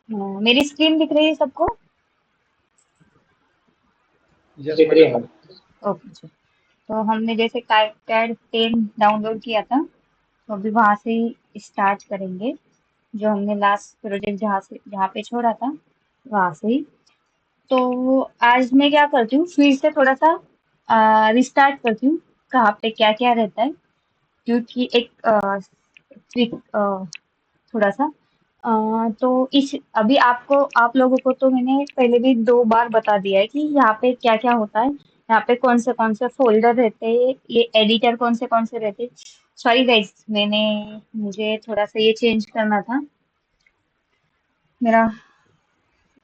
मेरी स्क्रीन दिख रही है सबको? यस बढ़िया है। ओके जी। तो हमने जैसे कैड 10 डाउनलोड किया था, तो अभी वहां से ही स्टार्ट करेंगे। जो हमने लास्ट प्रोजेक्ट जहाँ पे छोड़ा था, वहां से ही। तो आज मैं क्या करती हूँ, फिर से थोड़ा सा रिस्टार्ट करती हूँ, कहाँ पे क्या क्या रहता है, क्योंकि एक ट्रिक थोड़ा सा तो इस अभी आप लोगों को तो मैंने पहले भी 2 बार बता दिया है कि यहाँ पे क्या क्या होता है, यहाँ पे कौन से फोल्डर रहते हैं, ये एडिटर कौन से रहते हैं। सॉरी गाइस, मुझे थोड़ा सा ये चेंज करना था, मेरा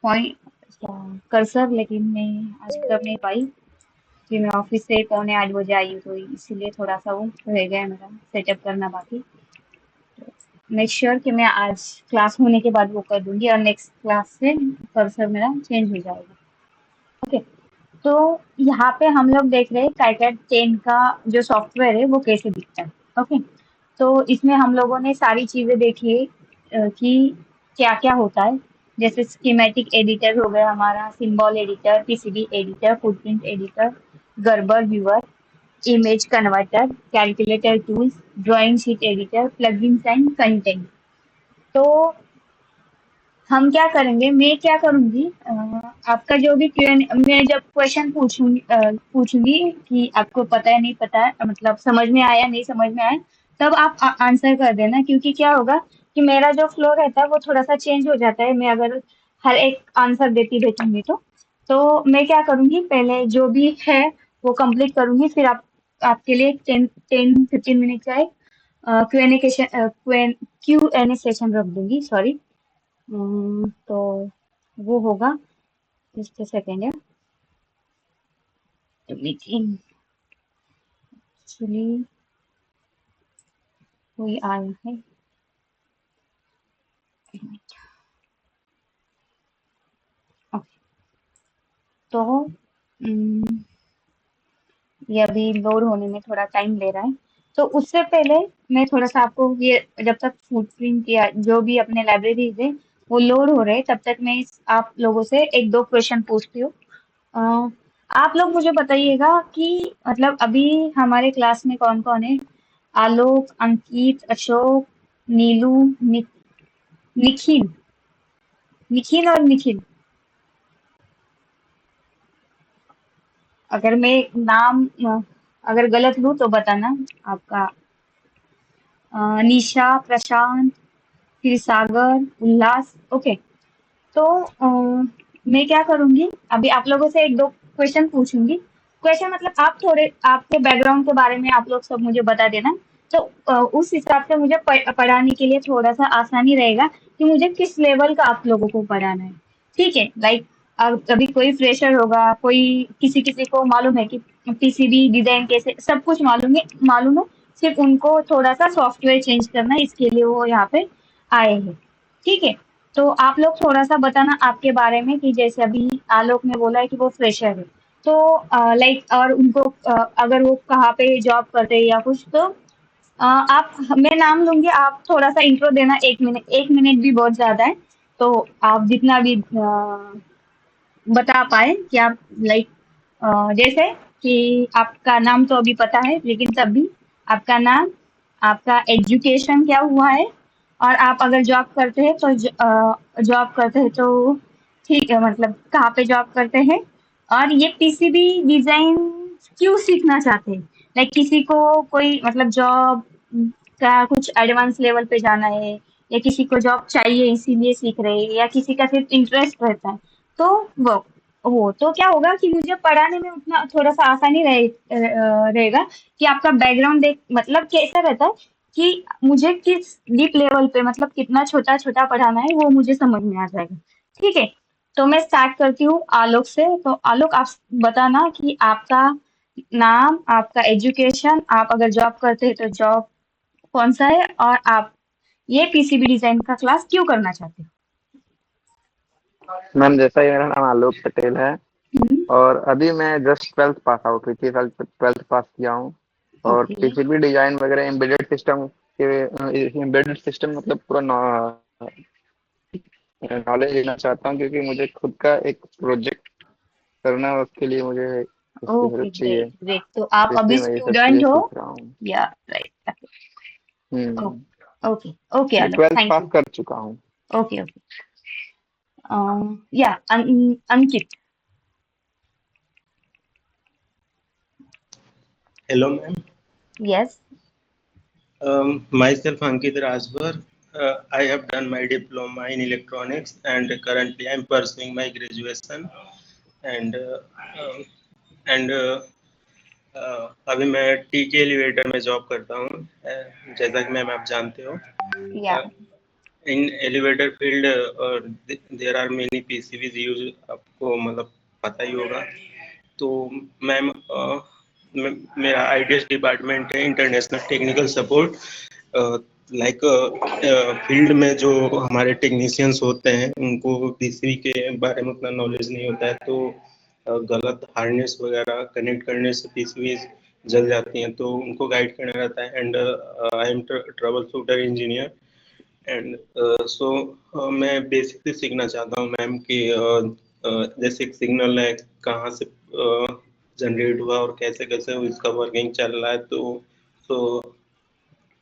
पॉइंट कर्सर, लेकिन मैं आज कर नहीं पाई कि मैं ऑफिस से 7:45 आई हूँ, तो इसीलिए थोड़ा सा वो रह गया है मेरा सेटअप करना बाकी। मेक श्योर कि मैं आज क्लास होने के बाद वो कर दूंगी और नेक्स्ट क्लास से कर्सर मेरा चेंज हो जाएगा। ओके। तो यहाँ पे हम लोग देख रहे हैं काइकेट 10 का जो सॉफ्टवेयर है वो कैसे दिखता है। ओके। तो इसमें हम लोगों ने सारी चीजें देखी है कि क्या क्या होता है। जैसे स्कीमेटिक एडिटर हो गया हमारा, symbol editor, PCB editor, footprint editor, Gerber viewer, image converter, calculator tools, drawing sheet editor, plugins and content. तो हम क्या करेंगे, मैं क्या करूंगी, आपका जो भी क्वेश्चन, मैं जब क्वेश्चन पूछूंगी कि आपको पता है नहीं पता है, मतलब समझ में आया नहीं समझ में आया, तब आप आंसर कर देना, क्योंकि क्या होगा कि मेरा जो फ्लो रहता है वो थोड़ा सा चेंज हो जाता है, मैं अगर हर एक आंसर देती रहूंगी तो मैं क्या करूंगी, पहले जो भी है वो कंप्लीट करूंगी, फिर आपके लिए 10-15 मिनट का एक क्यू एन ए सेशन रख दूंगी, सॉरी। तो वो होगा, जस्ट अ सेकेंड है, मीटिंग एक्चुअली कोई आया है। ओके। तो ये अभी लोड होने में थोड़ा टाइम ले रहा है, तो उससे पहले मैं थोड़ा सा आपको ये, जब तक फुटप्रिंट या जो भी अपने लाइब्रेरीज है वो लोड हो रहे हैं, तब तक मैं आप लोगों से एक दो क्वेश्चन पूछती हूँ। अ, आप लोग मुझे बताइएगा कि मतलब अभी हमारे क्लास में कौन कौन है। आलोक, अंकित, अशोक, नीलू, निखिल, निखिल और निखिल। अगर मैं नाम अगर गलत लूँ तो बताना। आपका निशा, प्रशांत, फिर सागर, उल्लास। ओके। तो मैं क्या करूंगी, अभी आप लोगों से एक दो क्वेश्चन पूछूंगी। क्वेश्चन मतलब आप थोड़े आपके बैकग्राउंड के बारे में आप लोग सब मुझे बता देना, तो उस हिसाब से मुझे पढ़ाने के लिए थोड़ा सा आसानी रहेगा कि मुझे किस लेवल का आप लोगों को पढ़ाना है। ठीक है, लाइक अभी कोई फ्रेशर होगा, कोई किसी किसी को मालूम है कि पीसीबी डिजाइन कैसे, सब कुछ मालूम है, सिर्फ उनको थोड़ा सा सॉफ्टवेयर चेंज करना है, इसके लिए वो यहाँ पे आए हैं। ठीक है। तो आप लोग थोड़ा सा बताना आपके बारे में, कि जैसे अभी आलोक ने बोला है कि वो फ्रेशर है, तो लाइक और उनको अगर वो कहाँ पे जॉब करते हैं या कुछ, तो आप, मैं नाम लूंगी, आप थोड़ा सा इंट्रो देना, 1 मिनट, 1 मिनट भी बहुत ज्यादा है, तो आप जितना भी बता पाए कि आप लाइक जैसे कि आपका नाम तो अभी पता है, लेकिन तब भी आपका नाम, आपका एजुकेशन क्या हुआ है, और आप अगर जॉब करते हैं तो जॉब करते हैं तो ठीक है, मतलब कहाँ पे जॉब करते हैं, और ये पीसीबी डिजाइन क्यों सीखना चाहते हैं, लाइक किसी को कोई मतलब जॉब का कुछ एडवांस लेवल पे जाना है, या किसी को जॉब चाहिए इसीलिए सीख रहे हैं, या किसी का सिर्फ इंटरेस्ट रहता है, तो वो हो तो क्या होगा कि मुझे पढ़ाने में उतना थोड़ा सा आसानी रहेगा, कि आपका बैकग्राउंड देख मतलब कैसा रहता है, कि मुझे किस डीप लेवल पे, मतलब कितना छोटा छोटा पढ़ाना है वो मुझे समझ में आ जाएगा। ठीक है। तो मैं स्टार्ट करती हूँ आलोक से। तो आलोक, आप बताना कि आपका नाम, आपका एजुकेशन, आप अगर जॉब करते हैं तो जॉब कौन सा है, और आप ये पीसीबी डिजाइन का क्लास क्यों करना चाहते मैम जैसा ही मेरा नाम आलोक पटेल है हो। और अभी मैं जस्ट ट्वेल्थ पास आउट हुई थी, कल ट्वेल्थ पास किया हूँ। और ओके। पीसीबी डिजाइन वगैरह एम्बेडेड सिस्टम के, एम्बेडेड सिस्टम मतलब पूरा नॉलेज लेना चाहता हूँ क्योंकि मुझे खुद का एक प्रोजेक्ट करना है, उसके लिए मुझे इसकी ओके, हेल्प चाहिए। Great great. तो आप अभी इसलिए मैं ये सब चीजें स्टूडेंट हो? सीख रहा हूँ। या राइट? हम्म। ओके ओके मैं आलोक, 12th थैंक पास यू। कर चुका हूँ। Okay okay. या अंकित। Hello, ma'am. Yes. Myself Ankit Rajbhar. I have done my diploma in electronics and currently I'm pursuing my graduation. And um, and अभी मैं टीके elevator में job करता हूँ, जैसा कि मैम आप जानते हो। या इन एलिवेटर फील्ड और there are many PCBs use, आपको मतलब पता ही होगा। तो मैम मेरा आईटीएस डिपार्टमेंट है, international technical support. Like field में जो हमारे टेक्नीशियंस होते हैं उनको पीसीबी के बारे में उतना नॉलेज नहीं होता है, तो गलत हार्नेस वगैरह कनेक्ट करने से पीसीबी जल जाती हैं, तो उनको गाइड करना रहता है। And I am trouble shooter engineer. And so मैं बेसिकली सीखना चाहता हूँ मैम कि जैसे एक सिग्नल है कहाँ से जनरेट हुआ और कैसे कैसे इसका वर्किंग चल रहा है, तो so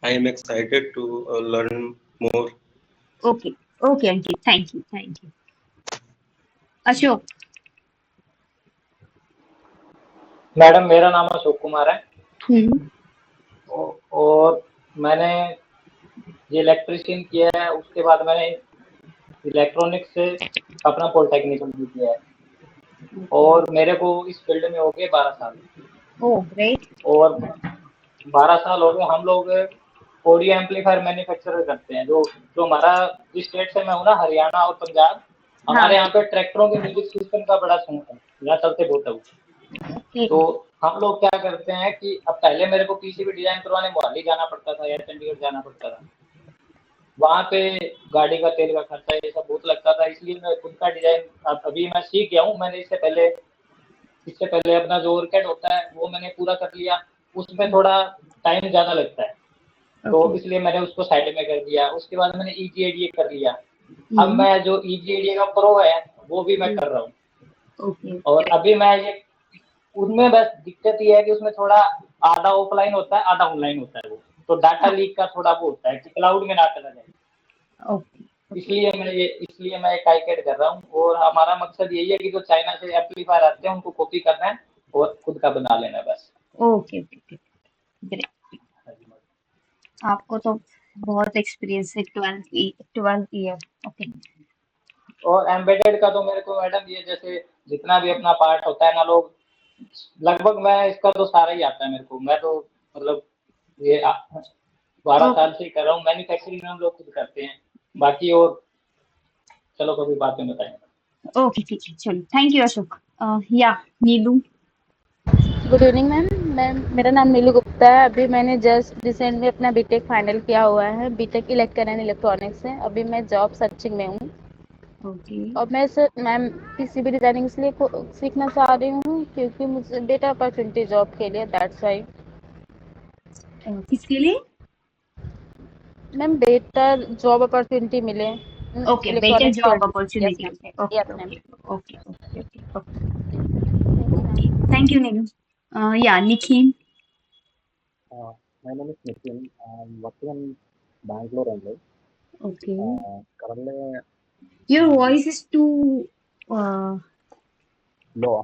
I am excited to learn more. Okay okay Ankit, thank you thank you. Ashok. Madam मेरा नाम अशोक कुमार है। हम्म। और मैंने ये इलेक्ट्रिशियन किया है, उसके बाद मैंने इलेक्ट्रॉनिक्स से अपना पॉलिटेक्निक कंप्लीट किया है। ओके। और मेरे को इस फील्ड में हो गए 12 साल। Oh great. और 12 साल हो गए। हम लोग ऑडियो एम्पलीफायर मैन्युफैक्चर करते हैं। जो जो हमारा जिस स्टेट से मैं हूँ ना, हरियाणा और पंजाब, हमारे हाँ। यहाँ पे ट्रैक्टरों के म्यूजिक सिस्टम का बड़ा शौक है, यहाँ चलते बहुत है वो। ओके। तो हम लोग क्या करते हैं कि अब पहले मेरे को पीसीबी डिजाइन करवाने मोहाली जाना पड़ता था या चंडीगढ़ जाना पड़ता था। वहाँ पे गाड़ी का तेल का खर्चा ये सब बहुत लगता था, इसलिए मैं खुद का डिजाइन अब अभी मैं सीख गया हूँ। मैंने इससे पहले अपना जो ओरकेड होता है वो मैंने पूरा कर लिया। उसमें थोड़ा टाइम ज़्यादा लगता है, ओके। तो इसलिए मैंने उसको साइड में कर दिया। उसके बाद मैंने ईजीएडीए कर लिया। अब हम्म। मैं जो ईजीएडीए का प्रो है वो भी मैं कर रहा हूँ। ओके और ग्रेट। अभी मैं ये उनमें बस दिक्कत ये है कि उसमें थोड़ा आधा ऑफलाइन होता है आधा ऑनलाइन होता है वो। तो डाटा हाँ। लीक का थोड़ा वो होता है कि क्लाउड में ना चला जाए। Okay okay. इसलिए मैं एक आईकेड कर रहा हूँ। और हमारा मकसद यही है कि जो चाइना से एम्पलीफायर आते हैं उनको कॉपी करना है और खुद का बना लेना है बस। Okay okay great. आपको तो बहुत एक्सपीरियंस है, 12 ईयर। ओके। और एम्बेडेड का तो मेरे को मैडम ये जैसे जितना भी अपना पार्ट होता है ना, लोग लगभग मैं इसका तो सारा ही आता है मेरे को। मैं तो मतलब ये 12 साल ओके से ही कर रहा हूँ। मैन्युफैक्चरिंग हम लोग खुद करते हैं बाकी। और चलो कभी बात में बताएंगे। ओके, ठीक है, चलो, thank you Ashok. Yeah Neelu. Good evening ma'am. Ma'am मेरा नाम नीलू गुप्ता है। अभी मैंने जस्ट रिसेंट में अपना बीटेक फाइनल किया हुआ है। बीटेक इलेक्ट्रिकल एंड इलेक्ट्रॉनिक्स से। अभी मैं जॉब सर्चिंग में हूँ। ओके। और मैं सर मैम पीसीबी डिजाइनिंग इसलिए सीखना चाह रही हूँ क्योंकि मुझे बेटर अपॉर्चुनिटी जॉब के लिए, दैट्स वाई। किसके लिए? मैम बेटर जॉब अपॉर्चुनिटी मिले okay, better electronics job field. Yes opportunity ma'am. मिले। Okay yes ma'am. Okay okay okay okay okay okay, thank you Neelu. Yeah Nikhil. My name is Nitin. I'm working in Bangalore only. Okay. Currently, your uh, voice is too uh, low.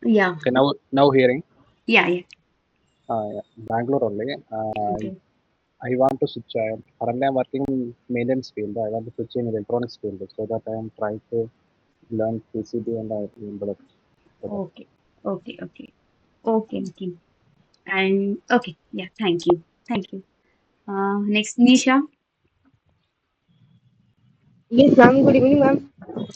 या Okay, now hearing. या Yeah, Bangalore only. Okay I want to switch. Currently, I'm working in maintenance field. I want to switch in electronics field so that I am trying to learn PCB and I develop better. Okay okay okay okay Nikhil. And okay, yeah thank you. Next Nisha. Yes, ma'am. Good evening, ma'am.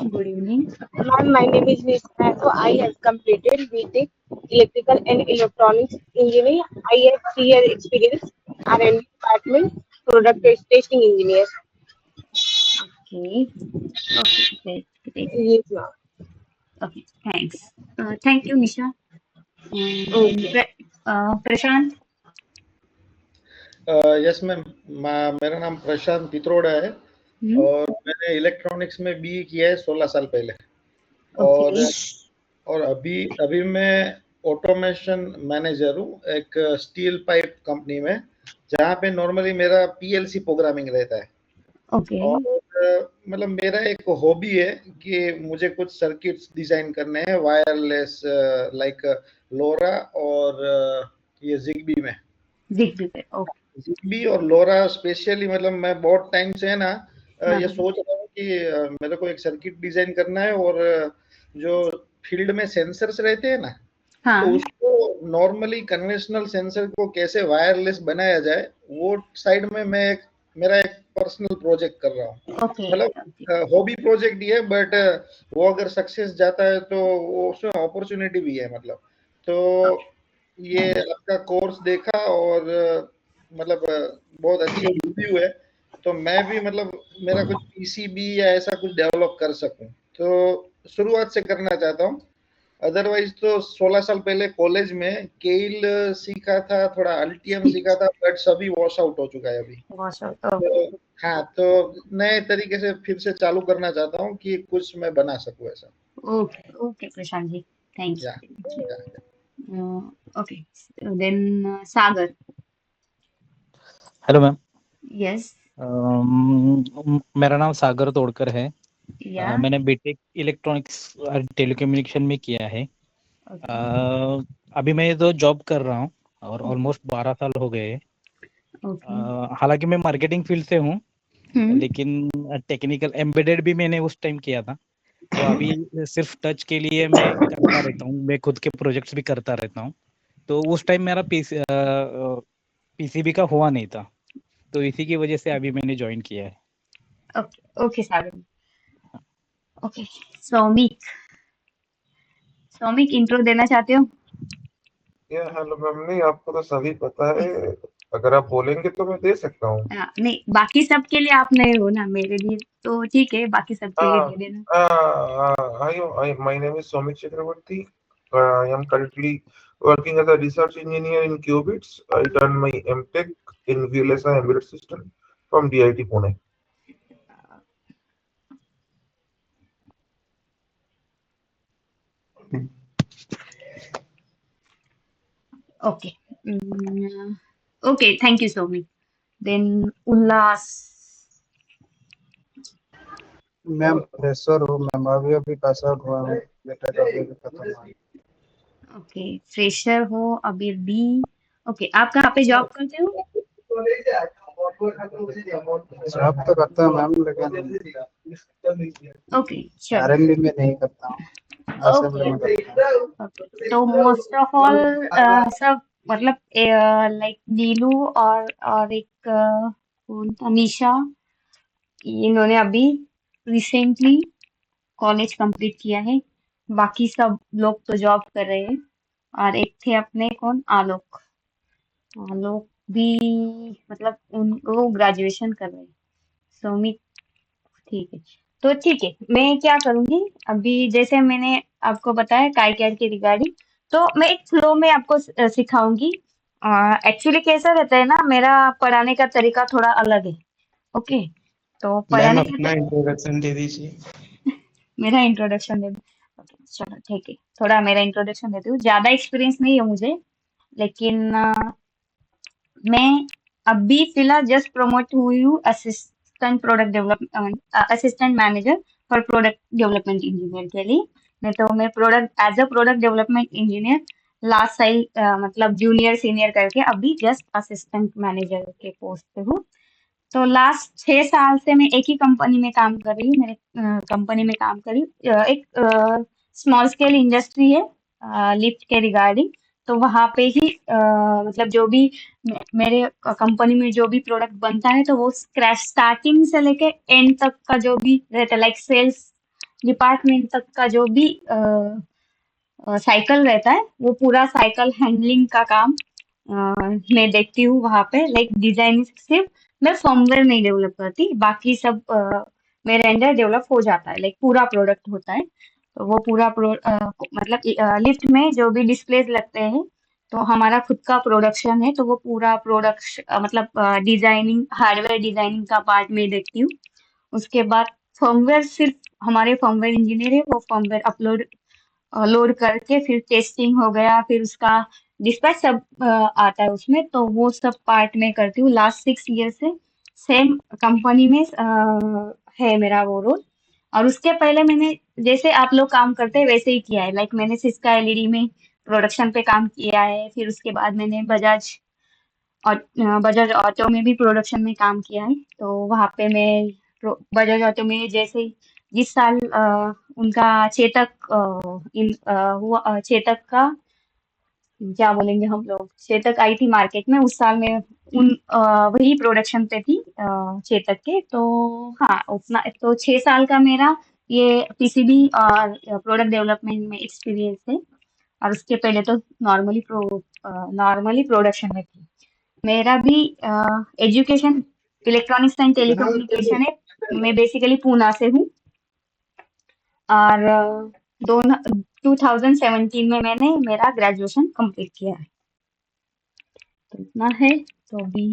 Good evening. Ma'am, my name is Nisha. So I have completed BTech Electrical and Electronics Engineering. I have 3 year experience. R&D department, product testing engineer. Okay okay great great. Yes, ma'am. Okay, thanks. Thank you Nisha. Then Okay. Prashant. Yes ma'am, मेरा नाम प्रशांत पित्रोड़ा है। और मैंने electronics में B किया है 16 साल पहले। ओके और अभी मैं ऑटोमेशन मैनेजर हूँ एक स्टील पाइप कंपनी में, जहाँ पे नॉर्मली मेरा पीएलसी प्रोग्रामिंग रहता है। ओके और मतलब मेरा एक हॉबी है कि मुझे कुछ सर्किट्स डिजाइन करने हैं वायरलेस, लाइक लोरा और ये जिगबी में। जिग्बी पे ओके जिगबी और लोरा स्पेशली, मतलब मैं बहुत टाइम से है ना हाँ ये हाँ सोच रहा हूँ कि मेरे को एक सर्किट डिजाइन करना है, और जो फील्ड में सेंसर्स रहते हैं ना, तो हाँ उसको नॉर्मली कन्वेंशनल सेंसर को कैसे वायरलेस बनाया जाए, वो साइड में मैं मेरा एक पर्सनल प्रोजेक्ट कर रहा हूँ। ओके मतलब हॉबी प्रोजेक्ट ही है, बट वो अगर सक्सेस जाता है तो वो उसमें अपॉर्चुनिटी भी है। मतलब तो ये आपका कोर्स देखा और मतलब बहुत अच्छी रिव्यू है, तो मैं भी मतलब मेरा कुछ पीसीबी या ऐसा कुछ डेवलप कर सकूं, तो शुरुआत से करना चाहता हूँ। अदरवाइज तो 16 साल पहले कॉलेज में केल सीखा था, थोड़ा अल्टीएम सीखा था, बट सभी वॉश आउट हो चुका है अभी। ओके तो हाँ, तो नए तरीके से फिर से चालू करना चाहता हूँ कि कुछ मैं बना सकूं ऐसा। Okay okay Prashant ji thank yeah, yeah. You okay then Sagar hello ma'am. Yes मेरा नाम सागर तोड़कर है। या मैंने बीटेक इलेक्ट्रॉनिक्स और टेलीकम्युनिकेशन में किया है। ओके अभी मैं तो जॉब कर रहा हूँ और ओके ऑलमोस्ट 12 साल हो गए हैं। ओके हालांकि मैं मार्केटिंग फील्ड से हूँ, हम्म लेकिन टेक्निकल एम्बेडेड भी मैंने उस टाइम किया था। तो अभी सिर्फ टच के लिए मैं करता रहता हूँ, मैं खुद के प्रोजेक्ट्स भी करता रहता हूँ। तो उस टाइम मेरा पीसीबी का हुआ नहीं था, तो इसी की वजह से अभी मैंने ज्वाइन किया है। ओके ओके सागर ओके सौमिक सौमिक इंट्रो देना चाहते हो ये हेलो मैम, नहीं आपको तो सभी पता है, अगर आप बोलेंगे तो मैं दे सकता हूँ। नहीं बाकी सब के लिए आप नए हो ना मेरे लिए तो ठीक है बाकी सब के लिए हाँ, दे देना my name is Soumik Chakraborty. I am currently working as a research engineer in Qubits. I done my MTech in VLSI Embedded System from DIT Pune. Okay okay thank you Soumik then Ullas ma'am fresher हूँ ma'am, अभी अभी pass out हुआ हूँ, बेटा का अभी अभी खत्म हुआ। ओके फ्रेशर हो अभी भी ओके आप कहाँ पे जॉब करते हो जॉब तो करता हूँ मैम, लेकिन ओके चलो आरएनडी में नहीं करता हूँ, असेंबली ओके में करता हूँ। ओके तो मोस्ट ऑफ ऑल सब मतलब लाइक नीलू और एक कौन था निशा इन्होंने अभी रिसेंटली कॉलेज कंप्लीट किया है बाकी सब लोग तो जॉब कर रहे हैं और एक थे अपने कौन आलोक आलोक भी मतलब वो ग्रेजुएशन कर रहे हैं सौमिक ठीक है तो ठीक है मैं क्या करूंगी अभी जैसे मैंने आपको बताया काईकैड के रिगार्डिंग तो मैं एक फ्लो में आपको सिखाऊंगी एक्चुअली कैसा रहता है ना मेरा पढ़ाने का तरीका थोड़ा अलग है ओके तो मैम पढ़ाने अपना का इंट्रोडक्शन दे दीजिए। मेरा इंट्रोडक्शन दे ओके चलो ठीक है थोड़ा मेरा इंट्रोडक्शन देती हूँ ज्यादा एक्सपीरियंस नहीं है मुझे लेकिन मैं अभी फिलहाल जस्ट प्रमोट हुई हूँ assistant product development assistant manager for product development engineer के लिए नहीं तो मैं product as a product development engineer last साल मतलब जूनियर सीनियर करके अभी जस्ट असिस्टेंट मैनेजर के पोस्ट पे हूँ तो लास्ट 6 साल से मैं एक ही कंपनी में काम कर रही हूँ मेरे कंपनी में काम कर रही हूँ एक स्मॉल स्केल इंडस्ट्री है लिफ्ट के रिगार्डिंग तो वहां पे ही मतलब जो भी मेरे कंपनी में जो भी प्रोडक्ट बनता है तो वो स्क्रैच स्टार्टिंग से लेके एंड तक का जो भी रहता है लाइक सेल्स डिपार्टमेंट तक का जो भी साइकिल रहता है वो पूरा साइकिल हैंडलिंग का काम मैं देखती हूँ वहां पे लाइक डिजाइन सिर्फ मैं फर्मवेयर नहीं डेवलप करती बाकी सब मेरे अंडर डेवलप हो जाता है लाइक पूरा प्रोडक्ट होता है तो वो पूरा मतलब लिफ्ट में जो भी डिस्प्लेस लगते हैं तो हमारा खुद का प्रोडक्शन है तो वो पूरा प्रोडक्शन मतलब डिजाइनिंग हार्डवेयर डिजाइनिंग का पार्ट मैं देखती हूँ उसके बाद फर्मवेयर, सिर्फ हमारे फर्मवेयर इंजीनियर है, वो फर्मवेयर लोड करके फिर टेस्टिंग हो गया, फिर उसका डिस्पैच सब आता है उसमें, तो वो सब पार्ट में करती हूँ। लास्ट 6 ईयर से सेम कंपनी में है मेरा वो रोल। और उसके पहले मैंने जैसे आप लोग काम करते हैं वैसे ही किया है, लाइक मैंने सिस्का एलईडी में प्रोडक्शन पे काम किया है, फिर उसके बाद मैंने बजाज ऑटो में भी प्रोडक्शन में काम किया है। तो वहाँ पे मैं बजाज ऑटो में जैसे जिस साल उनका चेतक हुआ, चेतक का क्या बोलेंगे हम लोग, चेतक आई थी मार्केट में, उस साल में वही प्रोडक्शन पे थी चेतक के। तो हाँ, उतना तो 6 साल का मेरा ये पीसीबी और प्रोडक्ट डेवलपमेंट में एक्सपीरियंस है। और उसके पहले तो नॉर्मली प्रोडक्शन में थी। मेरा भी एजुकेशन इलेक्ट्रॉनिक्स एंड टेलीकम्युनिकेशन है। मैं बेसिकली पूना से हूँ। और 2017 में मैंने मेरा ग्रेजुएशन कंप्लीट किया है। तो इतना है। तो अभी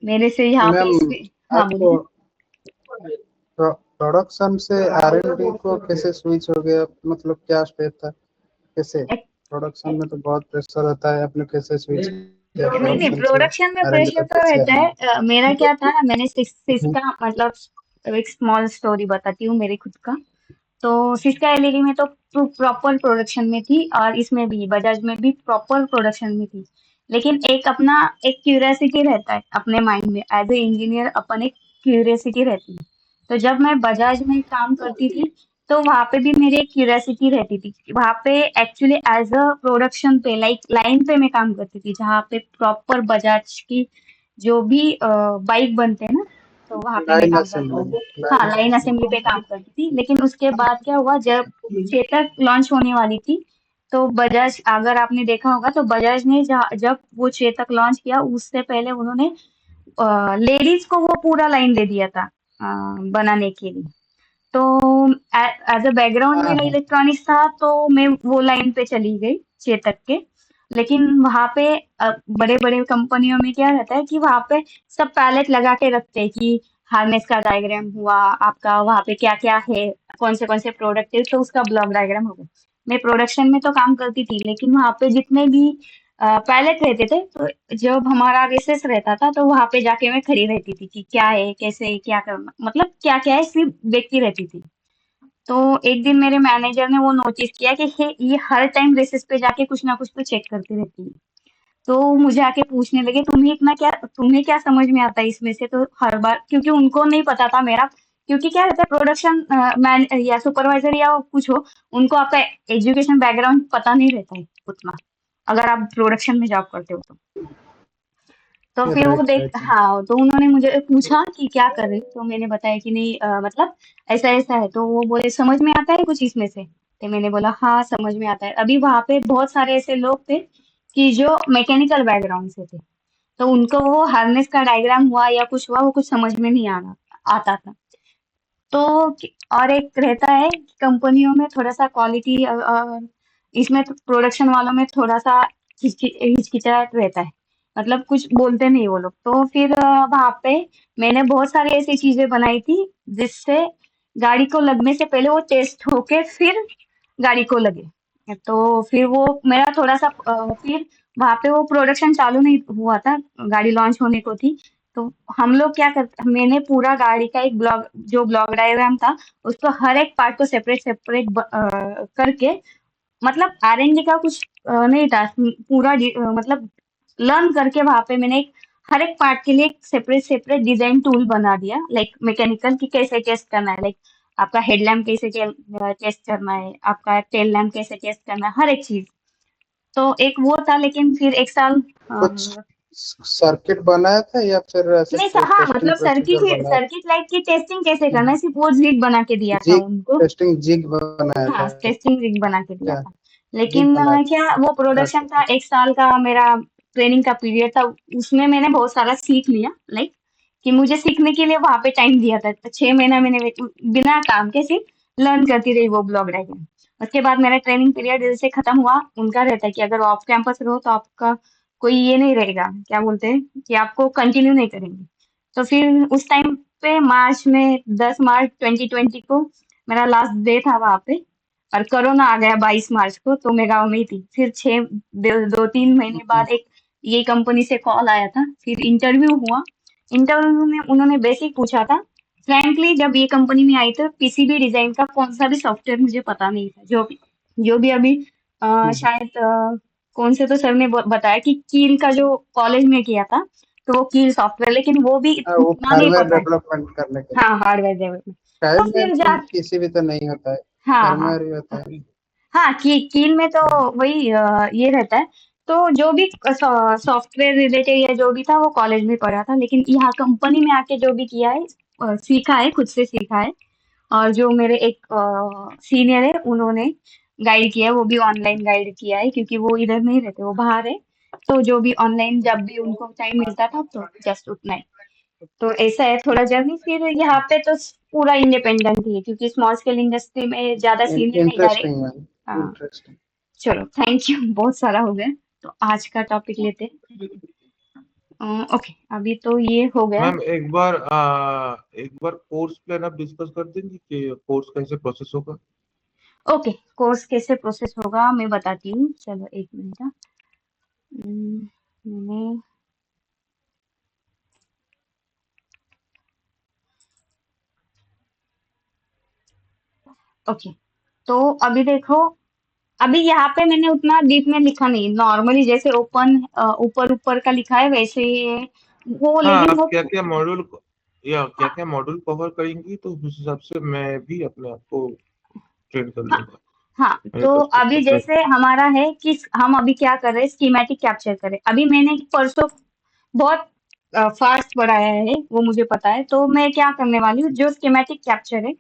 मेरे से यहाँ पे मैम हाँ आपको बोलिए। प्रोडक्शन से आर&डी को कैसे स्विच हो गया, मतलब क्या स्टेप था, कैसे? प्रोडक्शन में तो बहुत प्रेशर होता है, आपने कैसे स्विच किया नहीं नहीं, प्रोडक्शन से प्रोडक्शन में आर&डी प्रेशर तक तो कैसे रहता आए? है। मेरा क्या था ना, मैंने सिस्का मतलब एक स्मॉल स्टोरी बताती हूँ मेरी खुद का। तो सिस्का एलईडी में तो प्रॉपर प्रोडक्शन में थी, और इसमें भी बजाज में भी प्रॉपर प्रोडक्शन में थी। लेकिन एक अपना एक क्यूरियोसिटी रहता है अपने माइंड में, एज ए इंजीनियर अपन एक क्यूरियोसिटी रहती है। तो जब मैं बजाज में काम करती थी, तो वहां पे भी मेरी एक क्यूरियोसिटी रहती थी। वहां पे एक्चुअली एज अ प्रोडक्शन पे, लाइक लाइन पे मैं काम करती थी, जहाँ पे प्रॉपर बजाज की जो भी बाइक बनते हैं ना, तो वहां पे मैं लाइन काम करती थी। असेंबली, हाँ, लाइन लाइन असेंबली पे काम करती थी। लेकिन उसके बाद क्या हुआ, जब चेतक लॉन्च होने वाली थी, तो बजाज, अगर आपने देखा होगा तो बजाज ने जब वो चेतक लॉन्च किया, उससे पहले उन्होंने लेडीज को वो पूरा लाइन दे दिया था बनाने के लिए। तो एज अ बैकग्राउंड हाँ मेरा हाँ। इलेक्ट्रॉनिक्स था, तो मैं वो लाइन पे चली गई चेतक के। लेकिन वहां पे बड़े बड़े कंपनियों में क्या रहता है कि वहां पे सब पैलेट लगा के रखते हैं कि हार्नेस का डायग्राम हुआ आपका, वहां पे क्या क्या है, कौन से प्रोडक्ट है, तो उसका ब्लॉक डायग्राम हो गया। मैं प्रोडक्शन में तो काम करती थी, लेकिन वहां पे जितने भी पैलेट रहते थे, तो जब हमारा रेसेस रहता था, तो वहां पे जाके मैं खड़ी रहती थी कि क्या है, कैसे है, क्या करना, मतलब क्या क्या है, सिर्फ देखती रहती थी। तो एक दिन मेरे मैनेजर ने वो नोटिस किया कि ये हर टाइम रेसेस पे जाके कुछ ना कुछ तो चेक करती रहती है। तो मुझे आके पूछने लगे, तुम्हें क्या समझ में आता है इसमें से? तो हर बार, क्योंकि उनको नहीं पता था मेरा, क्योंकि क्या रहता है प्रोडक्शन मैन या सुपरवाइजर या कुछ हो, उनको आपका एजुकेशन बैकग्राउंड पता नहीं रहता है उतना, अगर आप प्रोडक्शन में जॉब करते हो तो फिर वो राइट देख, राइट। हाँ, तो उन्होंने मुझे पूछा कि क्या कर रही, तो मैंने बताया कि नहीं मतलब ऐसा ऐसा है। तो वो बोले समझ में आता है कुछ इसमें से? तो मैंने बोला हाँ समझ में आता है। अभी वहां पे बहुत सारे ऐसे लोग थे कि जो मैकेनिकल बैकग्राउंड से थे, तो उनको वो हार्नेस का डायग्राम हुआ या कुछ हुआ, वो कुछ समझ में नहीं आना आता था। तो और एक रहता है कि कंपनियों में थोड़ा सा क्वालिटी और इसमें प्रोडक्शन वालों में थोड़ा सा हिचकिचाहट रहता है, मतलब कुछ बोलते नहीं वो लोग। तो फिर वहां पे मैंने बहुत सारी ऐसी चीजें बनाई थी जिससे गाड़ी को लगने से पहले वो टेस्ट होके फिर गाड़ी को लगे। तो फिर वो मेरा थोड़ा सा फिर वहां पे वो प्रोडक्शन चालू नहीं हुआ था, गाड़ी लॉन्च होने को थी। तो हम लोग क्या करते, मैंने पूरा गाड़ी का एक ब्लॉक डायग्राम था, उसको हर एक पार्ट को सेपरेट सेपरेट करके, मतलब आर&डी का कुछ नहीं था, पूरा मतलब लर्न करके वहां पे मैंने हर एक पार्ट के लिए एक सेपरेट सेपरेट डिजाइन टूल बना दिया, लाइक मैकेनिकल की कैसे टेस्ट करना है, लाइक आपका हेडलैम्प कैसे टेस्ट करना है, आपका टेल लैम्प कैसे टेस्ट करना है, हर एक चीज। तो एक वो था। लेकिन फिर एक साल कुछ सर्किट बनाया था या फिर ऐसे नहीं कोई हाँ, टेस्टिंग मतलब प्रोसीजर बनाया था? सर्किट लाइट की टेस्टिंग कैसे करना है, सिर्फ वो जिग बना के दिया था जिग उनको। टेस्टिंग जिग बनाया हाँ, था टेस्टिंग रिग बना के दिया क्या? था। जिग लेकिन बनाया क्या वो था, प्रोडक्शन था, 1 साल का मेरा ट्रेनिंग का पीरियड था, उसमें मैंने बहुत सारा सीख लिया, लाइक कि मुझे सीखने के लिए वहां पे टाइम दिया था, तो 6 महीना मैंने बिना काम के सिर्फ लर्न करती रही वो ब्लॉक डायग्राम। उसके बाद मेरा ट्रेनिंग पीरियड जैसे खत्म हुआ, उनका रहता है कि अगर ऑफ कैंपस रहो तो आपका कोई ये नहीं रहेगा, क्या बोलते हैं कि आपको कंटिन्यू नहीं करेंगे। तो फिर उस टाइम पे मार्च में 10 मार्च 2020 को मेरा लास्ट डे था वहाँ पे, और कोरोना आ गया 22 मार्च को, तो मैं गाँव में ही थी। फिर 2-3 महीने बाद एक ये कंपनी से कॉल आया था, फिर इंटरव्यू हुआ। इंटरव्यू में उन्होंने बेसिक पूछा था। फ्रैंकली जब ये कंपनी में आई तो पीसीबी डिजाइन का कौन सा भी सॉफ्टवेयर मुझे पता नहीं था। जो भी अभी शायद कौन से तो सर ने बताया कि कील का जो कॉलेज में किया था, तो वो कील सॉफ्टवेयर, लेकिन वो भी वो उतना नहीं हार्डवेयर पता है। डेवलपमेंट करने के लिए हाँ, हार्डवेयर डेवलपमेंट। तो शायद फिर में किसी भी तो नहीं होता है, हाँ हार्डवेयर ही होता है। हाँ, कील में तो वही ये रहता है। तो जो भी सॉफ्टवेयर रिलेटेड या जो भी था वो कॉलेज में पढ़ा था, लेकिन यहाँ कंपनी में आके जो भी किया है, सीखा है, खुद से सीखा है। और जो मेरे एक सीनियर है उन्होंने गाइड किया है, वो भी ऑनलाइन गाइड किया है, क्योंकि वो इधर नहीं रहते, वो बाहर है। तो जो भी ऑनलाइन जब भी उनको टाइम मिलता था तो जस्ट उतना ही। तो ऐसा है थोड़ा जर्नी। फिर यहाँ पे तो पूरा इंडिपेंडेंट ही है, क्योंकि स्मॉल स्केल इंडस्ट्री में ज्यादा सीनियर नहीं डायरेक्ट। इंटरेस्टिंग मैम, हाँ, इंटरेस्टिंग। चलो थैंक यू, बहुत सारा हो गया। तो आज का टॉपिक लेते हैं। ओके, अभी तो ये हो गया। मैम एक बार कोर्स प्लान आप डिस्कस कर देंगे कि कोर्स कैसे प्रोसेस होगा। ओके, कोर्स कैसे प्रोसेस होगा मैं बताती हूँ, चलो एक मिनट। मैंने ओके, तो अभी देखो, अभी यहाँ पे मैंने उतना डीप में लिखा नहीं, नॉर्मली जैसे ओपन ऊपर ऊपर का लिखा है वैसे ही है वो, हाँ, लेकिन आप वो क्या क्या मॉड्यूल कवर करेंगी तो उस हिसाब से मैं भी अपने आप को ट्रेन कर हाँ लूंगा। हाँ, मेरे तो पास कुछ अभी पता है। जैसे हमारा है कि हम अभी क्या कर रहे हैं, स्कीमेटिक कैप्चर करें। अभी मैंने परसों बहुत फास्ट बढ़ाया है, वो मुझे पता है। तो मैं क्या करने वाली हूँ, जो स्कीमेटिक कैप्चर है,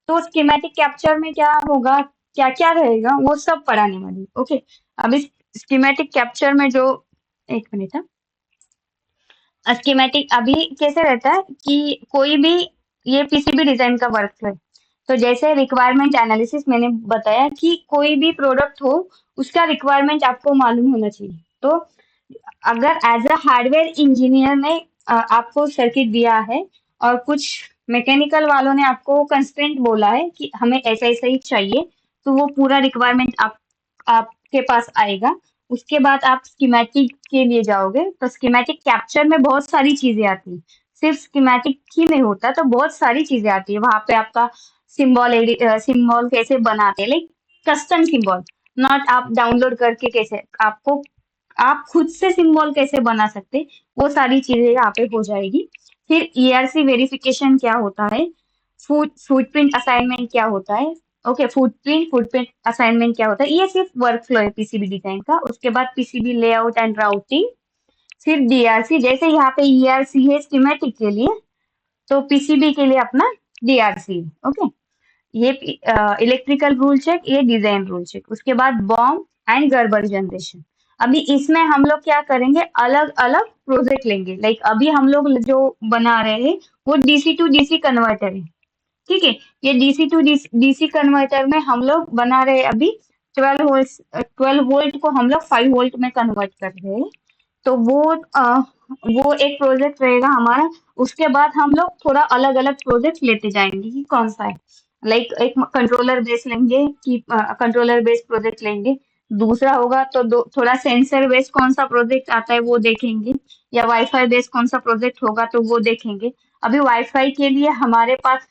तो स्कीमेटिक कैप्चर में क्या होगा, क्या क्या रहेगा, वो सब पढ़ाने वाली हूँ। ओके, अभी स्कीमेटिक कैप्चर में जो, एक मिनट, स्कीमेटिक अभी कैसे रहता है कि कोई भी ये पीसीबी डिजाइन का वर्क है। तो जैसे रिक्वायरमेंट एनालिसिस मैंने बताया कि कोई भी प्रोडक्ट हो, उसका रिक्वायरमेंट आपको मालूम होना चाहिए। तो अगर एज अ हार्डवेयर इंजीनियर ने आपको सर्किट दिया है, और कुछ मैकेनिकल वालों ने आपको कंस्ट्रेंट बोला है कि हमें ऐसा ऐसा ही चाहिए, तो वो पूरा रिक्वायरमेंट आपके पास आएगा। उसके बाद आप स्कीमेटिक के लिए जाओगे, तो स्कीमेटिक कैप्चर में बहुत सारी चीजें आती हैं। सिर्फ स्कीमेटिक ही नहीं होता, तो बहुत सारी चीजें आती है वहां पे। आपका सिंबल कैसे बनाते हैं, लाइक कस्टम सिंबल, नॉट आप डाउनलोड करके कैसे, आपको आप खुद से सिंबल कैसे बना सकते, वो सारी चीजें यहाँ पे हो जाएगी। फिर ईआरसी वेरिफिकेशन क्या होता है, फुटप्रिंट असाइनमेंट क्या होता है। ओके, फुटप्रिंट असाइनमेंट क्या होता है, ये सिर्फ वर्क फ्लो है पीसीबी डिजाइन का। उसके बाद पीसीबी लेआउट एंड राउटिंग। फिर डीआरसी, जैसे यहाँ पे ईआरसी है स्कीमेटिक के लिए, तो पीसीबी के लिए अपना डीआरसी। ओके, ये इलेक्ट्रिकल रूल चेक, ये डिजाइन रूल चेक। उसके बाद बॉम्ब एंड गड़बड़ जनरेशन। अभी इसमें हम लोग क्या करेंगे, अलग अलग प्रोजेक्ट लेंगे। लाइक अभी हम लोग जो बना रहे हैं वो डीसी टू डीसी कन्वर्टर है, ठीक है। ये डीसी टू डीसी कन्वर्टर में हम लोग बना रहे हैं अभी 12 वोल्ट को हम लोग 5 वोल्ट में कन्वर्ट कर रहे हैं। तो वो एक प्रोजेक्ट रहेगा हमारा। उसके बाद हम लोग थोड़ा अलग अलग प्रोजेक्ट लेते जाएंगे कि कौन सा है। लाइक एक कंट्रोलर बेस लेंगे कि कंट्रोलर बेस प्रोजेक्ट लेंगे। दूसरा होगा तो थोड़ा सेंसर बेस कौन सा प्रोजेक्ट आता है वो देखेंगे, या वाईफाई बेस कौन सा प्रोजेक्ट होगा तो वो देखेंगे। अभी वाईफाई के लिए हमारे पास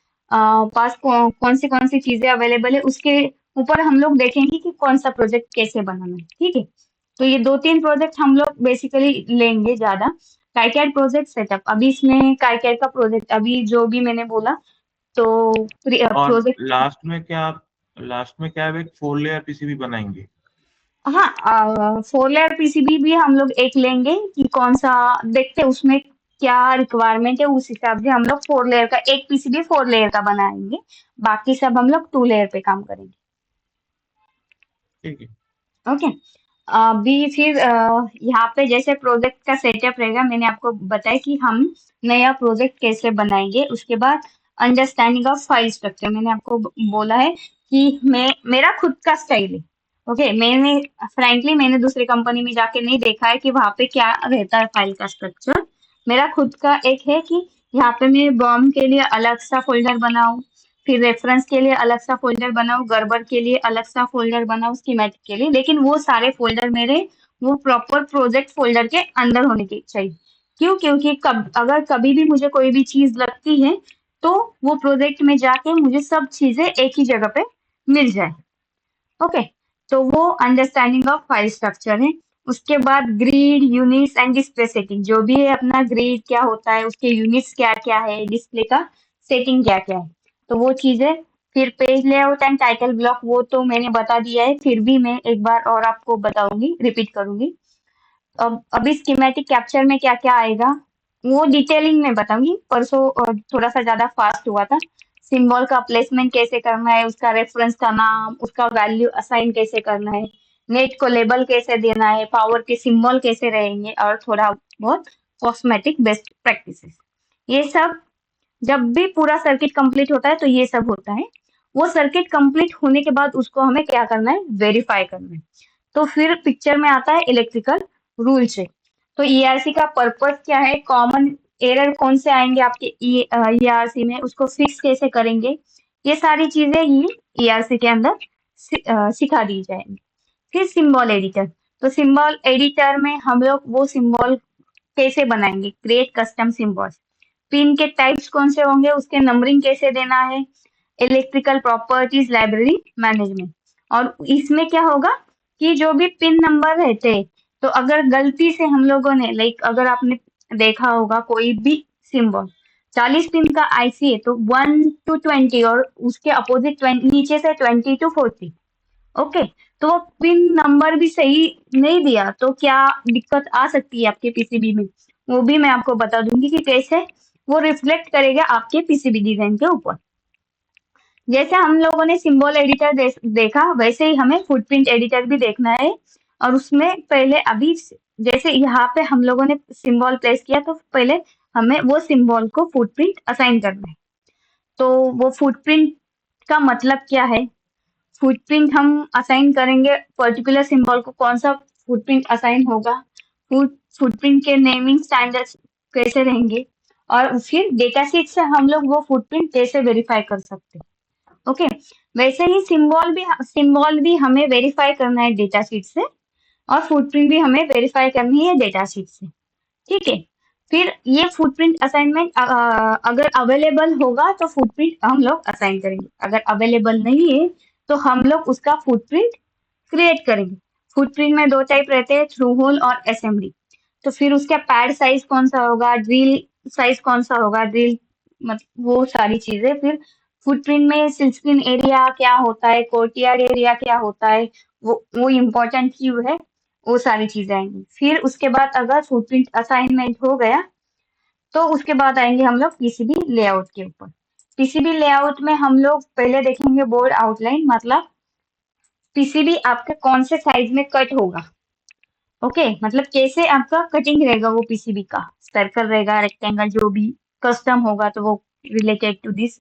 कौन सी चीजें अवेलेबल है, उसके ऊपर हम लोग देखेंगे कि कौन सा प्रोजेक्ट कैसे बनाना है, ठीक है। तो ये 2-3 प्रोजेक्ट हम लोग बेसिकली लेंगे ज्यादा। काइकेड प्रोजेक्ट सेटअप, अभी इसमें काइकेड का प्रोजेक्ट अभी जो भी मैंने बोला, तो और प्रोजेक्ट। लास्ट में क्या आप एक 4 लेयर पीसीबी बनाएंगे। हाँ, 4 लेयर पीसीबी भी हम लोग एक लेंगे कि कौन सा, देखते हैं उसमें क्या रिक्वायरमेंट है, उस हिसाब से हम लोग 4 लेयर का, एक पीसीबी 4 लेयर का बनाएंगे। बाकी सब हम लोग 2 लेयर पे काम करेंगे, ठीक है। ओके। अभी फिर यहाँ पे जैसे प्रोजेक्ट का सेटअप रहेगा, मैंने आपको बताया कि हम नया प्रोजेक्ट कैसे बनाएंगे। उसके बाद अंडरस्टैंडिंग ऑफ फाइल स्ट्रक्चर, मैंने आपको बोला है कि मेरा खुद का स्टाइल है। ओके, मैंने दूसरी कंपनी में जाके नहीं देखा है कि वहां पे क्या रहता है फाइल का स्ट्रक्चर। मेरा खुद का एक है कि यहाँ पे मैं बॉम्ब के लिए अलग सा फोल्डर बनाऊँ, फिर रेफरेंस के लिए अलग सा फोल्डर बनाऊँ, गर्बर के लिए अलग सा फोल्डर बनाऊँ, स्कीमेटिक के लिए, लेकिन वो सारे फोल्डर मेरे वो प्रॉपर प्रोजेक्ट फोल्डर के अंदर होने की चाहिए। क्यों? क्योंकि अगर कभी भी मुझे कोई भी चीज लगती है तो वो प्रोजेक्ट में जाके मुझे सब चीजें एक ही जगह पे मिल जाए। ओके, तो वो अंडरस्टैंडिंग ऑफ फाइल स्ट्रक्चर है। उसके बाद grid, units and display setting, जो भी है अपना ग्रिड क्या होता है, उसके यूनिट्स क्या क्या है, डिस्प्ले का सेटिंग क्या क्या है, तो वो चीजें। फिर page layout and title block, वो तो मैंने बता दिया है, फिर भी मैं एक बार और आपको बताऊंगी, रिपीट करूंगी। अब अभी स्कीमेटिक कैप्चर में क्या क्या आएगा वो डिटेलिंग में बताऊंगी, परसों थोड़ा सा ज्यादा फास्ट हुआ था। सिंबल का प्लेसमेंट कैसे करना है, उसका रेफरेंस का नाम, उसका वैल्यू असाइन कैसे करना है, नेट को लेबल कैसे देना है, पावर के सिंबल कैसे रहेंगे, और थोड़ा बहुत कॉस्मेटिक बेस्ट प्रैक्टिसेस। ये सब जब भी पूरा सर्किट कंप्लीट होता है तो ये सब होता है। वो सर्किट कंप्लीट होने के बाद उसको हमें क्या करना है, वेरीफाई करना है। तो फिर पिक्चर में आता है इलेक्ट्रिकल रूल चेक। तो ईआरसी का पर्पस क्या है, कॉमन एरर कौन से आएंगे आपके ईआरसी में, उसको फिक्स कैसे करेंगे, ये सारी चीजें ये ईआरसी के अंदर सिखा दी जाएंगी। फिर सिंबल एडिटर, तो सिंबल एडिटर में हम लोग वो सिंबल कैसे बनाएंगे, क्रिएट कस्टम सिंबल्स, पिन के टाइप्स कौन से होंगे, उसके नंबरिंग कैसे देना है, इलेक्ट्रिकल प्रॉपर्टीज लाइब्रेरी मैनेजमेंट। और इसमें क्या होगा कि जो भी पिन नंबर रहते हैं, तो अगर गलती से हम लोगों ने अगर आपने देखा होगा कोई भी सिंबल 40 पिन का आईसी है तो 1 to 20 और उसके अपोजिट नीचे से 20 to 40। ओके, तो वो पिन नंबर भी सही नहीं दिया तो क्या दिक्कत आ सकती है आपके पीसीबी में, वो भी मैं आपको बता दूंगी कि कैसे वो रिफ्लेक्ट करेगा आपके पीसीबी डिजाइन के ऊपर। जैसे हम लोगों ने सिंबल एडिटर देखा, वैसे ही हमें फुटप्रिंट एडिटर भी देखना है। और उसमें पहले अभी जैसे यहाँ पे हम लोगों ने सिंबल प्लेस किया तो पहले हमें वो सिंबल को फुटप्रिंट असाइन करना है। तो वो फुटप्रिंट का मतलब क्या है, फुटप्रिंट हम असाइन करेंगे पर्टिकुलर सिंबल को, कौन सा फुटप्रिंट असाइन होगा, फुटप्रिंट के नेमिंग स्टैंडर्ड्स कैसे रहेंगे, और फिर डेटा शीट से हम लोग वो फुटप्रिंट कैसे वेरीफाई कर सकते हैं। ओके, वैसे ही सिंबल भी हमें वेरीफाई करना है डेटा शीट से, और फुटप्रिंट भी हमें वेरीफाई करनी है डेटा शीट से। ठीक है, फिर ये फुटप्रिंट असाइनमेंट अगर अवेलेबल होगा तो फुटप्रिंट हम लोग असाइन करेंगे, अगर अवेलेबल नहीं है तो हम लोग उसका फुटप्रिंट क्रिएट करेंगे। फुटप्रिंट में 2 टाइप रहते हैं, थ्रू होल और असेंबली। तो फिर उसका पैड साइज कौन सा होगा, ड्रिल साइज कौन सा होगा, ड्रिल मतलब वो सारी चीजें। फिर फुटप्रिंट में सिल्कस्क्रीन एरिया क्या होता है, कोर्टयार्ड एरिया क्या होता है, वो इम्पोर्टेंट क्यों है, वो सारी चीजें आएंगी। फिर उसके बाद अगर फुटप्रिंट असाइनमेंट हो गया तो उसके बाद आएंगे हम लोग पीसीबी लेआउट के ऊपर। पीसीबी लेआउट में हम लोग पहले देखेंगे बोर्ड आउटलाइन, मतलब पीसीबी आपके कौन से साइज में कट होगा। ओके, मतलब कैसे आपका कटिंग रहेगा वो पीसीबी का, सर्कल रहेगा, रेक्टेंगल, जो भी कस्टम होगा तो वो रिलेटेड टू दिस।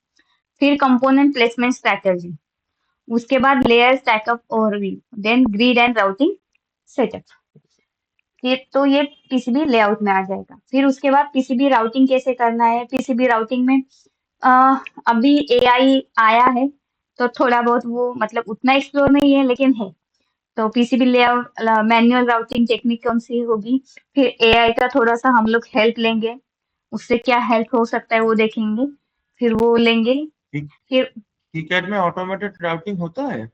फिर कंपोनेंट प्लेसमेंट स्ट्रैटेजी, उसके बाद layer stackup overview, then grid and routing setup. तो ये पीसीबी लेआउट में आ जाएगा। फिर उसके बाद पीसीबी राउटिंग कैसे करना है, पीसीबी राउटिंग में अभी एआई आया है तो थोड़ा बहुत वो मतलब उतना एक्सप्लोर नहीं है लेकिन है। तो PCB layout manual routing technique कौन सी होगी, फिर एआई का थोड़ा सा हम लोग हेल्प लेंगे, उससे क्या हेल्प हो सकता है वो देखेंगे, फिर वो लेंगे। फिर कीकैड में ऑटोमेटेड राउटिंग होता है?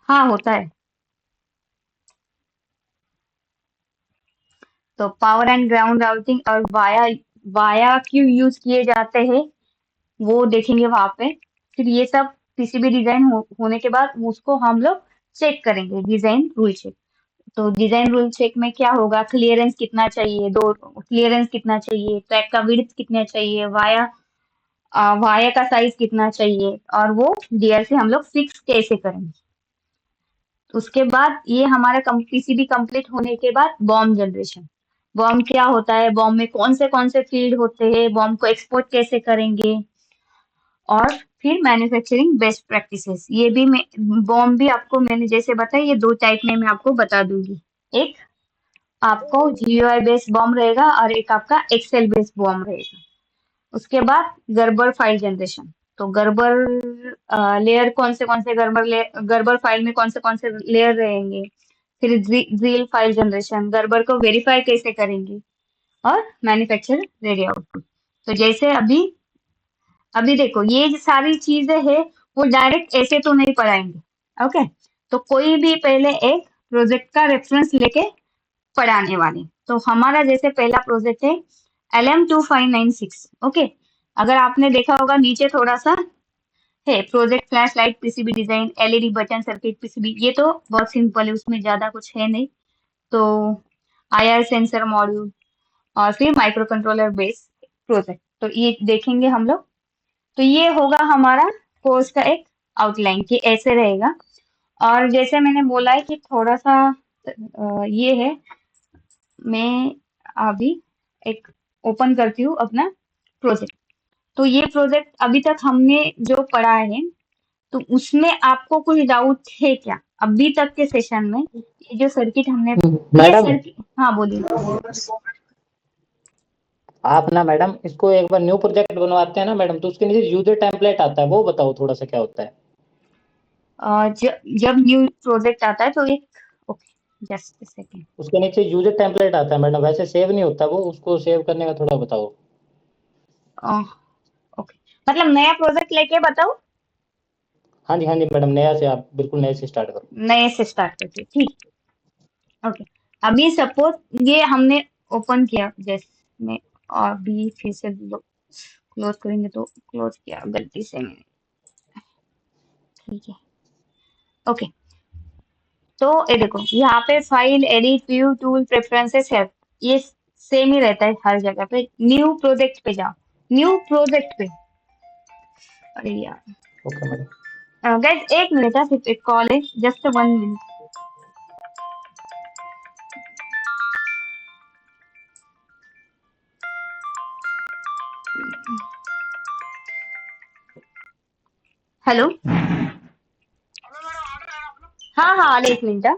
हाँ, होता है। तो पावर एंड ग्राउंड राउटिंग और वाया क्यों यूज किए जाते हैं वो देखेंगे वहां पे। फिर ये सब पीसीबी डिजाइन होने के बाद उसको हम लोग चेक करेंगे, डिजाइन रूल चेक। तो डिजाइन रूल चेक में क्या होगा, क्लियरेंस कितना चाहिए, क्लियरेंस कितना चाहिए, ट्रैक का विड्थ कितना चाहिए, वाया का साइज कितना चाहिए, और वो डीआर से हम लोग फिक्स कैसे करेंगे। उसके बाद ये हमारा पीसीबी कंप्लीट होने के बाद बॉम्ब जनरेशन, बॉम्ब क्या होता है, बॉम्ब में कौन से फील्ड होते हैं, बॉम्ब को एक्सपोर्ट कैसे करेंगे, और फिर मैन्युफैक्चरिंग बेस्ट प्रैक्टिसेस। ये भी बॉम्ब भी आपको मैंने जैसे बताया ये 2 टाइप में मैं आपको बता दूंगी, एक आपको जीयूआई बेस्ड बॉम्ब रहेगा और एक आपका एक्सेल बेस्ड बॉम्ब रहेगा। उसके बाद गर्बर फाइल जनरेशन। तो गर्बर लेयर कौन से गर्बर फाइल में कौन से लेयर रहेंगे। फिर जील फाइल जनरेशन, गर्बर को वेरीफाई कैसे करेंगे, और मैन्युफैक्चर रेडी आउटपुट। तो जैसे अभी देखो ये जो सारी चीजें है वो डायरेक्ट ऐसे तो नहीं पढ़ाएंगे। ओके, तो कोई भी पहले एक प्रोजेक्ट का रेफरेंस लेके पढ़ाने वाले। तो हमारा जैसे पहला प्रोजेक्ट है LM2596। ओके, अगर आपने देखा होगा नीचे थोड़ा सा है project flash light PCB design, LED button circuit PCB. ये तो बहुत सिंपल है, उसमें ज्यादा कुछ है नहीं। तो आईआर सेंसर मॉड्यूल और फिर माइक्रो कंट्रोलर बेस प्रोजेक्ट, तो ये देखेंगे हम लोग। तो ये होगा हमारा कोर्स का एक आउटलाइन कि ऐसे रहेगा। और जैसे मैंने बोला है कि थोड़ा सा ये है, मैं अभी एक ओपन करती हूँ अपना प्रोजेक्ट। तो ये प्रोजेक्ट अभी तक हमने जो पढ़ा है, तो उसमें आपको कुछ डाउट है क्या अभी तक के सेशन में? ये जो सर्किट हमने ये मैडम सर्किट, हाँ बोलिए। आप ना मैडम इसको एक बार न्यू प्रोजेक्ट बनवाते हैं ना मैडम, तो उसके नीचे यूजर टेम्पलेट आता है, वो बताओ थोड़ा सा क्या होता है। जब न्यू प्रोजेक्ट आता है तो एक, ओके जस्ट सेकेंड। उसके नीचे यूजर टेम्पलेट आता है मैडम, वैसे सेव नहीं होता वो, उसको सेव करने का थोड़ा बताओ। ओके, मतलब नया प्रोजेक्ट लेके बताओ। हाँ जी मैडम, नया से आप बिल्कुल नए से स्टार्ट करो। नए से स्टार्ट करते, ठीक। ओके, अभी सपोज ये हमने ओपन किया जैसे में, और भी फिर से क्लोज करेंगे तो क्लोज किया गलती से मैंने, ठीक है। ओके, तो ये देखो यहाँ पे file edit view tool preferences है, ये सेम ही रहता है हर जगह पे। न्यू प्रोजेक्ट पे जाओ, न्यू प्रोजेक्ट पे। अरे यार ओके मैडम। गाइस एक मिनट है, सिर्फ एक कॉल है, जस्ट 1 मिनट। हॅलो, हा आले, एक मिनिट हा.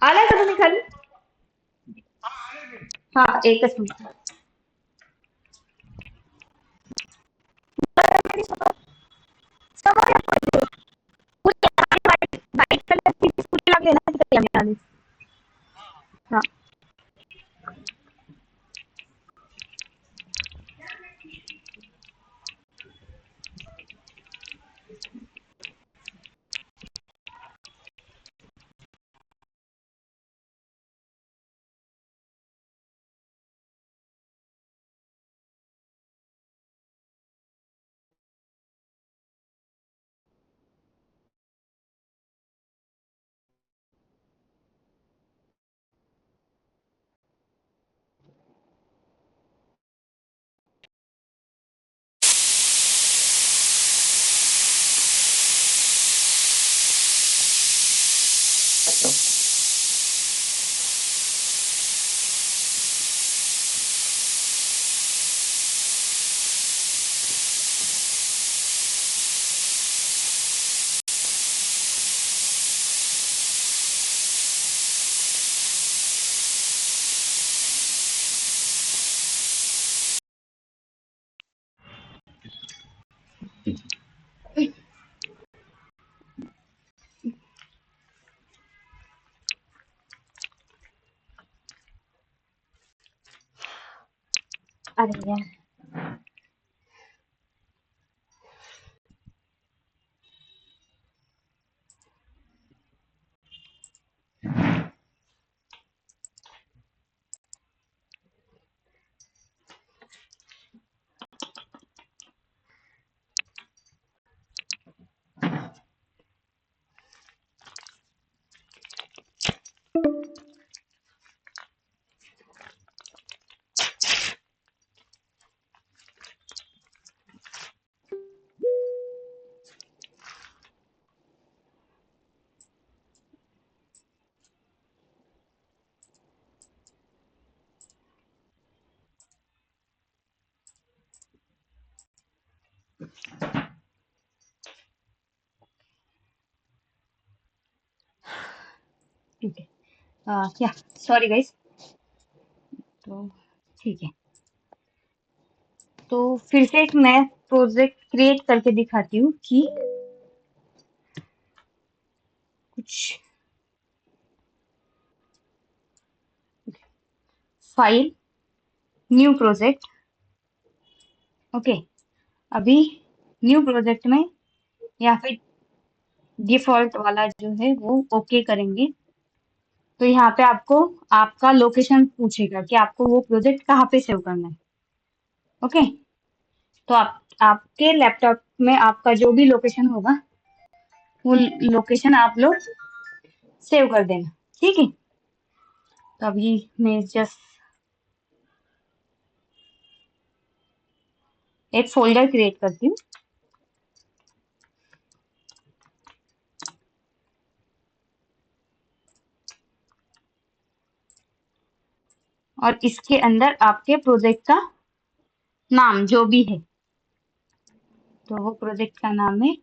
आलाय का तुम्ही खाली? हा एकच मिनिट. व्हाईट कलरची स्कूटी लागली ना तिथे आम्ही आली. हा अरे यार ठीक है, या सॉरी गाइस, तो ठीक है। तो फिर से एक नया प्रोजेक्ट क्रिएट करके दिखाती हूँ कि कुछ फाइल न्यू प्रोजेक्ट। ओके, अभी न्यू प्रोजेक्ट में या फिर डिफॉल्ट वाला जो है वो ओके करेंगे। तो यहाँ पे आपको आपका लोकेशन पूछेगा कि आपको वो प्रोजेक्ट कहाँ पे सेव करना है। ओके, तो आपके लैपटॉप में आपका जो भी लोकेशन होगा वो लोकेशन आप लोग सेव कर देना, ठीक है। तो अभी मैं जस्ट एक फोल्डर क्रिएट करती हूँ। और इसके अंदर आपके प्रोजेक्ट का नाम जो भी है तो वो प्रोजेक्ट का नाम में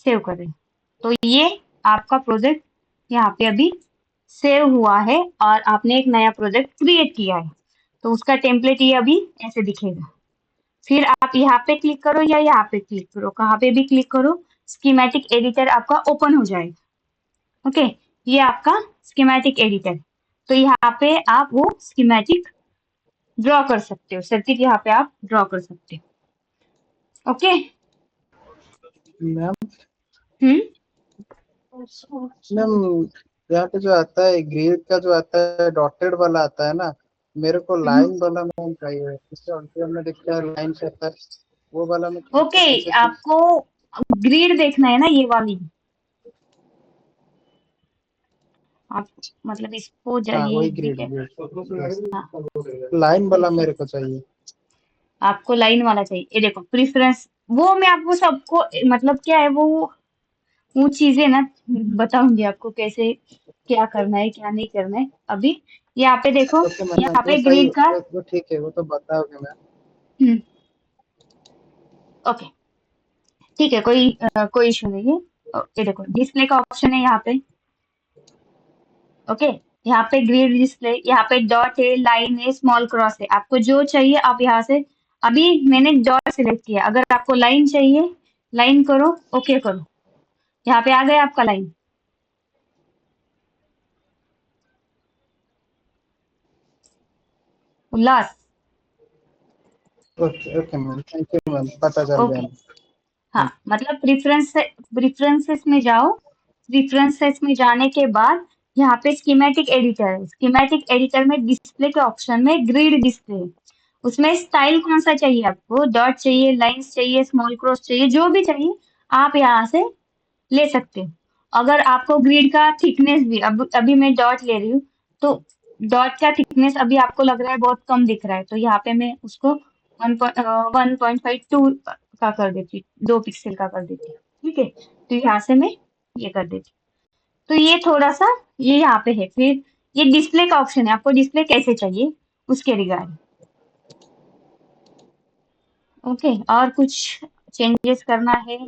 सेव करें। तो ये आपका प्रोजेक्ट यहाँ पे अभी सेव हुआ है और आपने एक नया प्रोजेक्ट क्रिएट किया है। तो उसका टेम्पलेट ये अभी ऐसे दिखेगा। फिर आप यहाँ पे क्लिक करो या यहाँ पे क्लिक करो, कहाँ पे भी क्लिक करो, स्कीमेटिक एडिटर आपका ओपन हो जाएगा। ओके, ये आपका स्कीमेटिक एडिटर। तो यहाँ पे आप वो स्कीमेटिक ड्रॉ कर सकते हो, सर्किट यहाँ पे आप ड्रॉ कर सकते हो। ओके मैम मैम, यहाँ पे जो आता है ग्रिड का जो आता है डॉटेड वाला आता है ना, मेरे को लाइन वाला मैम चाहिए। इससे उल्टे हमने देखा है लाइन से आता है, वो वाला में ओके, आपको ग्रिड देखना है ना, ये वाली आप मतलब इसको हाँ चाहिए, वही ठीक ग्रिड है। हाँ, लाइन वाला मेरे को चाहिए। आपको लाइन वाला चाहिए। ये देखो प्रिफरेंस, वो मैं आपको सबको मतलब क्या है वो चीजें ना बताऊंगी आपको कैसे क्या करना है क्या नहीं करना है। अभी यहाँ पे देखो, ओके मैम, यहाँ वो पे सही, ग्रिड का वो ठीक है, वो तो बताओगे मैम। ओके ठीक है, कोई इशू नहीं है। ये देखो डिस्प्ले का ऑप्शन है यहाँ पे। ओके, यहाँ पे ग्रिड डिस्प्ले, यहाँ पे डॉट है, लाइन है, स्मॉल क्रॉस है। आपको जो चाहिए आप यहाँ से, अभी मैंने डॉट सिलेक्ट किया। अगर आपको लाइन चाहिए लाइन करो, ओके करो, यहाँ पे आ गया आपका line. Ullas, okay okay ma'am, thank you ma'am, पता चल ओके। गया। हाँ, मतलब प्रिफरेंसेस में जाओ। प्रिफरेंसेस में जाने के बाद यहाँ पे स्कीमेटिक एडिटर है। स्कीमेटिक एडिटर में डिस्प्ले के ऑप्शन में ग्रिड डिस्प्ले है। उसमें स्टाइल कौन सा चाहिए आपको, डॉट चाहिए, लाइंस चाहिए, स्मॉल क्रॉस चाहिए, जो भी चाहिए आप यहाँ से ले सकते हो। अगर आपको ग्रिड का थिकनेस भी, अभी मैं डॉट ले रही हूँ तो डॉट का थिकनेस अभी आपको लग रहा है बहुत कम दिख रहा है, तो यहाँ पे मैं उसको 1.52 का कर देती हूँ, 2 पिक्सल का कर देती हूँ, ठीक है। तो यहाँ से मैं ये कर देती हूँ। तो ये थोड़ा सा ये यहाँ पे है। फिर ये डिस्प्ले का ऑप्शन है, आपको डिस्प्ले कैसे चाहिए उसके रिगार्डिंग। ओके, और कुछ चेंजेस करना है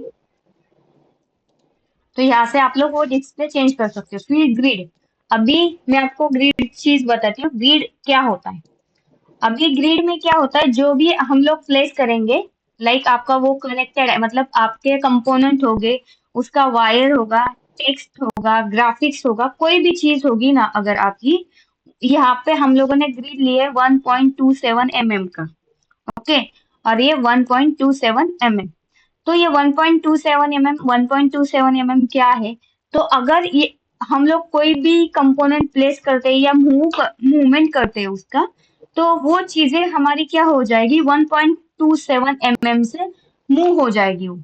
तो यहाँ से आप लोग वो डिस्प्ले चेंज कर सकते हो। फिर ग्रिड, अभी मैं आपको ग्रिड चीज बताती हूँ, ग्रिड क्या होता है। अभी ग्रिड में क्या होता है, जो भी हम लोग प्लेस करेंगे, लाइक आपका वो कनेक्टेड है, मतलब आपके कंपोनेंट होंगे, उसका वायर होगा, टेक्स्ट होगा, ग्राफिक्स होगा, कोई भी चीज होगी ना अगर आपकी, यहाँ पे हम लोगों ने ग्रिड लिए 1.27 mm का। ओके, और ये 1.27 mm। तो ये 1.27 mm 1.27 mm क्या है, तो अगर ये हम लोग कोई भी कंपोनेंट प्लेस करते हैं या मूवमेंट करते हैं उसका, तो वो चीजें हमारी क्या हो जाएगी, 1.27 mm से मूव हो जाएगी वो।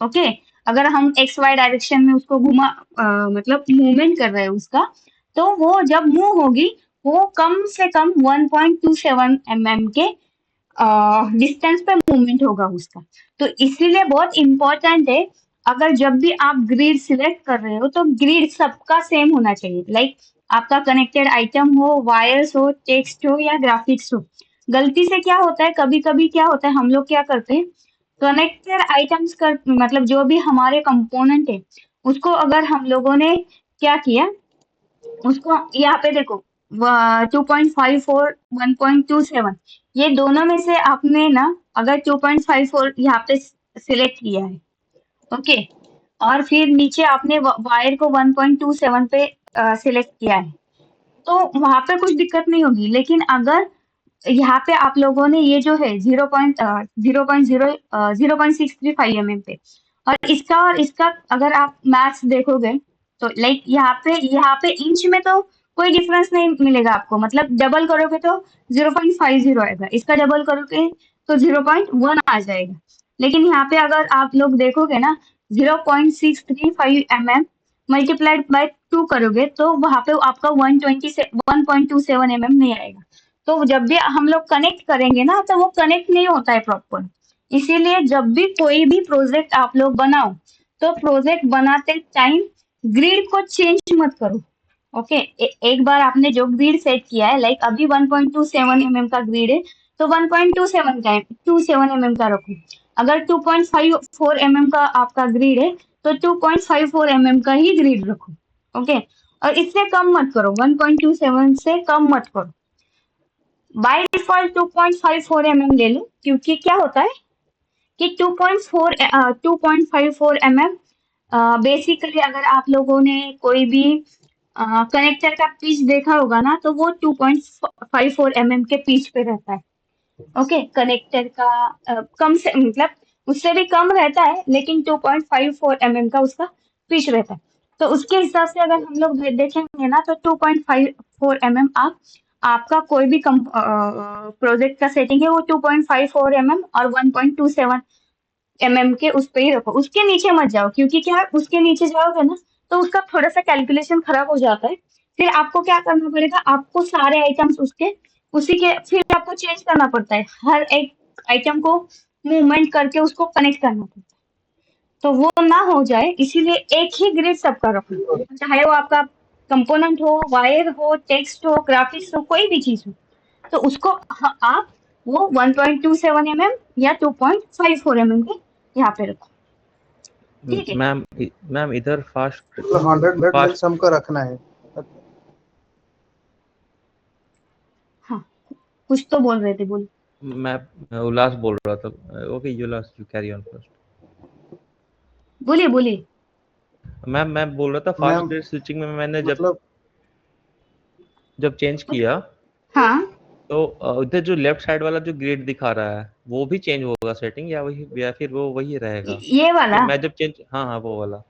ओके, अगर हम एक्स वाई डायरेक्शन में उसको मतलब मूवमेंट कर रहे हैं उसका, तो वो जब मूव होगी वो कम से कम 1.27 mm के डिस्टेंस पे मूवमेंट होगा उसका। तो इसीलिए बहुत इंपॉर्टेंट है, अगर जब भी आप ग्रिड सिलेक्ट कर रहे हो तो ग्रिड सबका सेम होना चाहिए। लाइक आपका कनेक्टेड आइटम हो, वायर्स हो, टेक्स्ट हो या ग्राफिक्स हो। गलती से क्या होता है, कभी कभी क्या होता है, हम लोग क्या करते हैं, कनेक्टेड आइटम्स कर मतलब जो भी हमारे कंपोनेंट है उसको अगर हम लोगों ने क्या किया, उसको यहाँ पे देखो 2.54 1.27 ये दोनों में से आपने ना अगर 2.54 यहाँ पे सिलेक्ट किया है, ओके, और फिर नीचे आपने वायर को 1.27 पे सिलेक्ट किया है, तो वहां पे कुछ दिक्कत नहीं होगी। लेकिन अगर यहाँ पे आप लोगों ने ये जो है 0.635 पे, और इसका अगर आप मैथ्स देखोगे तो लाइक यहाँ पे इंच में तो कोई डिफरेंस नहीं मिलेगा आपको, मतलब डबल करोगे तो 0.50 आएगा, इसका डबल करोगे तो 0.1 आ जाएगा। लेकिन यहाँ पे अगर आप लोग देखोगे ना 0.635 मल्टीप्लाइड बाय 2 करोगे तो वहां पे आपका 1.27 नहीं आएगा। तो जब भी हम लोग कनेक्ट करेंगे ना तो वो कनेक्ट नहीं होता है प्रॉपर। इसीलिए जब भी कोई भी प्रोजेक्ट आप लोग बनाओ तो प्रोजेक्ट बनाते टाइम ग्रिड को चेंज मत करो। ओके, एक बार आपने जो ग्रिड सेट किया है, लाइक अभी 1.27 का ग्रिड है तो 1.27 का 27 का रखो। अगर 2.54 का आपका ग्रिड है तो 2.54 का ही ग्रिड रखो। ओके, और इससे कम मत करो, 1.27 से कम मत करो। बाय डिफॉल्ट 2.54 ले लो, क्योंकि क्या होता है कि 2.54 बेसिकली अगर आप लोगों ने कोई भी कनेक्टर का पिच देखा होगा ना तो वो 2.54 के पिच पे रहता है। ओके, कनेक्टर का कम से मतलब उससे भी कम रहता है, लेकिन 2.54 का उसका पिच रहता है। तो उसके हिसाब से अगर हम लोग देखेंगे ना तो 2.54 आपका कोई भी प्रोजेक्ट का सेटिंग है वो 2.54 और 1.27 के उस पे ही रखो, उसके नीचे मत जाओ, क्योंकि क्या उसके नीचे जाओगे ना तो उसका थोड़ा सा कैलकुलेशन खराब हो जाता है। फिर आपको क्या करना पड़ेगा, आपको सारे आइटम्स उसी के फिर आपको चेंज करना पड़ता है, हर एक आइटम को मूवमेंट करके उसको कनेक्ट करना पड़ता है। तो वो ना हो जाए इसीलिए एक ही ग्रिड सबका रखो, चाहे वो आपका कंपोनेंट हो, वायर हो, टेक्स्ट हो, ग्राफिक्स हो, कोई भी चीज हो, तो उसको आप वो 1.27 या 2.54 के यहाँ पे रखो। ठीक है, मैम इधर फास्ट 100 मिनट्स हमको रखना है। हाँ, कुछ तो बोल रहे थे, बोल। मैं उल्लास बोल रहा था। Okay Ullas, you carry on first. बोलिए। मैम मैं बोल रहा था फास्ट ग्रिड स्विचिंग में मैंने जब चेंज किया हाँ, तो उधर जो लेफ्ट साइड वाला जो ग्रिड दिखा रहा है वो भी चेंज होगा सेटिंग, या फिर वो वही रहेगा? ये वाला मैं जब चेंज, हाँ वो वाला।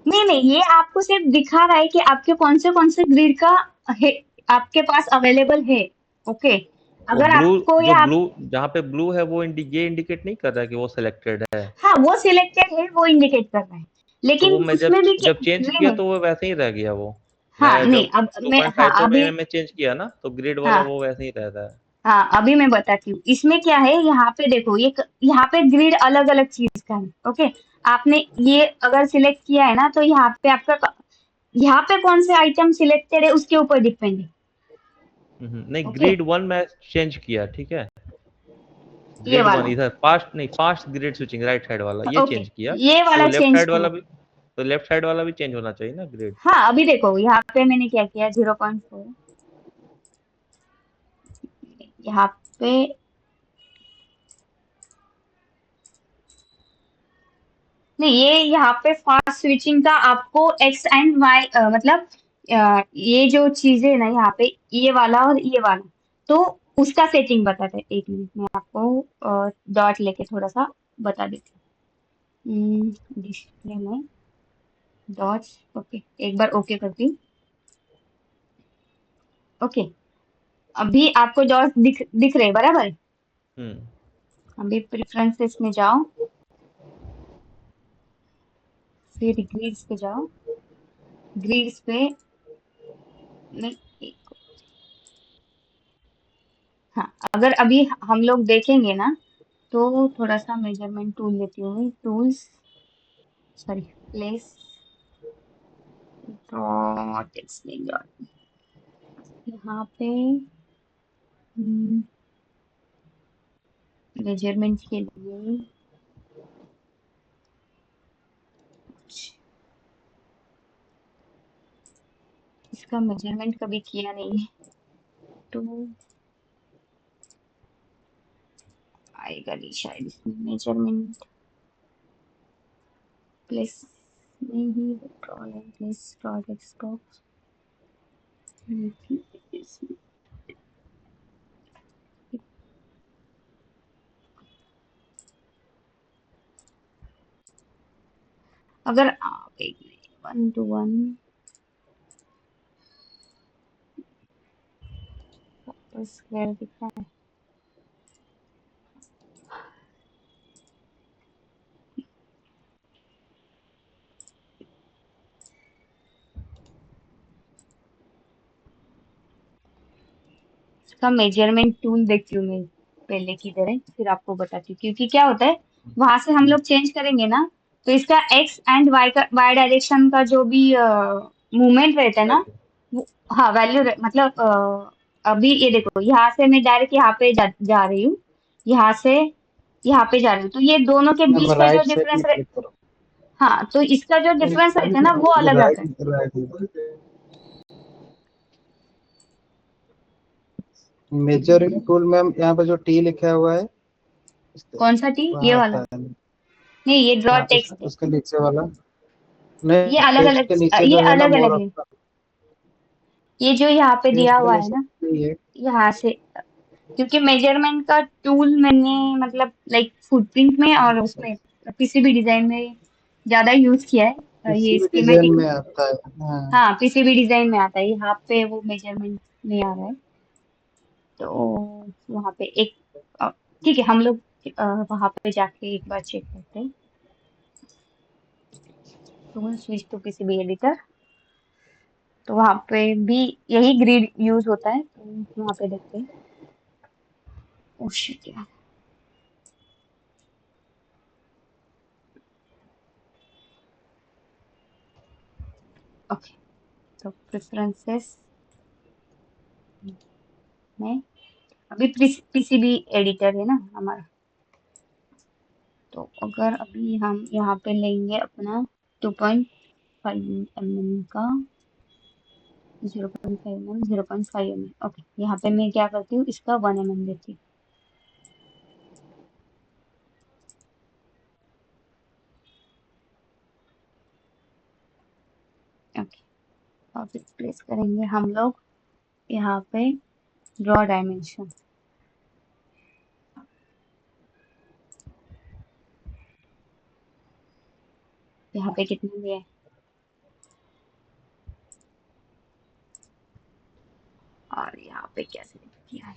नहीं, ये आपको सिर्फ दिखा रहा है कि आपके कौन से ग्रिड का है, आपके पास अवेलेबल है। ओके, वो अगर ब्लू, आपको जो या ब्लू जहाँ पे ब्लू है वो ये इंडिकेट नहीं कर रहा है कि वो सिलेक्टेड है। हाँ वो सिलेक्टेड है, वो इंडिकेट कर रहा है, तो वो लेकिन मैं उसमें भी जब चेंज किया नहीं, तो वो वैसे ही रह गया वो। हाँ मैं नहीं, जब अब मैं, हाँ 2.54 अभी, में चेंज किया ना तो ग्रिड वाला हाँ वो वैसे ही रहता है। हाँ अभी मैं बताती हूँ इसमें क्या है। यहाँ पे देखो, ये यहाँ पे ग्रिड अलग अलग चीज का है। ओके, आपने ये अगर सिलेक्ट किया है ना तो यहाँ पे आपका यहाँ पे कौन से आइटम सिलेक्टेड है उसके ऊपर डिपेंड है। नहीं, ओके, ग्रिड 1 मैं चेंज किया, ठीक है। ये ग्रिड 1 वाला, इधर fast grid switching right side वाला ये ओके, चेंज किया। ये तो वाला लेफ्ट चेंज साइड किया। वाला भी, तो लेफ्ट साइड वाला भी चेंज होना चाहिए ना ग्रिड। हाँ अभी देखो यहाँ पे मैंने क्या किया, 0.4 यहाँ पे, नहीं ये यहाँ पे फास्ट स्विचिंग का आपको एक्स एंड वाई मतलब ये जो चीजें है ना यहाँ पे, ये वाला और ये वाला, तो उसका सेटिंग बताते हैं। एक मिनट में आपको डॉट लेके थोड़ा सा बता देती हूँ। डिस्प्ले में डॉट्स, ओके, एक बार ओके करती हूँ। ओके, अभी आपको डॉट्स दिख रहे हैं बराबर। अभी प्रेफरेंसेस में जाओ, फिर ग्रिड्स पे जाओ, ग्रिड्स पे नहीं, हाँ अगर अभी हम लोग देखेंगे ना तो थोड़ा सा मेजरमेंट टूल लेती हूँ, tools, sorry, place draw text नहीं डॉट, यहाँ पे मेजरमेंट के लिए इसका मेजरमेंट कभी किया नहीं है तो आएगा नहीं शायद इसमें मेजरमेंट प्लेस में ही withdrawal and place project stocks अगर आप एक 1:1 स्क्वायर दिख रहा है इसका मेजरमेंट टूल देखती हूँ मैं पहले की तरह, फिर आपको बताती हूँ। क्योंकि क्या होता है वहां से हम लोग चेंज करेंगे ना, तो इसका एक्स एंड वाई डायरेक्शन का जो भी मूवमेंट रहता है ना, हाँ वैल्यू मतलब अभी ये देखो यहाँ से मैं डायरेक्ट यहाँ पे जा रही हूँ, यहाँ से यहाँ पे जा रही हूँ, तो ये दोनों के बीच का जो राइट साइड में डिफरेंस क्लिक करो। हाँ, तो इसका जो डिफरेंस रहता है ना वो अलग आता है। मेजरिंग टूल में यहाँ पर जो टी लिखा हुआ है कौन सा टी? ये वहाँ वाला? आता है। नहीं, ये ड्रॉ हाँ, टेक्स्ट है। उसके नीचे वाला ये नहीं, अलग टेक्स्ट के नीचे ये जो है ना अलग मोर अलग है। ये जो यहाँ पे दिया टेक्स्ट हुआ वाले है ना, सब ये यहाँ से, क्योंकि मेजरमेंट का टूल मैंने मतलब लाइक फुटप्रिंट में और उसमें पीसीबी डिजाइन में ज्यादा यूज किया है। किसी ये भी डिजाइन स्कीमेटिक में आता है। हाँ, हाँ पीसीबी डिजाइन में आता है, यहाँ पे वो मेजरमेंट नहीं आ रहा है। तो वहाँ पे एक ठीक है, हम लोग वहाँ पे जाके एक बार चेक करते हैं। तो स्विच टू पीसीबी एडिटर, तो वहाँ पे भी यही ग्रिड यूज होता है, तो वहाँ पे देखते हैं। ओह शिट यार, ओके, तो प्रेफरेंसेस में अभी पीसीबी एडिटर है ना हमारा, तो अगर अभी हम यहाँ पे लेंगे अपना 2.5 mm का 0.5 mm 0.5 mm, ओके, यहाँ पे मैं क्या करती हूँ इसका 1 mm देती हूँ। ओके, और फिर प्लेस करेंगे हम लोग यहाँ पे ड्रॉ डायमेंशन। यहाँ पे कितना दिया है और यहाँ पे क्या सिलेक्ट किया है।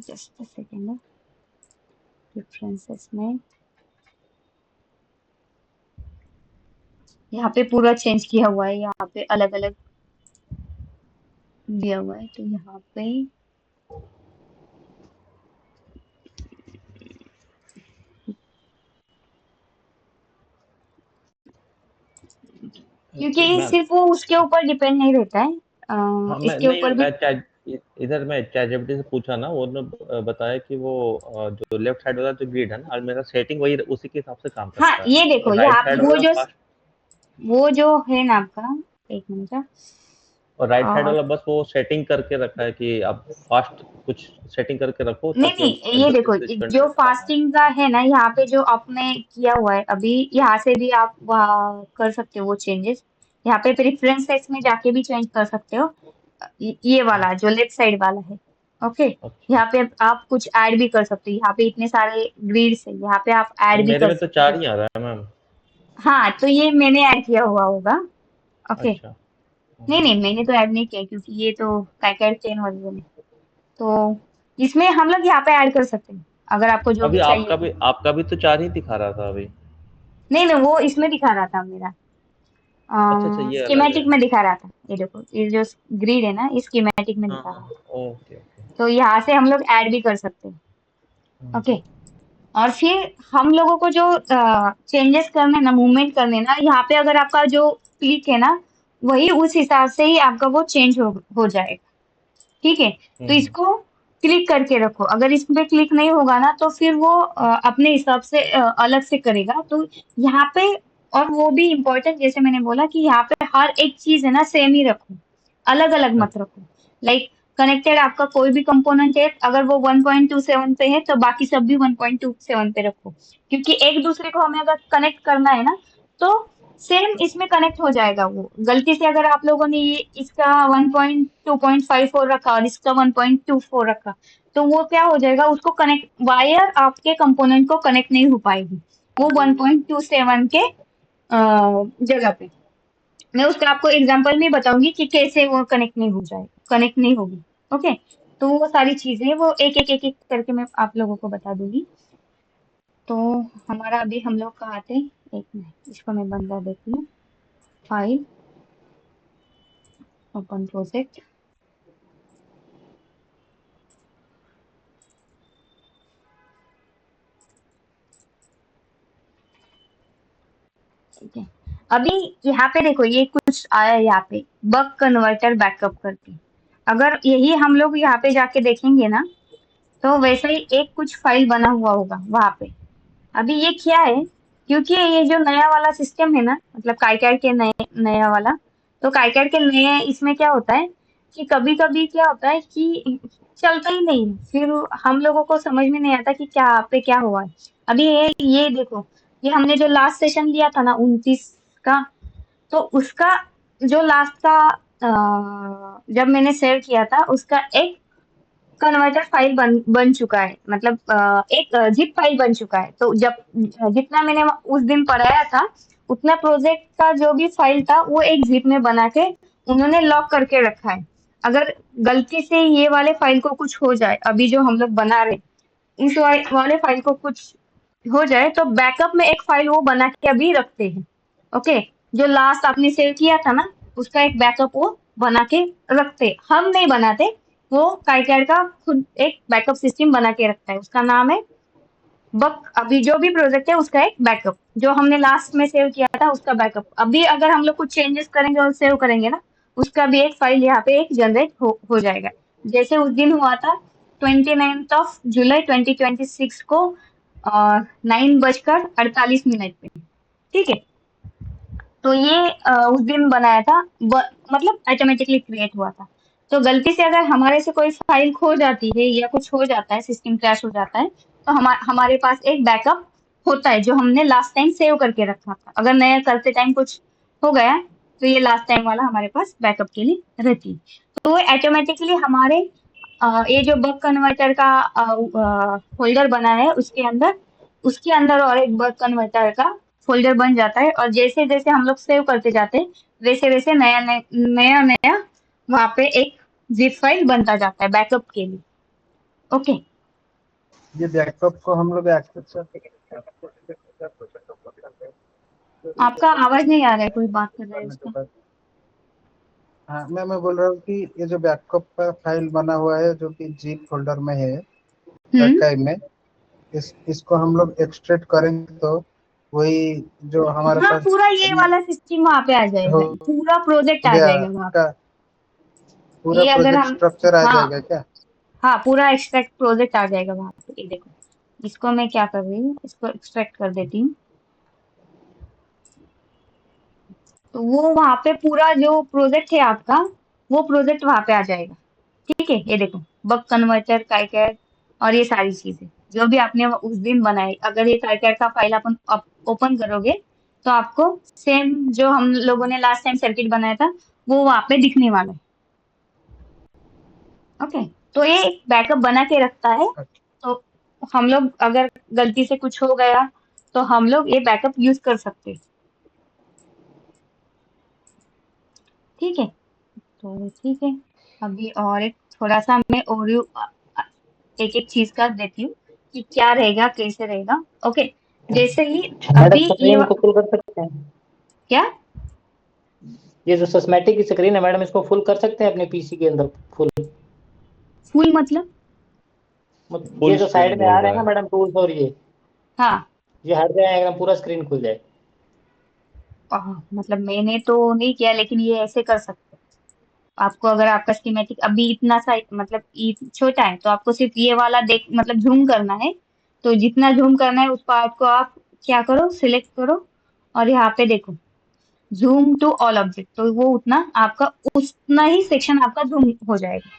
जस्ट अ सेकेंड, प्रेफरेंसेस में यहाँ पे पूरा चेंज किया हुआ है, यहाँ पे अलग अलग दिया हुआ है, तो यहाँ पे क्योंकि मैम सिर्फ वो उसके ऊपर डिपेंड नहीं रहता है, हाँ मैं इसके नहीं ऊपर भी। इधर मैं ChatGPT से पूछा ना, उन्होंने बताया कि वो जो लेफ्ट साइड वाला जो ग्रिड है ना, और मेरा सेटिंग वही उसी के हिसाब से काम हाँ करता है, ये देखो और यहाँ राइट साइड वो वाला जो फास्ट, है ना आपका, एक मिनट का, और राइट साइड और वाला बस वो सेटिंग करके रखा है कि आप फास्ट कुछ सेटिंग करके रखो नहीं ताकि नहीं, हम ये जल्दी देखो स्विच करने जो में काम आए। फास्टिंग का है ना, यहाँ पे जो आपने किया हुआ है अभी, यहाँ से भी आप वहाँ कर सकते हो वो चेंजेस। यहाँ पे प्रेफरेंसेस में जाके भी चेंज कर सकते हो, ये वाला जो लेफ्ट साइड वाला है। ओके, अच्छा, यहाँ पे आप कुछ ऐड भी कर सकते हो, यहाँ पे इतने सारे ग्रिड्स है, यहाँ पे आप तो ऐड भी मेरे कर में तो सकते हो। 4 ही आ रहा है मैम। हाँ, तो ये मैंने ऐड किया हुआ होगा। ओके, अच्छा, नहीं नहीं मैंने तो ऐड नहीं किया, क्योंकि ये तो कैकेड 10 वर्जन है, तो इसमें हम लोग यहाँ पे ऐड कर सकते हैं अगर आपको जो अभी भी चाहिए तो। आपका भी तो 4 ही दिखा रहा था अभी। नहीं नहीं, वो इसमें दिखा रहा था मेरा, अच्छा अच्छा, ये अलग स्कीमेटिक है। में दिखा रहा था। ये देखो ये जो ग्रिड है ना, इस स्कीमेटिक में हाँ दिखा रहा हाँ, है, ओके ओके। तो यहाँ से हम लोग ऐड भी कर सकते हैं। ओके, और फिर हम लोगों को जो चेंजेस करने ना, मूवमेंट करने ना, यहाँ पे अगर आपका जो क्लिक है ना, वही उस हिसाब से ही आपका वो चेंज हो जाएगा। ठीक है, तो हम्म, इसको क्लिक करके रखो, अगर इस पे क्लिक नहीं होगा ना तो फिर वो अपने हिसाब से अलग से करेगा। तो यहाँ पे और वो भी इम्पोर्टेंट, जैसे मैंने बोला कि यहाँ पे हर एक चीज है ना सेम ही रखो, अलग अलग मत रखो। लाइक कनेक्टेड आपका कोई भी कंपोनेंट है, अगर वो 1.27 पे है तो बाकी सब भी 1.27 पे रखो, क्योंकि एक दूसरे को हमें अगर कनेक्ट करना है ना तो सेम इसमें कनेक्ट हो जाएगा। वो गलती से अगर आप लोगों ने ये इसका 1.2.54 रखा और इसका 1.24 रखा, तो वो क्या हो जाएगा, उसको कनेक्ट, वायर आपके कंपोनेंट को कनेक्ट नहीं हो पाएगी वो 1.27 के जगह पे। मैं उसका आपको एग्जांपल भी बताऊंगी कि कैसे वो कनेक्ट नहीं हो जाए, कनेक्ट नहीं होगी। ओके, तो वो सारी चीजें वो एक एक करके मैं आप लोगों को बता दूंगी। तो हमारा अभी हम लोग कहाँ थे, एक मिनट, इसको मैं बंद कर देती हूँ। फाइल, ओपन प्रोजेक्ट, ठीक है। अभी यहाँ पे देखो ये कुछ आया यहाँ पे, बक कन्वर्टर बैकअप करके। अगर यही हम लोग यहाँ पे जाके देखेंगे ना तो वैसे ही एक कुछ फाइल बना हुआ होगा वहां पे। अभी ये क्या है, क्योंकि ये जो नया वाला सिस्टम है ना, मतलब काइकैड के नए नया वाला, तो काइकैड के नए इसमें क्या होता है कि कभी कभी क्या होता है कि चलता ही नहीं, फिर हम लोगों को समझ में नहीं आता कि क्या पे क्या हुआ है। अभी ये देखो, ये हमने जो लास्ट सेशन लिया था ना 29 का, तो उसका जो लास्ट का जब मैंने सेव किया था उसका एक कन्वर्टर फाइल बन चुका है, मतलब एक जिप फाइल बन चुका है। तो जब जितना मैंने उस दिन पढ़ाया था उतना प्रोजेक्ट का जो भी फाइल था वो एक जिप में बना के उन्होंने लॉक करके रखा है। अगर गलती से ये वाले फाइल को कुछ हो जाए, अभी जो हम लोग बना रहे इस वाले फाइल को कुछ हो जाए, तो बैकअप में एक फाइल वो बना के अभी रखते हैं। ओके, जो लास्ट आपने सेव किया था ना उसका एक बैकअप वो बना के रखते, हम नहीं बनाते, वो काइकैड का खुद एक बैकअप सिस्टम बना के रखता है, उसका नाम है बक। अभी जो भी प्रोजेक्ट है उसका एक बैकअप, जो हमने लास्ट में सेव किया था उसका बैकअप, अभी अगर हम लोग कुछ चेंजेस करेंगे और सेव करेंगे ना उसका भी एक फाइल यहाँ पे एक जनरेट हो जाएगा। जैसे उस दिन हुआ था 29 जुलाई 2026 को 9:48 पे, ठीक है। तो ये उस दिन बनाया था, मतलब ऑटोमेटिकली क्रिएट हुआ था। तो गलती से अगर हमारे से कोई फाइल खो जाती है या कुछ हो जाता है, सिस्टम क्रैश हो जाता है, तो हमारे पास एक बैकअप होता है जो हमने लास्ट टाइम सेव करके रखा था। अगर नया करते टाइम कुछ हो गया तो ये लास्ट टाइम वाला हमारे पास बैकअप के लिए रहती है। तो वो ऑटोमेटिकली हमारे ये जो बक कन्वर्टर का फोल्डर बना है उसके अंदर और एक बक कन्वर्टर का फोल्डर बन जाता है, और जैसे जैसे हम लोग सेव करते जाते हैं वैसे वैसे नया वहां पे एक जिप फाइल बनता जाता है बैकअप के लिए। ओके, ये बैकअप को हम लोग एक्सेस आपका आवाज नहीं आ रहा है, कोई बात कर रहा है उसका। हाँ, मैं बोल रहा हूँ कि ये जो बैकअप का फाइल बना हुआ है जो कि जीप फोल्डर में है आर्काइव में, इसको हम लोग एक्सट्रैक्ट करेंगे तो वही जो हमारे हाँ, पास पूरा ये वाला सिस्टम वहां पे आ जाएगा, हो पूरा प्रोजेक्ट आ गया जाएगा वहां पे। पूरा ये अगर प्रोजेक्ट हम, स्ट्रक्चर आ हाँ जाएगा क्या? हाँ, पूरा एक्सट्रैक्ट प्रोजेक्ट आ जाएगा वहां पे। ये देखो, इसको मैं क्या कर रही हूँ, इसको एक्सट्रैक्ट कर देती हूँ, तो वो वहां पे पूरा जो प्रोजेक्ट है आपका वो प्रोजेक्ट वहां पे आ जाएगा। ठीक है, ये देखो, बक कन्वर्टर, काइकैड और ये सारी चीजें जो भी आपने उस दिन बनाई, अगर ये काइकैड का फाइल अपन ओपन करोगे तो आपको सेम जो हम लोगों ने लास्ट टाइम सर्किट बनाया था वो वहां पे दिखने वाला है। ओके, तो ये बैकअप बना के रखता है, तो हम लोग अगर गलती से कुछ हो गया तो हम लोग ये बैकअप यूज कर सकते हैं। ठीक है, तो ठीक है, अभी और एक थोड़ा सा मैं ओवरव्यू एक एक चीज का देती हूँ कि क्या रहेगा कैसे रहेगा। ओके, जैसे ही मैडम अभी स्क्रीन को फुल कर सकते हैं? क्या, ये जो सस्मेटिक की स्क्रीन है मैडम, इसको फुल कर सकते हैं अपने पीसी के अंदर? फुल मतलब ये जो साइड में आ रहे हैं ना मैडम टूल्स, और हाँ, ये हट जाए एकदम, पूरा स्क्रीन खुल जाए। मतलब मैंने तो नहीं किया, लेकिन ये ऐसे कर सकते हैं। आपको अगर आपका स्कीमेटिक अभी इतना सा मतलब छोटा है तो आपको सिर्फ ये वाला देख मतलब झूम करना है, तो जितना झूम करना है उस पार्ट को आप क्या करो, सिलेक्ट करो और यहाँ पे देखो जूम टू ऑल ऑब्जेक्ट, तो वो उतना ही सेक्शन आपका जूम हो जाएगा।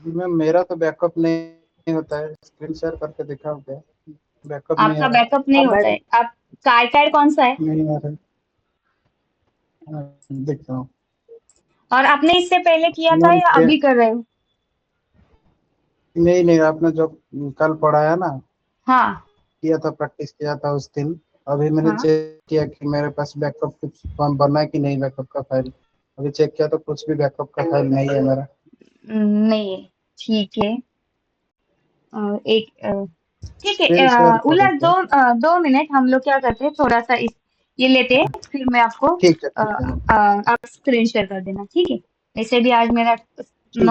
मैम मेरा तो बैकअप नहीं होता है, स्क्रीन शेयर करके दिखाओ क्या? बैकअप नहीं आ आपका रहा है। बैकअप नहीं होता है। आप कार्ड कौन सा है? नहीं आ रहा है। देखता हूँ और आपने इससे पहले किया था मैम। या अभी कर रहे हो? नहीं, आपने जो कल पढ़ाया ना, हाँ किया था, प्रैक्टिस किया था उस दिन। अभी मैंने हाँ। चेक किया कि मेरे पास बैकअप कुछ बना है कि नहीं, बैकअप का फाइल। अभी चेक किया तो कुछ भी बैकअप का फाइल नहीं है मेरा। नहीं है, ठीक है। ठीक है। स्क्रीन शेयर करो उल्लास, क्या? 2 मिनट हम लोग क्या करते हैं, थोड़ा सा ये लेते हैं, फिर मैं आपको ठीक है, ठीक है, आप स्क्रीन शेयर कर देना, ठीक है? वैसे भी आज मेरा ठीक है।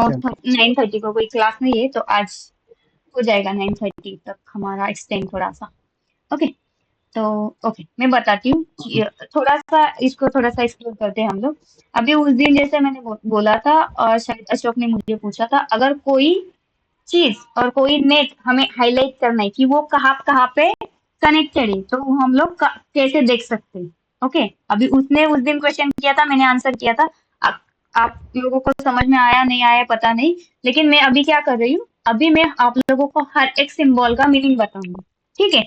9:30 को कोई क्लास नहीं है, तो आज हो जाएगा 9:30 तक हमारा एक्सटेंड थोड़ा सा। ओके, तो ओके मैं बताती हूँ कि थोड़ा सा एक्सप्लोर करते हैं हम लोग। अभी उस दिन जैसे मैंने बोला था, और शायद अशोक ने मुझे पूछा था, अगर कोई चीज और कोई नेट हमें हाईलाइट करना है कि वो कहाँ कहाँ पे कनेक्टेड है, तो हम लोग कैसे देख सकते हैं। ओके, अभी उसने उस दिन क्वेश्चन किया था, मैंने आंसर किया था। आप लोगों को समझ में आया नहीं आया पता नहीं, लेकिन मैं अभी क्या कर रही हूँ, अभी मैं आप लोगों को हर एक सिंबल का मीनिंग बताऊंगी, ठीक है?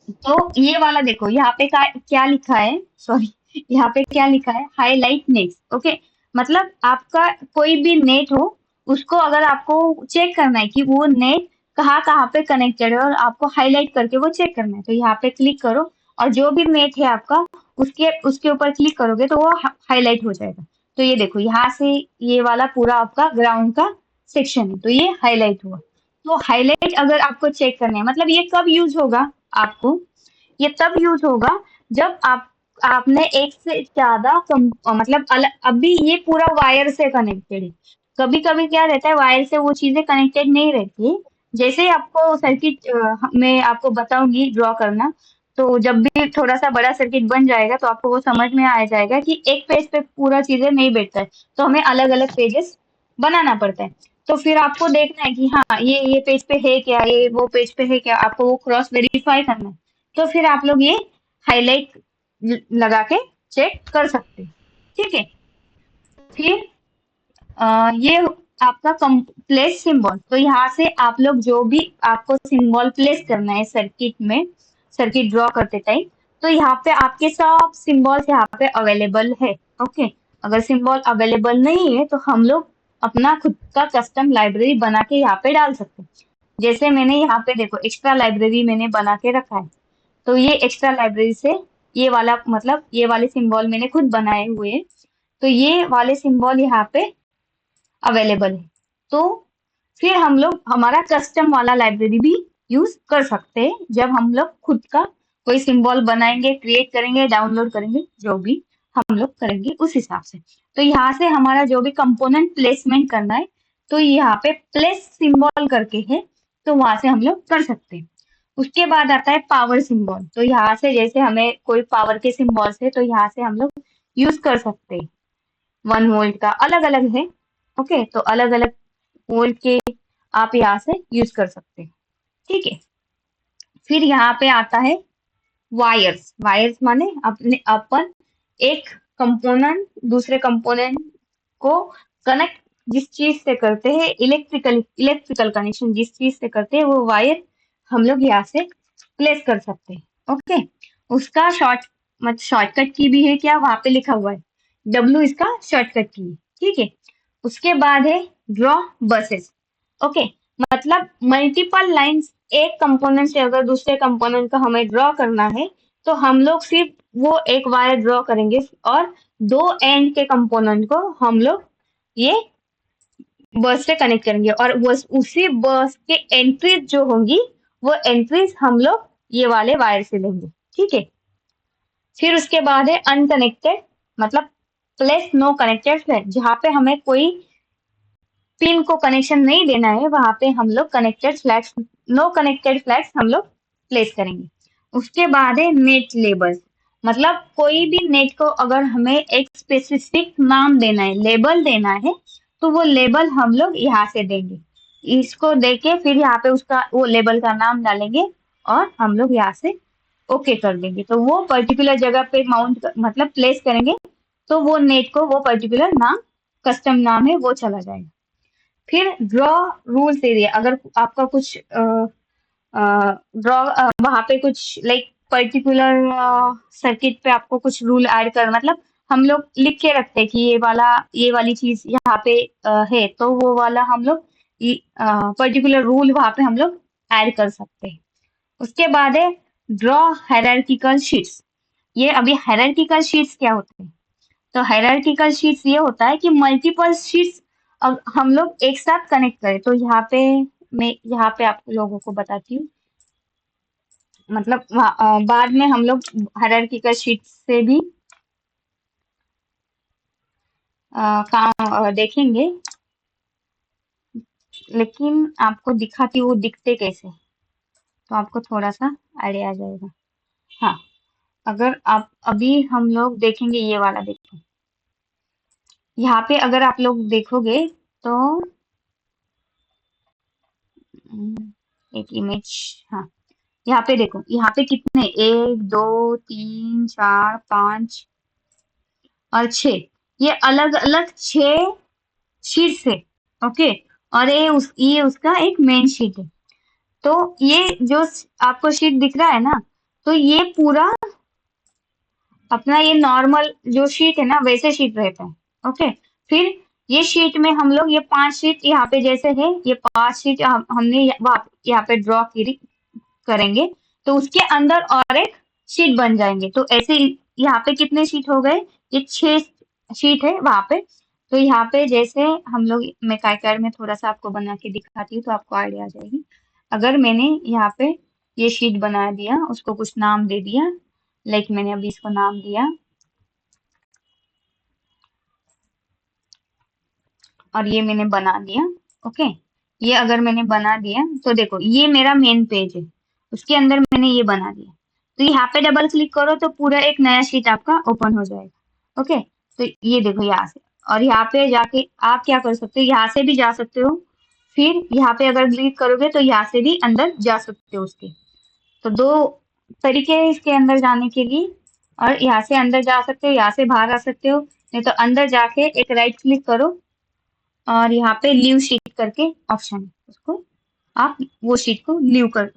तो ये वाला देखो, यहाँ पे क्या लिखा है, सॉरी, यहाँ पे क्या लिखा है, हाईलाइट नेक्स्ट। ओके, मतलब आपका कोई भी नेट हो, उसको अगर आपको चेक करना है कि वो नेट कहाँ कहाँ पे कनेक्टेड है, और आपको हाईलाइट करके वो चेक करना है, तो यहाँ पे क्लिक करो, और जो भी नेट है आपका, उसके उसके ऊपर क्लिक करोगे तो वो हाईलाइट हो जाएगा। तो ये देखो, यहाँ से ये वाला पूरा आपका ग्राउंड का सेक्शन है, तो ये हाईलाइट हुआ। तो हाईलाइट अगर आपको चेक करना है, मतलब ये कब यूज होगा आपको, ये तब यूज होगा जब आपने एक से ज्यादा मतलब अभी ये पूरा वायर से कनेक्टेड है। कभी कभी क्या रहता है, वायर से वो चीजें कनेक्टेड नहीं रहती। जैसे ही आपको सर्किट में आपको बताऊंगी ड्रॉ करना, तो जब भी थोड़ा सा बड़ा सर्किट बन जाएगा तो आपको वो समझ में आ जाएगा कि एक पेज पे पूरा चीजें नहीं बैठता है, तो हमें अलग अलग पेजेस बनाना पड़ता है। तो फिर आपको देखना है कि हाँ ये पेज पे है क्या, ये वो पेज पे है क्या, आपको वो क्रॉस वेरीफाई करना है। तो फिर आप लोग ये हाईलाइट लगा के चेक कर सकते हैं, ठीक है? फिर ये आपका प्लेस सिंबल, तो यहाँ से आप लोग जो भी आपको सिंबल प्लेस करना है सर्किट में, सर्किट ड्रॉ करते टाइम, तो यहाँ पे आपके सब सिंबल्स यहाँ पे अवेलेबल है। ओके, अगर सिंबल अवेलेबल नहीं है तो हम लोग अपना खुद का कस्टम लाइब्रेरी बना के यहाँ पे डाल सकते हैं। जैसे मैंने यहाँ पे देखो एक्स्ट्रा लाइब्रेरी मैंने बना के रखा है, तो ये एक्स्ट्रा लाइब्रेरी से ये वाला, मतलब ये वाले सिंबल मैंने खुद बनाए हुए हैं, तो ये वाले सिंबल यहाँ पे अवेलेबल है। तो फिर हम लोग हमारा कस्टम वाला लाइब्रेरी भी यूज कर सकते हैं, जब हम लोग खुद का कोई सिंबल बनाएंगे, क्रिएट करेंगे, डाउनलोड करेंगे, जो भी हम लोग करेंगे उस हिसाब से। तो यहाँ से हमारा जो भी कंपोनेंट प्लेसमेंट करना है, तो यहाँ पे प्लेस सिंबल करके है, तो वहां से हम लोग कर सकते हैं। उसके बाद आता है पावर सिंबल, तो यहाँ से जैसे हमें कोई पावर के सिंबल्स है, तो यहाँ से हम लोग यूज कर सकते हैं। 1 वोल्ट का अलग अलग है। ओके, तो अलग अलग वोल्ट के आप यहाँ से यूज कर सकते हैं, ठीक है? फिर यहाँ पे आता है वायर्स। वायर्स माने अपन एक कंपोनेंट दूसरे कंपोनेंट को कनेक्ट जिस चीज से करते हैं, इलेक्ट्रिकल कनेक्शन जिस चीज से करते हैं, वो वायर हम लोग यहाँ से प्लेस कर सकते हैं। ओके, उसका शॉर्टकट की भी है क्या, वहां पे लिखा हुआ है, W इसका शॉर्टकट की है, ठीक है? उसके बाद है ड्रॉ बसेस। ओके, मतलब मल्टीपल लाइंस, एक कंपोनेंट से अगर दूसरे कंपोनेंट का हमें ड्रॉ करना है, तो हम लोग सिर्फ वो एक वायर ड्रॉ करेंगे, और 2 एंड के कंपोनेंट को हम लोग ये बस से कनेक्ट करेंगे, और वो उसी बस के एंट्रीज जो होंगी, वो एंट्रीज हम लोग ये वाले वायर से लेंगे, ठीक है? फिर उसके बाद है अनकनेक्टेड, मतलब प्लेस नो कनेक्टेड फ्लैग, जहाँ पे हमें कोई पिन को कनेक्शन नहीं देना है, वहां पे हम लोग connected flags, no connected flags हम लोग प्लेस करेंगे। उसके बाद है नेट लेबल, मतलब कोई भी नेट को अगर हमें एक स्पेसिफिक नाम देना है, लेबल देना है, तो वो लेबल हम लोग यहाँ से देंगे। इसको देके फिर यहाँ पे उसका वो लेबल का नाम डालेंगे और हम लोग यहाँ से ओके कर देंगे। तो वो पर्टिकुलर जगह पे माउंट मतलब प्लेस करेंगे तो वो नेट को वो पर्टिकुलर नाम कस्टम नाम है वो चला जाएगा। फिर ड्रॉ रूल्स एरिया, अगर आपका कुछ ड्रॉ वहाँ पे कुछ लाइक पर्टिकुलर सर्किट पे आपको कुछ रूल ऐड कर मतलब हम लोग लिख के रखते हैं कि ये वाली चीज यहाँ पे है तो वो वाला हम लोग पर्टिकुलर रूल वहाँ पे हम लोग ऐड कर सकते हैं। उसके बाद है ड्रॉ हायरार्किकल शीट्स। ये अभी हायरार्किकल शीट्स क्या होते हैं? तो हायरार्किकल शीट्स ये होता है कि मल्टीपल शीट्स अब हम लोग एक साथ कनेक्ट करें। तो यहाँ पे मैं यहाँ पे आप लोगों को बताती हूँ, मतलब बाद में हम लोग हायरार्किकल शीट्स से भी काम देखेंगे, लेकिन आपको दिखाती हूँ वो दिखते कैसे, तो आपको थोड़ा सा आइडिया आ जाएगा। हाँ, अगर आप अभी हम लोग देखेंगे ये वाला, देखो यहाँ पे अगर आप लोग देखोगे तो एक इमेज, हाँ यहाँ पे देखो, यहाँ पे कितने 1 2 3 4 5 और 6, ये अलग अलग 6 शीट्स है। ओके, और ये उसका एक मेन शीट है। तो ये जो आपको शीट दिख रहा है ना, तो ये पूरा अपना ये नॉर्मल जो शीट है ना वैसे शीट रहता है। ओके, फिर ये शीट में हम लोग ये 5 शीट यहाँ पे जैसे है, ये 5 शीट हमने यहाँ पे ड्रॉ करेंगे तो उसके अंदर और एक शीट बन जाएंगे। तो ऐसे यहाँ पे कितने शीट हो गए? ये 6 शीट है वहां पे। तो यहाँ पे जैसे हम लोग, मैं काइकार में थोड़ा सा आपको बना के दिखाती हूँ तो आपको आइडिया आ जाएगी। अगर मैंने यहाँ पे ये शीट बना दिया, उसको कुछ नाम दे दिया, लाइक मैंने अभी इसको नाम दिया और ये मैंने बना दिया। ओके, ये अगर मैंने बना दिया तो देखो ये मेरा मेन पेज है, उसके अंदर मैंने ये बना दिया। तो यहाँ पे डबल क्लिक करो तो पूरा एक नया शीट आपका ओपन हो जाएगा। ओके, तो ये देखो यहाँ से, और यहाँ पे जाके आप क्या कर सकते हो, यहाँ से भी जा सकते हो, फिर यहाँ पे अगर क्लिक करोगे तो यहाँ से भी अंदर जा सकते हो उसके। तो 2 तरीके हैं इसके अंदर जाने के लिए, और यहाँ से अंदर जा सकते हो, यहाँ से बाहर आ सकते हो, नहीं तो अंदर जाके एक राइट क्लिक करो और यहाँ पे लीव शीट करके ऑप्शन है, उसको आप वो शीट को लीव कर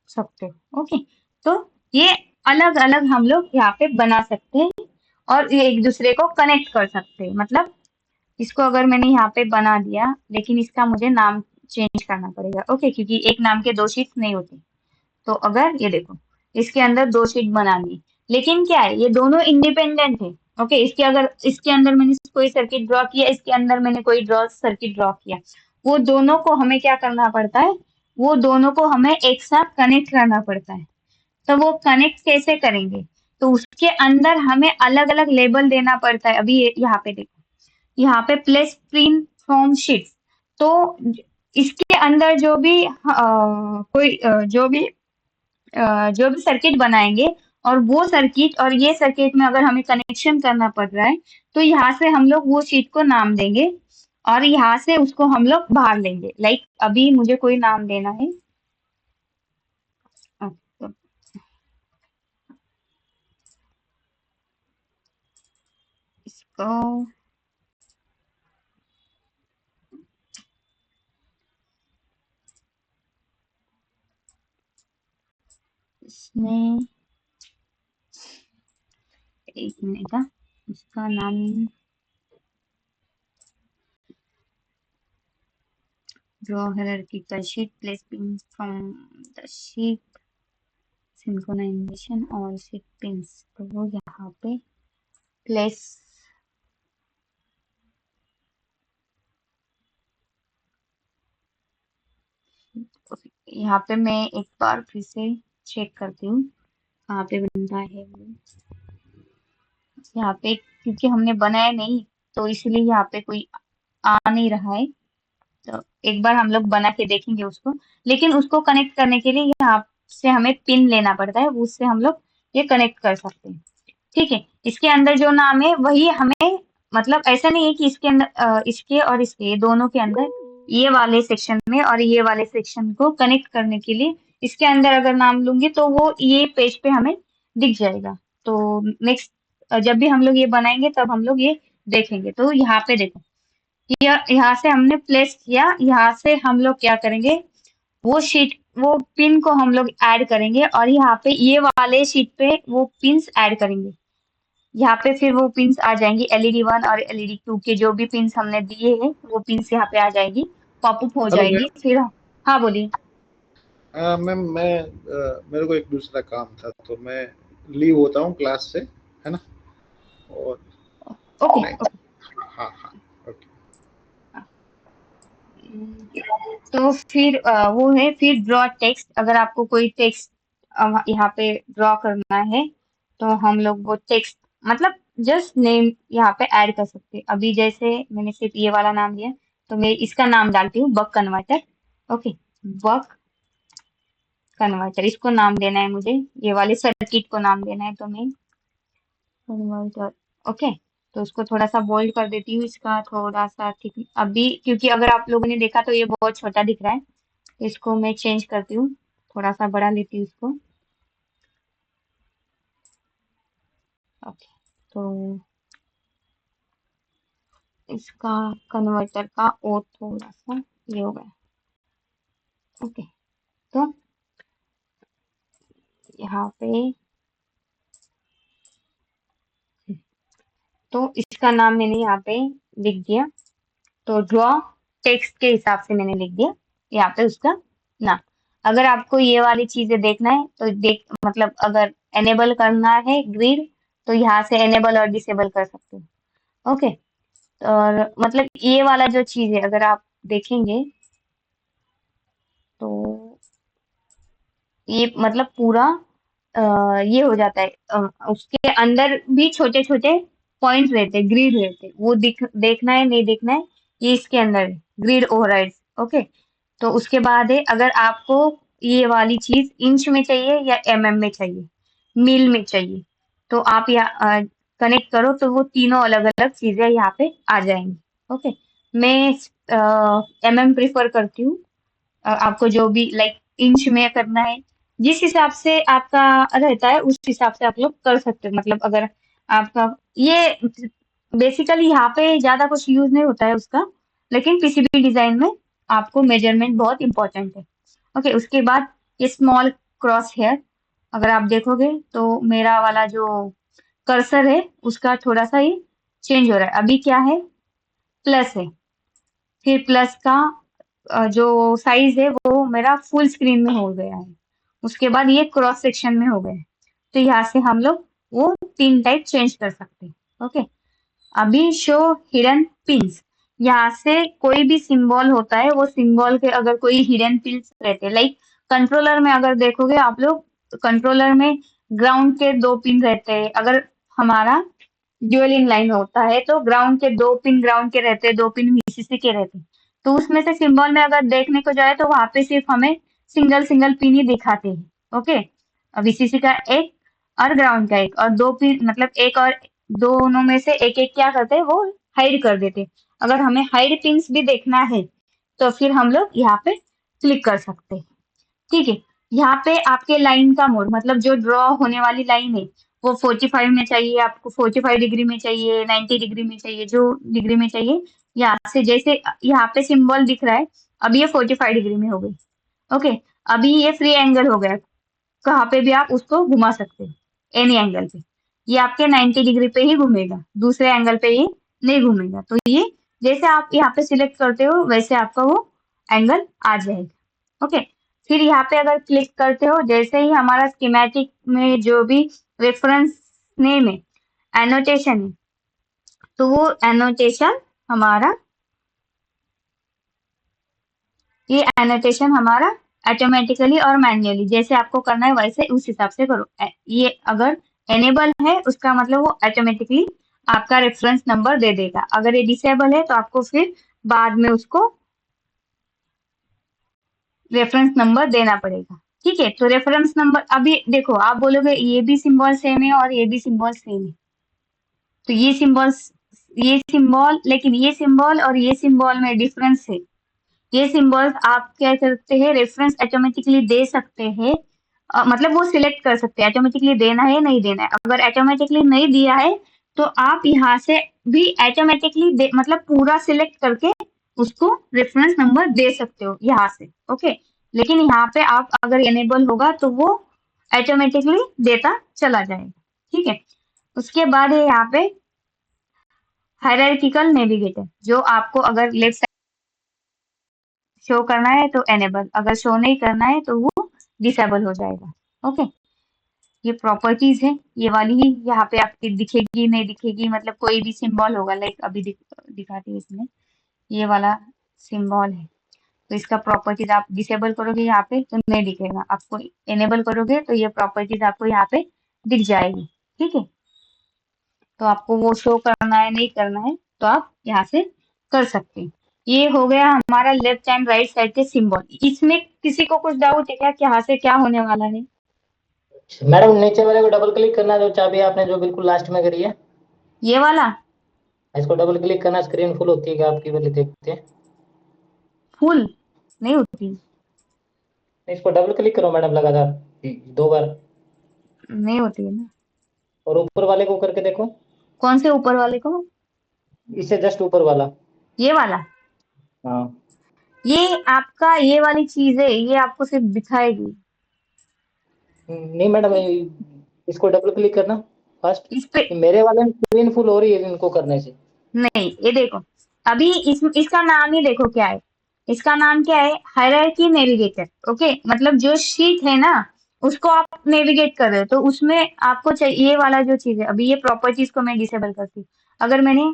सकते हो। ओके, तो ये अलग अलग हम लोग यहाँ पे बना सकते हैं और ये एक दूसरे को कनेक्ट कर सकते हैं। मतलब इसको अगर मैंने यहाँ पे बना दिया, लेकिन इसका मुझे नाम चेंज करना पड़ेगा। ओके, क्योंकि एक नाम के 2 शीट नहीं होती। तो अगर ये देखो इसके अंदर 2 शीट बना दी, लेकिन क्या है, ये दोनों इंडिपेंडेंट है। ओके, इसके अंदर मैंने कोई सर्किट ड्रॉ किया, इसके अंदर मैंने कोई सर्किट ड्रॉ किया, वो दोनों को हमें क्या करना पड़ता है, वो दोनों को हमें एक साथ कनेक्ट करना पड़ता है। तो वो कनेक्ट कैसे करेंगे, तो उसके अंदर हमें अलग अलग लेबल देना पड़ता है। अभी यहाँ पे देखो, यहाँ पे प्लेस प्रिंट फ्रॉम शीट्स, तो इसके अंदर जो भी जो भी सर्किट बनाएंगे और वो सर्किट और ये सर्किट में अगर हमें कनेक्शन करना पड़ रहा है तो यहाँ से हम लोग वो शीट को नाम देंगे और यहाँ से उसको हम लोग बाहर लेंगे। लाइक अभी मुझे कोई नाम देना है, इसको इसमें एक मिनट का, इसका नाम draw hierarchical sheet, place pins from the sheet, synchronization और sheet pins। तो वो यहाँ पे प्लेस यहाँ पे मैं एक बार फिर से चेक करती हूँ कहाँ पे बनता है वो। यहाँ पे क्योंकि हमने बनाया नहीं तो इसलिए यहाँ पे कोई आ नहीं रहा है, तो एक बार हम लोग बना के देखेंगे उसको। लेकिन उसको कनेक्ट करने के लिए यहाँ से हमें पिन लेना पड़ता है, उससे हम लोग ये कनेक्ट कर सकते हैं। ठीक है, इसके अंदर जो नाम है वही हमें, मतलब ऐसा नहीं है कि इसके अंदर इसके और इसके दोनों के अंदर ये वाले सेक्शन में और ये वाले सेक्शन को कनेक्ट करने के लिए इसके अंदर अगर नाम लूंगी तो वो ये पेज पे हमें दिख जाएगा। तो नेक्स्ट जब भी हम लोग ये बनाएंगे तब हम लोग ये देखेंगे। तो यहाँ पे देखो, यहाँ से हमने प्लेस किया, यहाँ से हम लोग क्या करेंगे, वो पिन को हम लोग ऐड करेंगे और यहाँ पे ये वाले शीट पे वो पिन्स ऐड करेंगे। यहाँ पे फिर वो पिन्स आ जाएंगी, LED 1 और LED 2 के जो भी पिन्स हमने दिए हैं वो पिन्स यहाँ पे आ जाएगी, पॉपअप हो हेलो जाएगी। फिर हाँ बोलिए। मैम मेरे को एक दूसरा काम था तो मैं लीव होता हूँ क्लास से, है ना? और ओके हाँ हाँ ओके। तो फिर वो है, फिर ड्रॉ टेक्स्ट। अगर आपको कोई टेक्स्ट यहाँ पे ड्रॉ करना है तो हम लोग वो टेक्स्ट मतलब जस्ट नेम यहाँ पे ऐड कर सकते हैं। अभी जैसे मैंने सिर्फ ये वाला नाम दिया तो मैं इसका नाम डालती हूँ buck converter. Okay, buck converter इसको नाम देना है मुझे, ये वाले सर्किट को नाम देना है तो मैं कन्वर्टर। ओके, तो उसको थोड़ा सा बोल्ड कर देती हूँ, इसका थोड़ा सा थिक अभी, क्योंकि अगर आप लोगों ने देखा तो ये बहुत छोटा दिख रहा है, तो इसको मैं चेंज करती हूँ, थोड़ा सा बड़ा लेती हूँ इसको। ओके, तो इसका कन्वर्टर का ओ थोड़ा सा ये हो गया। ओके, तो यहाँ पे तो इसका नाम मैंने यहाँ पे लिख दिया, तो ड्रॉ टेक्स्ट के हिसाब से मैंने लिख दिया यहाँ पे उसका नाम। अगर आपको ये वाली चीजें देखना है तो मतलब अगर एनेबल करना है ग्रिड तो यहाँ से एनेबल और डिसेबल कर सकते हो। ओके, और मतलब ये वाला जो चीज है अगर आप देखेंगे तो ये मतलब पूरा ये हो जाता है, उसके अंदर भी छोटे छोटे पॉइंट्स रहते हैं, ग्रिड रहते हैं, वो देखना है नहीं देखना है, ये इसके अंदर है, ग्रिड ओवरराइड्स। ओके, तो उसके बाद है अगर आपको ये वाली चीज इंच में चाहिए या में चाहिए, मील में चाहिए, तो आप यहाँ कनेक्ट करो तो वो तीनों अलग अलग चीजें यहाँ पे आ जाएंगी। ओके, मैं प्रिफर करती हूँ, आपको जो भी लाइक इंच में करना है, जिस हिसाब से आपका रहता है उस हिसाब से आप लोग कर सकते हो। मतलब अगर आपका ये बेसिकली यहाँ पे ज्यादा कुछ यूज नहीं होता है उसका, लेकिन पीसीबी डिजाइन में आपको मेजरमेंट बहुत इंपॉर्टेंट है। ओके, उसके बाद ये स्मॉल क्रॉस हेयर, अगर आप देखोगे तो मेरा वाला जो कर्सर है उसका थोड़ा सा ये चेंज हो रहा है। अभी क्या है, प्लस है, फिर प्लस का जो साइज है वो मेरा फुल स्क्रीन में हो गया है, उसके बाद ये क्रॉस सेक्शन में हो गया है। तो यहाँ से हम लोग वो 3 टाइप चेंज कर सकते हैं। ओके, अभी शो हिडन पिंस, यहाँ से कोई भी सिंबल होता है वो सिंबल के अगर कोई हिडन पिंस रहते हैं, लाइक कंट्रोलर में अगर देखोगे आप लोग, कंट्रोलर में ग्राउंड के 2 पिन रहते हैं। अगर हमारा ड्यूअल इन लाइन होता है तो ग्राउंड के 2 पिन ग्राउंड के रहते हैं, 2 पिन वीसीसी के रहते हैं। तो उसमें से सिंबल में अगर देखने को जाए तो वहां पे सिर्फ हमें सिंगल सिंगल पिन ही दिखाते हैं। ओके, वीसीसी का एक और ग्राउंड का एक, और 2 पिन मतलब एक और दोनों में से एक एक क्या करते हैं वो हाइड कर देते हैं। अगर हमें हाइड पिन्स भी देखना है तो फिर हम लोग यहाँ पे क्लिक कर सकते हैं। ठीक है, यहाँ पे आपके लाइन का मोड मतलब जो ड्रॉ होने वाली लाइन है वो 45 में चाहिए, आपको 45 डिग्री में चाहिए, 90 डिग्री में चाहिए, जो डिग्री में चाहिए। यहाँ से जैसे यहाँ पे सिंबल दिख रहा है, अब ये 45 डिग्री में हो गई। ओके, अभी ये फ्री एंगल हो गया, कहाँ पे भी आप उसको घुमा सकते हैं, एनी एंगल पे। ये आपके 90 डिग्री पे ही घूमेगा, दूसरे एंगल पे ये नहीं घूमेगा। तो ये जैसे आप यहाँ पे सिलेक्ट करते हो वैसे आपका वो एंगल आ जाएगा। ओके, फिर यहाँ पे अगर क्लिक करते हो, जैसे ही हमारा स्कीमेटिक में जो भी रेफरेंस नेम है, एनोटेशन है, तो वो एनोटेशन हमारा ये एनोटेशन हमारा ऑटोमेटिकली और मैन्युअली जैसे आपको करना है वैसे उस हिसाब से करो। ये अगर एनेबल है उसका मतलब वो ऑटोमेटिकली आपका रेफरेंस नंबर दे देगा। अगर ये डिसेबल है तो आपको फिर बाद में उसको रेफरेंस नंबर देना पड़ेगा। ठीक है, तो रेफरेंस नंबर अभी देखो, आप बोलोगे ये भी सिंबल सेम है और ये भी सिंबल सेम है, तो ये सिंबल लेकिन ये सिंबल और ये सिंबल में डिफरेंस है। ये सिंबल्स आप क्या करते हैं, रेफरेंस ऑटोमेटिकली दे सकते हैं, मतलब वो सिलेक्ट कर सकते हैं ऑटोमेटिकली देना है नहीं देना है। अगर ऑटोमेटिकली नहीं दिया है तो आप यहाँ से भी ऑटोमेटिकली मतलब पूरा सिलेक्ट करके उसको रेफरेंस नंबर दे सकते हो यहाँ से। ओके, लेकिन यहाँ पे आप अगर एनेबल होगा तो वो ऑटोमेटिकली देता चला जाएगा। ठीक है, उसके बाद है यहाँ पे हायरार्किकल नेविगेटर, जो आपको अगर लेफ्ट साइड शो करना है तो एनेबल, अगर शो नहीं करना है तो वो डिसेबल हो जाएगा। ओके, ये प्रॉपर्टीज है, ये वाली ही यहाँ पे आपकी दिखेगी नहीं दिखेगी, मतलब कोई भी सिंबल होगा, लाइक अभी दिखाती है इसमें, ये वाला सिंबल है तो इसका प्रॉपर्टीज आप डिसेबल करोगे यहाँ पे तो नहीं दिखेगा, आपको एनेबल करोगे तो ये प्रॉपर्टीज आपको यहाँ पे दिख जाएगी। ठीक है, तो आपको वो शो करना है नहीं करना है तो आप यहाँ से कर सकते हैं। ये हो गया हमारा लेफ्ट एंड राइट साइड के सिंबल। इसमें किसी को कुछ डाउट है क्या कि यहाँ से क्या होने वाला है? मैडम नीचे वाले को डबल क्लिक करना, जो चाबी आपने जो बिल्कुल लास्ट में करी है, ये वाला इसको डबल क्लिक करना, स्क्रीन फुल होती है क्या आपकी वाली, देखते हैं। फुल नहीं होती, इसको डबल क्लिक करो मैडम लगातार 2 बार, नहीं होती है ना। और ऊपर वाले को करके देखो। कौन से ऊपर वाले को? इससे जस्ट ऊपर वाला, ये वाला? हाँ। ये आपका ये वाली चीज है, ये आपको सिर्फ दिखाएगी। नहीं मैडम, इसको डबल क्लिक करना फर्स्ट। इस पे मेरे वाले में स्क्रीन फुल हो रही है इनको करने से। नहीं, ये देखो अभी इसका नाम ही देखो क्या है, इसका नाम क्या है, हायरार्की नेविगेटर। ओके, मतलब जो शीट है ना उसको आप नेविगेट कर रहे हो तो उसमें आपको चाहिए ये वाला जो चीज है। अभी ये प्रॉपर्टीज को मैं डिसेबल करती हूँ, अगर मैंने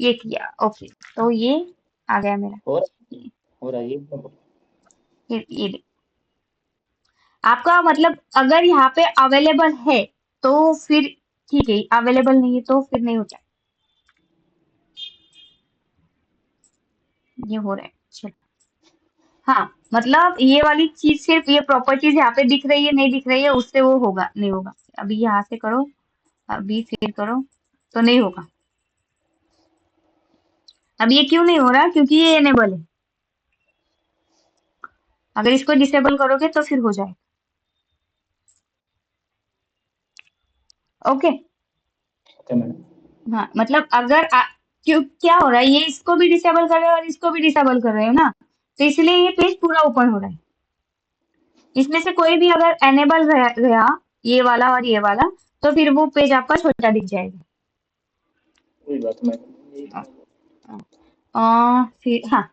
ये किया ओके तो ये आ गया मेरा। हो रहा है ये देखो। आपका मतलब अगर यहाँ पे अवेलेबल है तो फिर ठीक है, अवेलेबल नहीं है तो फिर नहीं होता। ये हो रहा है, चलो। हाँ, मतलब ये वाली चीज सिर्फ ये प्रॉपर्टीज यहाँ पे दिख रही है नहीं दिख रही है उससे वो होगा नहीं होगा। अभी यहाँ से करो, अभी फिर करो तो नहीं होगा। अब ये क्यों नहीं हो रहा? क्योंकि ये एनेबल है। अगर इसको डिसेबल करोगे तो फिर हो जाए। ओके, हाँ, मतलब अगर क्यों क्या हो रहा है, ये इसको भी डिसेबल कर रहे हो और इसको भी डिसेबल कर रहे हो ना, तो इसलिए ये पेज पूरा ओपन हो रहा है। इसमें से कोई भी अगर एनेबल रहा ये वाला और ये वाला तो फिर वो पेज आपका छोटा दिख जाएगा। फिर हाँ,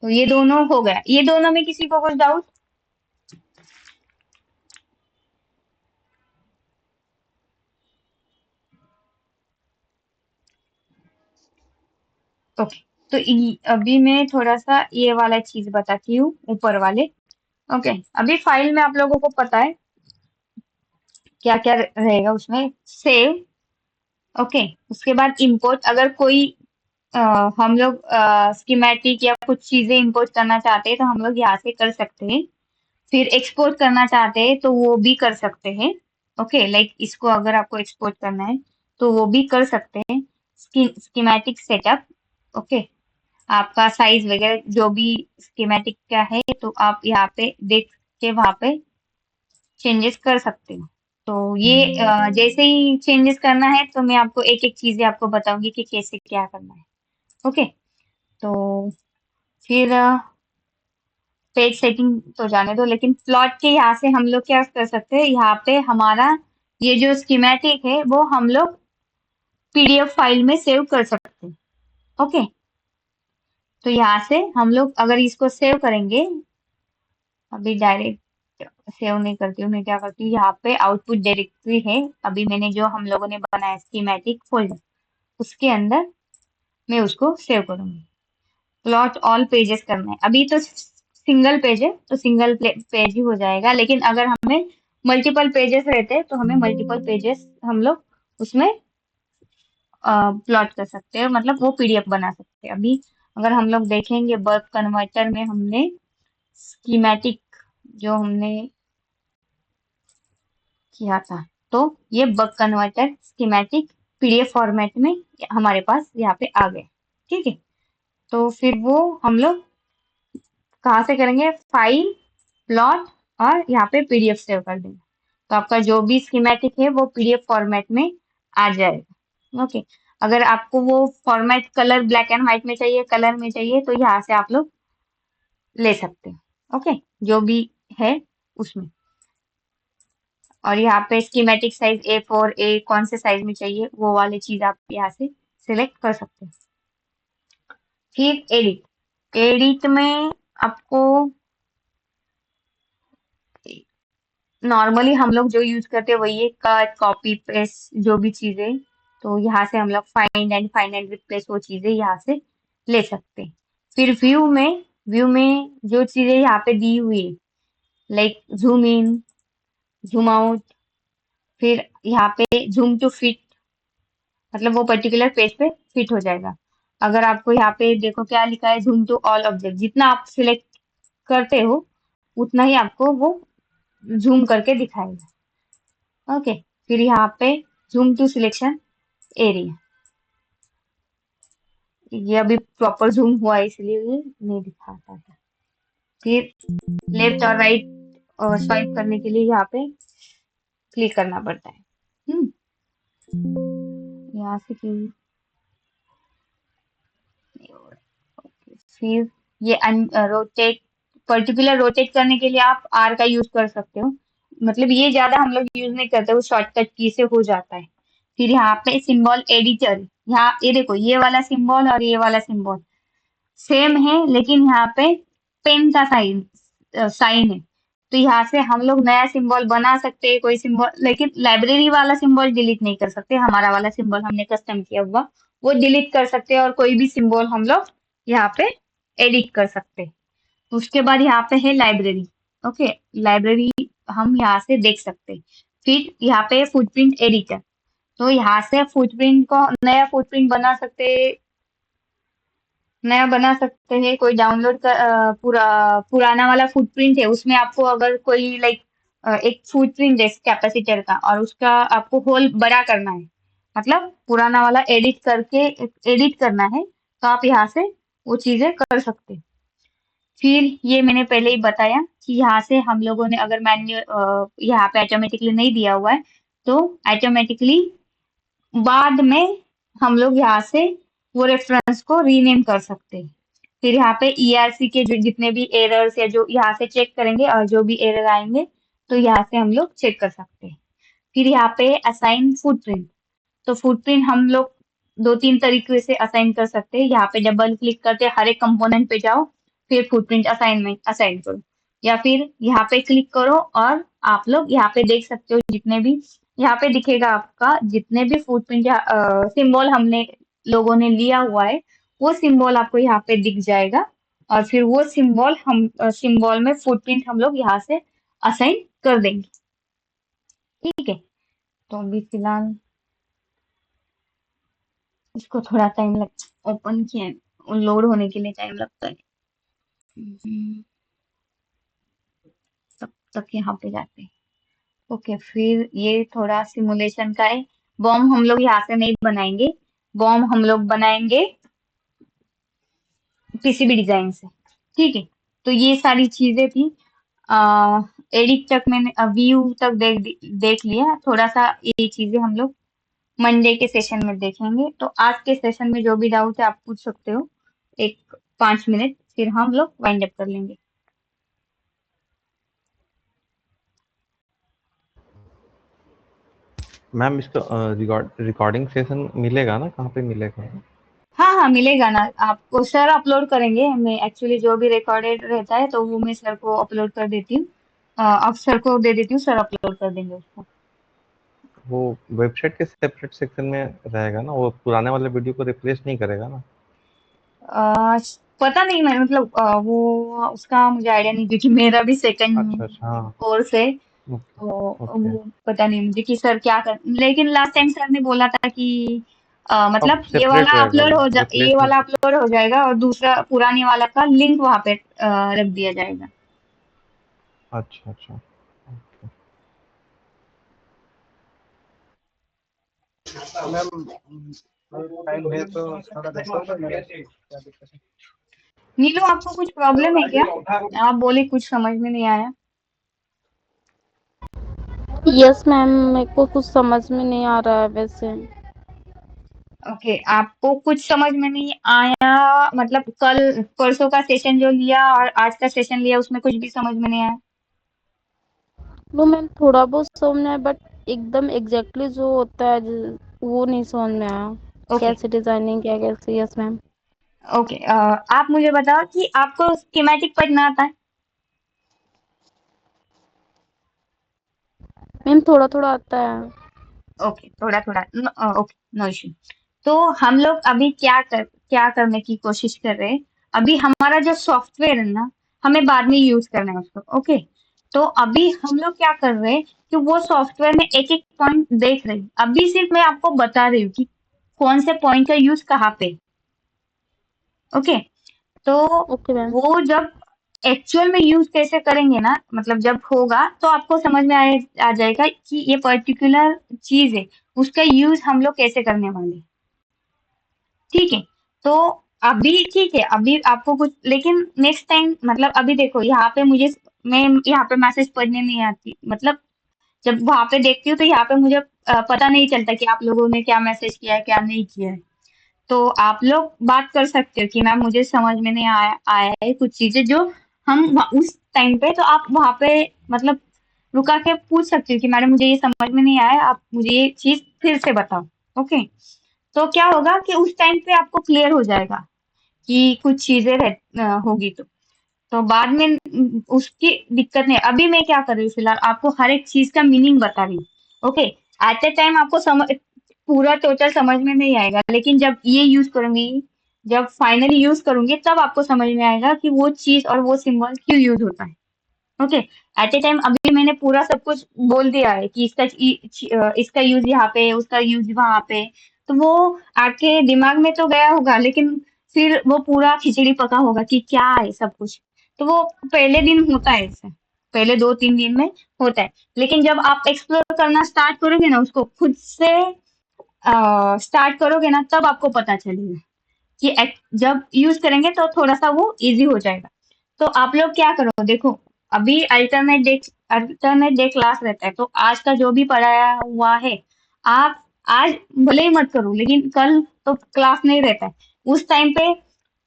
तो ये दोनों हो गया। ये दोनों में किसी को कुछ डाउट? ओके, तो अभी मैं थोड़ा सा ये वाला चीज बताती हूँ ऊपर वाले। ओके, अभी फाइल में आप लोगों को पता है क्या क्या रहेगा उसमें। सेव, ओके, उसके बाद इंपोर्ट। अगर कोई हम लोग स्कीमेटिक या कुछ चीजें इंपोर्ट करना चाहते हैं तो हम लोग यहाँ से कर सकते हैं। फिर एक्सपोर्ट करना चाहते हैं तो वो भी कर सकते हैं। ओके, लाइक इसको अगर आपको एक्सपोर्ट करना है तो वो भी कर सकते हैं। स्कीमेटिक सेटअप, ओके, आपका साइज वगैरह जो भी स्कीमेटिक का है तो आप यहाँ पे देख के वहां पे चेंजेस कर सकते हो। तो ये जैसे ही चेंजेस करना है तो मैं आपको एक एक चीजें आपको बताऊंगी कि कैसे क्या करना है। ओके, तो फिर पेज सेटिंग तो जाने दो, लेकिन प्लॉट के यहाँ से हम लोग क्या कर सकते हैं, यहाँ पे हमारा ये जो स्कीमेटिक है वो हम लोग पीडीएफ फाइल में सेव कर सकते हैं। ओके, तो यहाँ से हम लोग अगर इसको सेव करेंगे, अभी डायरेक्ट सेव नहीं करती हूँ, मैं क्या करती हूँ यहाँ पे आउटपुट डायरेक्टरी है, अभी मैंने जो हम लोगों ने बनाया स्कीमेटिक फोल्डर उसके अंदर मैं उसको सेव करूंगी। प्लॉट ऑल पेजेस करना है, अभी तो सिंगल पेज है तो सिंगल पेज ही हो जाएगा, लेकिन अगर हमें मल्टीपल पेजेस रहते हैं तो हमें मल्टीपल पेजेस हम लोग उसमें प्लॉट कर सकते हैं, मतलब वो पीडीएफ बना सकते हैं। अभी अगर हम लोग देखेंगे बक कन्वर्टर में हमने स्कीमेटिक जो हमने किया था तो ये buck converter schematic PDF format में हमारे पास यहाँ पे आ गए। ठीक है, तो फिर वो हम लोग कहाँ से करेंगे? फाइल, प्लॉट और यहाँ पे पीडीएफ सेव कर देंगे। तो आपका जो भी स्कीमेटिक है वो पीडीएफ फॉर्मेट में आ जाएगा। ओके, अगर आपको वो format colour black and white में चाहिए, कलर में चाहिए, तो यहाँ से आप लोग ले सकते हैं। ओके, जो भी है उसमें। और यहाँ पे स्कीमेटिक साइज A4 A कौन से साइज में चाहिए वो वाली चीज आप यहाँ से सिलेक्ट कर सकते हैं। फिर एडिट, एडिट में आपको नॉर्मली हम लोग जो यूज करते हैं वही है, कट, कॉपी, पेस्ट, जो भी चीजें। तो यहाँ से हम लोग फाइंड एंड रिप्लेस वो चीजें यहाँ से ले सकते हैं। फिर व्यू में जो चीजें यहाँ पे दी हुई है, like zoom in, zoom out, फिर यहाँ पे जूम टू फिट, मतलब वो पर्टिकुलर पेज पे फिट हो जाएगा। अगर आपको यहाँ पे देखो क्या लिखा है, जूम टू ऑल ऑब्जेक्ट, जितना आप सिलेक्ट करते हो उतना ही आपको वो जूम करके दिखाएगा। ओके, फिर यहाँ पे जूम टू सिलेक्शन एरिया, ये अभी प्रॉपर जूम हुआ है इसलिए ये नहीं दिखाता था। फिर लेफ्ट और राइट स्वाइप करने के लिए यहाँ पे क्लिक करना पड़ता है। यहाँ से क्यों नहीं हो रहा? ओके, फिर ये रोटेट, पर्टिकुलर रोटेट करने के लिए आप आर का यूज कर सकते हो, मतलब ये ज्यादा हम लोग यूज नहीं करते, वो शॉर्टकट की से हो जाता है। फिर यहाँ पे सिंबल एडिटर, यहाँ ये देखो ये वाला सिंबल और ये वाला सिंबल सेम है, लेकिन यहाँ पे पेन का साइन है। तो यहाँ से हम लोग नया सिंबल बना सकते हैं, कोई सिंबल, लेकिन लाइब्रेरी वाला सिंबल डिलीट नहीं कर सकते। हमारा वाला सिंबल हमने कस्टम किया हुआ वो डिलीट कर सकते हैं, और कोई भी सिंबल हम लोग यहाँ पे एडिट कर सकते हैं। उसके बाद यहाँ पे है लाइब्रेरी। ओके, लाइब्रेरी हम यहाँ से देख सकते हैं। फिर यहाँ पे फुटप्रिंट एडिटर, तो यहाँ से फुटप्रिंट को नया फुटप्रिंट बना सकते हैं। कोई डाउनलोड का पुराना वाला फुटप्रिंट है, उसमें आपको अगर कोई लाइक एक फुटप्रिंट है कैपेसिटर का और उसका आपको होल बड़ा करना है, मतलब पुराना वाला एडिट करना है, तो आप यहाँ से वो चीजें कर सकते हैं। फिर ये मैंने पहले ही बताया कि यहाँ से हम लोगों ने अगर यहाँ पे ऑटोमेटिकली नहीं दिया हुआ है तो ऑटोमेटिकली बाद में हम लोग यहाँ से वो रेफरेंस को रीनेम कर सकते हैं। फिर यहाँ पे ERC के जो जितने भी एरर्स या जो यहाँ से चेक करेंगे और जो भी एरर आएंगे तो यहाँ से हम लोग चेक कर सकते हैं। फिर यहाँ पे असाइन फुटप्रिंट, तो फुटप्रिंट हम लोग 2-3 तरीके से असाइन कर सकते हैं। यहाँ पे डबल क्लिक करके हर एक कंपोनेंट पे जाओ, फिर फुटप्रिंट असाइन करो, या फिर यहाँ पे क्लिक करो और आप लोग यहाँ पे देख सकते हो जितने भी यहाँ पे दिखेगा आपका जितने भी फुटप्रिंट सिंबल हमने लोगों ने लिया हुआ है वो सिंबल आपको यहाँ पे दिख जाएगा, और फिर वो सिंबल में फुटप्रिंट हम लोग यहाँ से असाइन कर देंगे। ठीक है, तो अभी फिलहाल इसको थोड़ा टाइम ओपन किया, लोड होने के लिए टाइम लगता है। तब तक यहाँ पे जाते हैं। ओके, फिर ये थोड़ा सिमुलेशन का है। बॉम्ब हम लोग यहाँ से नहीं बनाएंगे, बॉम्ब हम लोग बनाएंगे पीसीबी डिजाइन से। ठीक है, तो ये सारी चीजें थी। एडिट तक मैंने व्यू तक देख लिया। थोड़ा सा ये चीजें हम लोग मंडे के सेशन में देखेंगे। तो आज के सेशन में जो भी डाउट है आप पूछ सकते हो, 5 मिनट, फिर हम लोग वाइंड अप कर लेंगे। मैम इसका रिकॉर्डिंग सेशन मिलेगा ना, कहाँ पे मिलेगा? हाँ मिलेगा ना आपको, सर अपलोड करेंगे। मैं एक्चुअली जो भी रिकॉर्डेड रहता है तो वो मैं सर को अपलोड कर देती हूँ, अब सर को दे देती हूँ, सर अपलोड कर देंगे उसको। वो वेबसाइट के सेपरेट सेक्शन में रहेगा ना, वो पुराने वाले वीडियो को रिप्लेस नहीं करेगा ना? पता नहीं, मैं मतलब वो उसका मुझे आइडिया नहीं, क्योंकि मेरा भी सेकंड अच्छा हाँ, कोर्स है, ओके तो ओके। वो पता नहीं मुझे कि सर क्या कर, लेकिन लास्ट टाइम सर ने बोला था कि अब मतलब सेपरेट रहेगा वो, ये रिप्लेस नहीं। वाला अपलोड हो जाएगा और दूसरा पुराने वाला का लिंक वहां पे रख दिया जाएगा। अच्छा अच्छा। मैम टाइम है तो थोड़ा देखोगे मेरा क्या दिक्कत है? नीलू आपको कुछ प्रॉब्लम है क्या? आप बोले कुछ समझ में नहीं आया। यस मैम, मेरे को कुछ समझ में नहीं आ रहा है वैसे। ओके, आपको कुछ समझ में नहीं आया मतलब कल परसों का सेशन जो लिया और आज का सेशन लिया उसमें कुछ भी समझ में नहीं आया? नो मैम, थोड़ा बहुत समझ में आया बट एकदम एग्जैक्टली जो होता है वो नहीं समझ में आया। ओके कैसे डिजाइनिंग क्या कैसे। Yes ma'am. ओके आप मुझे बताओ कि आपको स्कीमेटिक पढ़ना आता है? मैम थोड़ा थोड़ा आता है। ओके थोड़ा थोड़ा ओके नो इशू। तो हम लोग अभी क्या करने की कोशिश कर रहे हैं? अभी हमारा जो सॉफ्टवेयर है ना, हमें बाद में यूज करना है उसको। ओके, तो अभी हम लोग क्या कर रहे हैं कि वो सॉफ्टवेयर में एक एक पॉइंट देख रहे हैं। अभी सिर्फ मैं आपको बता रही हूँ कि कौन से पॉइंट का यूज कहाँ पे। ओके, तो ओके मैम। वो जब एक्चुअल में यूज कैसे करेंगे ना, मतलब जब होगा तो आपको समझ में आ जाएगा कि ये पर्टिकुलर चीज है, उसका यूज हम लोग कैसे करने वाले हैं। ठीक है, तो अभी ठीक है, अभी आपको कुछ, लेकिन नेक्स्ट टाइम मतलब अभी देखो यहाँ पे मैं यहाँ पे मैसेज पढ़ने नहीं आती, मतलब जब वहां पे देखती हूँ तो यहाँ पे मुझे पता नहीं चलता कि आप लोगों ने क्या मैसेज किया है क्या नहीं किया है। तो आप लोग बात कर सकते हो कि मैम मुझे समझ में नहीं आया है कुछ चीजें जो हम उस टाइम पे, तो आप वहां पे मतलब रुका के पूछ सकते हो कि मैडम मुझे ये समझ में नहीं आया, आप मुझे ये चीज फिर से बताओ। ओके, तो क्या होगा कि उस टाइम पे आपको क्लियर हो जाएगा कि कुछ चीजें होगी तो बाद में उसकी दिक्कत नहीं। अभी मैं क्या कर रही हूँ फिलहाल आपको हर एक चीज का मीनिंग बता रही हूँ। ओके, एट ए टाइम आपको पूरा टोटल समझ में नहीं आएगा, लेकिन जब ये यूज करूंगी, जब फाइनली यूज करूंगी तब आपको समझ में आएगा कि वो चीज और वो सिंबल क्यों यूज होता है। ओके, एट ए टाइम अभी मैंने पूरा सब कुछ बोल दिया है कि इसका यूज यहाँ पे, उसका यूज वहां पे, तो वो आपके दिमाग में तो गया होगा, लेकिन फिर वो पूरा खिचड़ी पका होगा कि क्या है सब कुछ। तो वो पहले दिन होता है ऐसे, पहले 2-3 दिन में होता है, लेकिन जब आप एक्सप्लोर करना स्टार्ट करोगे ना, उसको खुद से स्टार्ट करोगे ना, तब आपको पता चलेगा कि जब यूज करेंगे तो थोड़ा सा वो इजी हो जाएगा। तो आप लोग क्या करो, देखो अभी अल्टरनेट डे क्लास रहता है, तो आज का जो भी पढ़ाया हुआ है आप आज भले ही मत करो, लेकिन कल तो क्लास नहीं रहता है, उस टाइम पे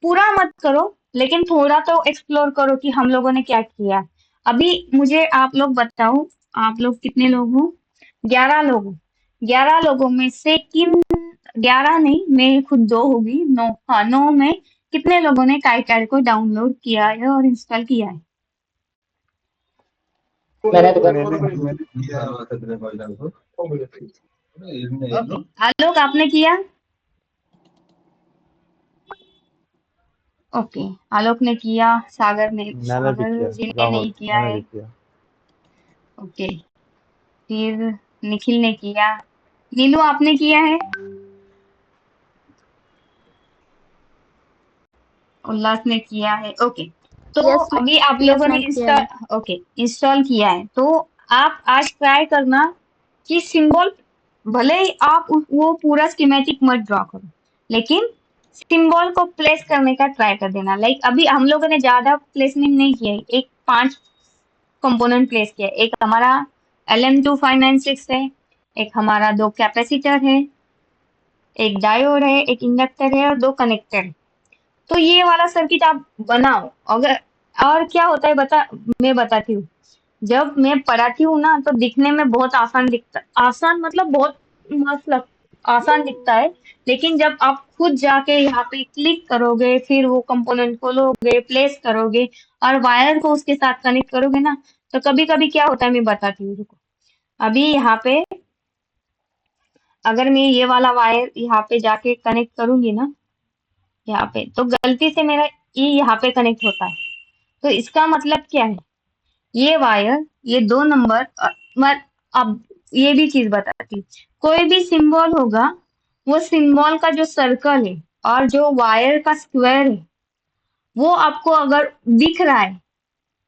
पूरा मत करो, लेकिन थोड़ा तो एक्सप्लोर करो कि हम लोगों ने क्या किया। अभी मुझे आप लोग बताओ, आप लोग कितने लोग हो? 11 लोग हो। 11 लोगों में से किन, 11 नहीं, मैं खुद 2 होगी, 9, हाँ 9 में कितने लोगों ने काइकार को डाउनलोड किया है और इंस्टॉल किया है? मैंने तो मैंने किया ओके, आलोक आपने किया? ओके, आलोक ने किया, मैंने भी सागर किया। जी ने राहुल नहीं किया मैंने है। भी किया। ओके, फिर निखिल ने किया, नीलू आपने किया है, उल्लास ने किया है। ओके, तो यस अभी आप मैम। यस लोगों ने मैम किया है। इंस्टॉल किया है, तो आप आज ट्राई करना कि सिंबल, भले ही आप वो पूरा स्कीमेटिक मत ड्रॉ करो, लेकिन सिंबल को प्लेस करने का ट्राई कर देना। लाइक अभी हम लोगों ने ज्यादा प्लेसमेंट नहीं किया है, एक 5 कंपोनेंट प्लेस किया है। एक हमारा LM2596 है, एक हमारा 2 कैपेसिटर है, एक डायोड है, एक इंडक्टर है और 2 कनेक्टर है। तो ये वाला सर्किट आप बनाओ। अगर और क्या होता है मैं बताती हूँ। जब मैं पढ़ाती हूँ ना तो दिखने में बहुत आसान दिखता, आसान मतलब बहुत मस्त लग आसान दिखता है, लेकिन जब आप खुद जाके यहाँ पे क्लिक करोगे, फिर वो कंपोनेंट खोलोगे, प्लेस करोगे और वायर को उसके साथ कनेक्ट करोगे ना, तो कभी कभी क्या होता है मैं बताती हूँ, रुको। अभी यहाँ पे अगर मैं ये वाला वायर यहाँ पे जाके कनेक्ट करूंगी ना, यहाँ पे तो गलती से मेरा ये यहाँ पे कनेक्ट होता है, तो इसका मतलब क्या है? ये वायर, ये 2 नंबर अब ये भी चीज बताती हूँ। कोई भी सिंबल होगा, वो सिंबल का जो सर्कल है और जो वायर का स्क्वायर है, वो आपको अगर दिख रहा है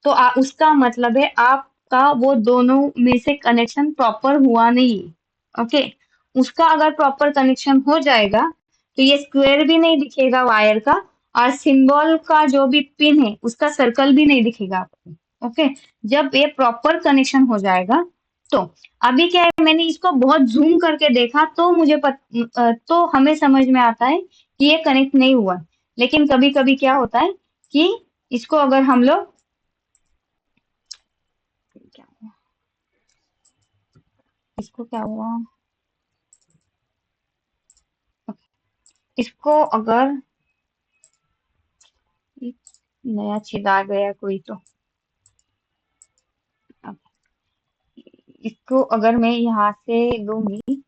तो उसका मतलब है आपका वो दोनों में से कनेक्शन प्रॉपर हुआ नहीं है। ओके, उसका अगर प्रॉपर कनेक्शन हो जाएगा तो ये स्क्वायर भी नहीं दिखेगा वायर का, और सिंबल का जो भी पिन है उसका सर्कल भी नहीं दिखेगा आपको। ओके, जब ये प्रॉपर कनेक्शन हो जाएगा तो अभी क्या है, मैंने इसको बहुत जूम करके देखा तो तो हमें समझ में आता है कि ये कनेक्ट नहीं हुआ। लेकिन कभी कभी क्या होता है कि इसको अगर हम लोग इसको क्या हुआ, इसको अगर एक नया चीज आ गया कोई तो, अब इसको अगर मैं यहाँ से लूंगी,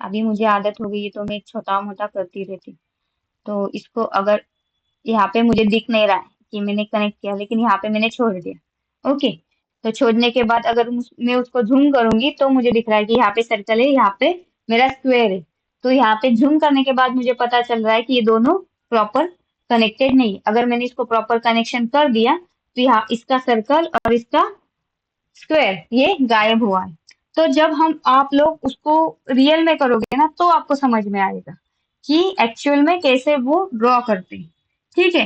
अभी मुझे आदत हो गई है तो मैं छोटा मोटा करती रहती। तो इसको अगर यहाँ पे मुझे दिख नहीं रहा है कि मैंने कनेक्ट किया, लेकिन यहाँ पे मैंने छोड़ दिया। ओके, तो छोड़ने के बाद अगर मैं उसको झूम करूंगी तो मुझे दिख रहा है कि यहाँ पे सर्कल है, यहाँ पे मेरा स्क्वायर है। तो यहाँ पे झूम करने के बाद मुझे पता चल रहा है कि ये दोनों प्रॉपर कनेक्टेड नहीं है। अगर मैंने इसको प्रॉपर कनेक्शन कर दिया तो यहाँ इसका सर्कल और इसका स्क्वायर ये गायब हुआ है। तो जब आप लोग उसको रियल में करोगे ना तो आपको समझ में आएगा कि एक्चुअल में कैसे वो ड्रॉ करते हैं। ठीक है,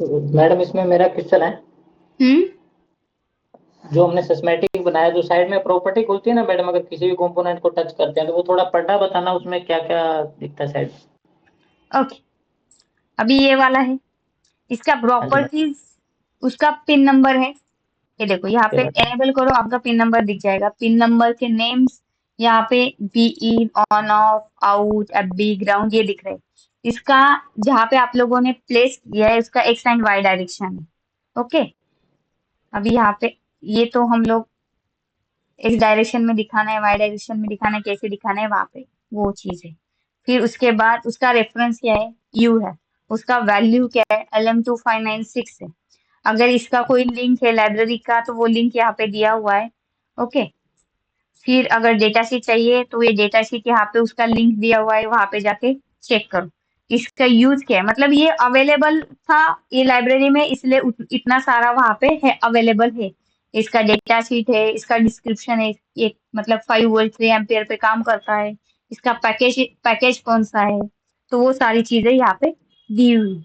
मैडम इसमें मेरा क्वेश्चन है, जो हमने सिस्टमैटिक बनाया, जो साइड में प्रॉपर्टी खुलती है ना मैडम, अगर किसी भी कंपोनेंट को टच करते हैं तो वो थोड़ा पढ़ना बताना, उसमें क्या क्या दिखता है साइड। ओके, अभी ये वाला है, इसका प्रॉपर्टीज, उसका पिन नंबर है। ये देखो यहाँ पे एनेबल करो, आपका पिन नंबर दिख जाएगा। पिन नंबर के नेम्स यहाँ पे be on off out FB ground ये दिख रहे हैं। इसका जहाँ पे आप लोगों ने प्लेस किया है उसका एक्स एंड वाई डायरेक्शन है। ओके, अभी यहाँ पे ये तो हम लोग एक्स डायरेक्शन में दिखाना है, वाई डायरेक्शन में दिखाना है, कैसे दिखाना है वहां पे वो चीज है। फिर उसके बाद उसका रेफरेंस क्या है, यू है। उसका वैल्यू क्या है, LM2596 है। अगर इसका कोई लिंक है लाइब्रेरी का तो वो लिंक यहाँ पे दिया हुआ है। ओके, फिर अगर डेटा शीट चाहिए तो ये डेटा शीट यहाँ पे उसका लिंक दिया हुआ है, वहां पे जाके चेक करो। इसका यूज क्या है, मतलब ये अवेलेबल था ये लाइब्रेरी में, इसलिए इतना सारा वहां पे है अवेलेबल है। इसका डेटा शीट है, इसका डिस्क्रिप्शन है, ये मतलब 5 वोल्ट 3 एम्पियर पे काम करता है, इसका पैकेज कौन सा है, तो वो सारी चीजें यहाँ पे दी हुई।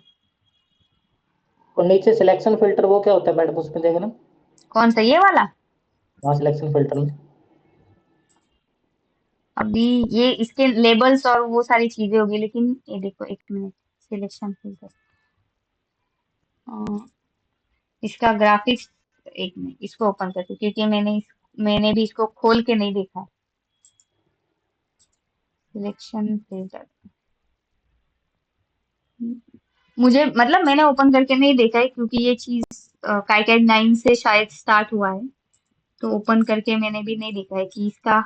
और नीचे सिलेक्शन फिल्टर वो क्या होता है मैडम, उसमें देखना कौन सा, ये वाला? हाँ, सिलेक्शन फिल्टर में अभी ये इसके लेबल्स और वो सारी चीजें होगी, लेकिन ये देखो एक मिनट, सिलेक्शन फिल्टर, इसका ग्राफिक्स, एक मिनट इसको ओपन करती हूँ, क्योंकि मैंने भी इसको खोल के नहीं देखा है। सिलेक्शन फिल्टर मुझे मतलब मैंने ओपन करके नहीं देखा है, क्योंकि ये चीज काइटेड 9 से शायद स्टार्ट हुआ है, तो ओपन करके मैंने भी नहीं देखा है कि इसका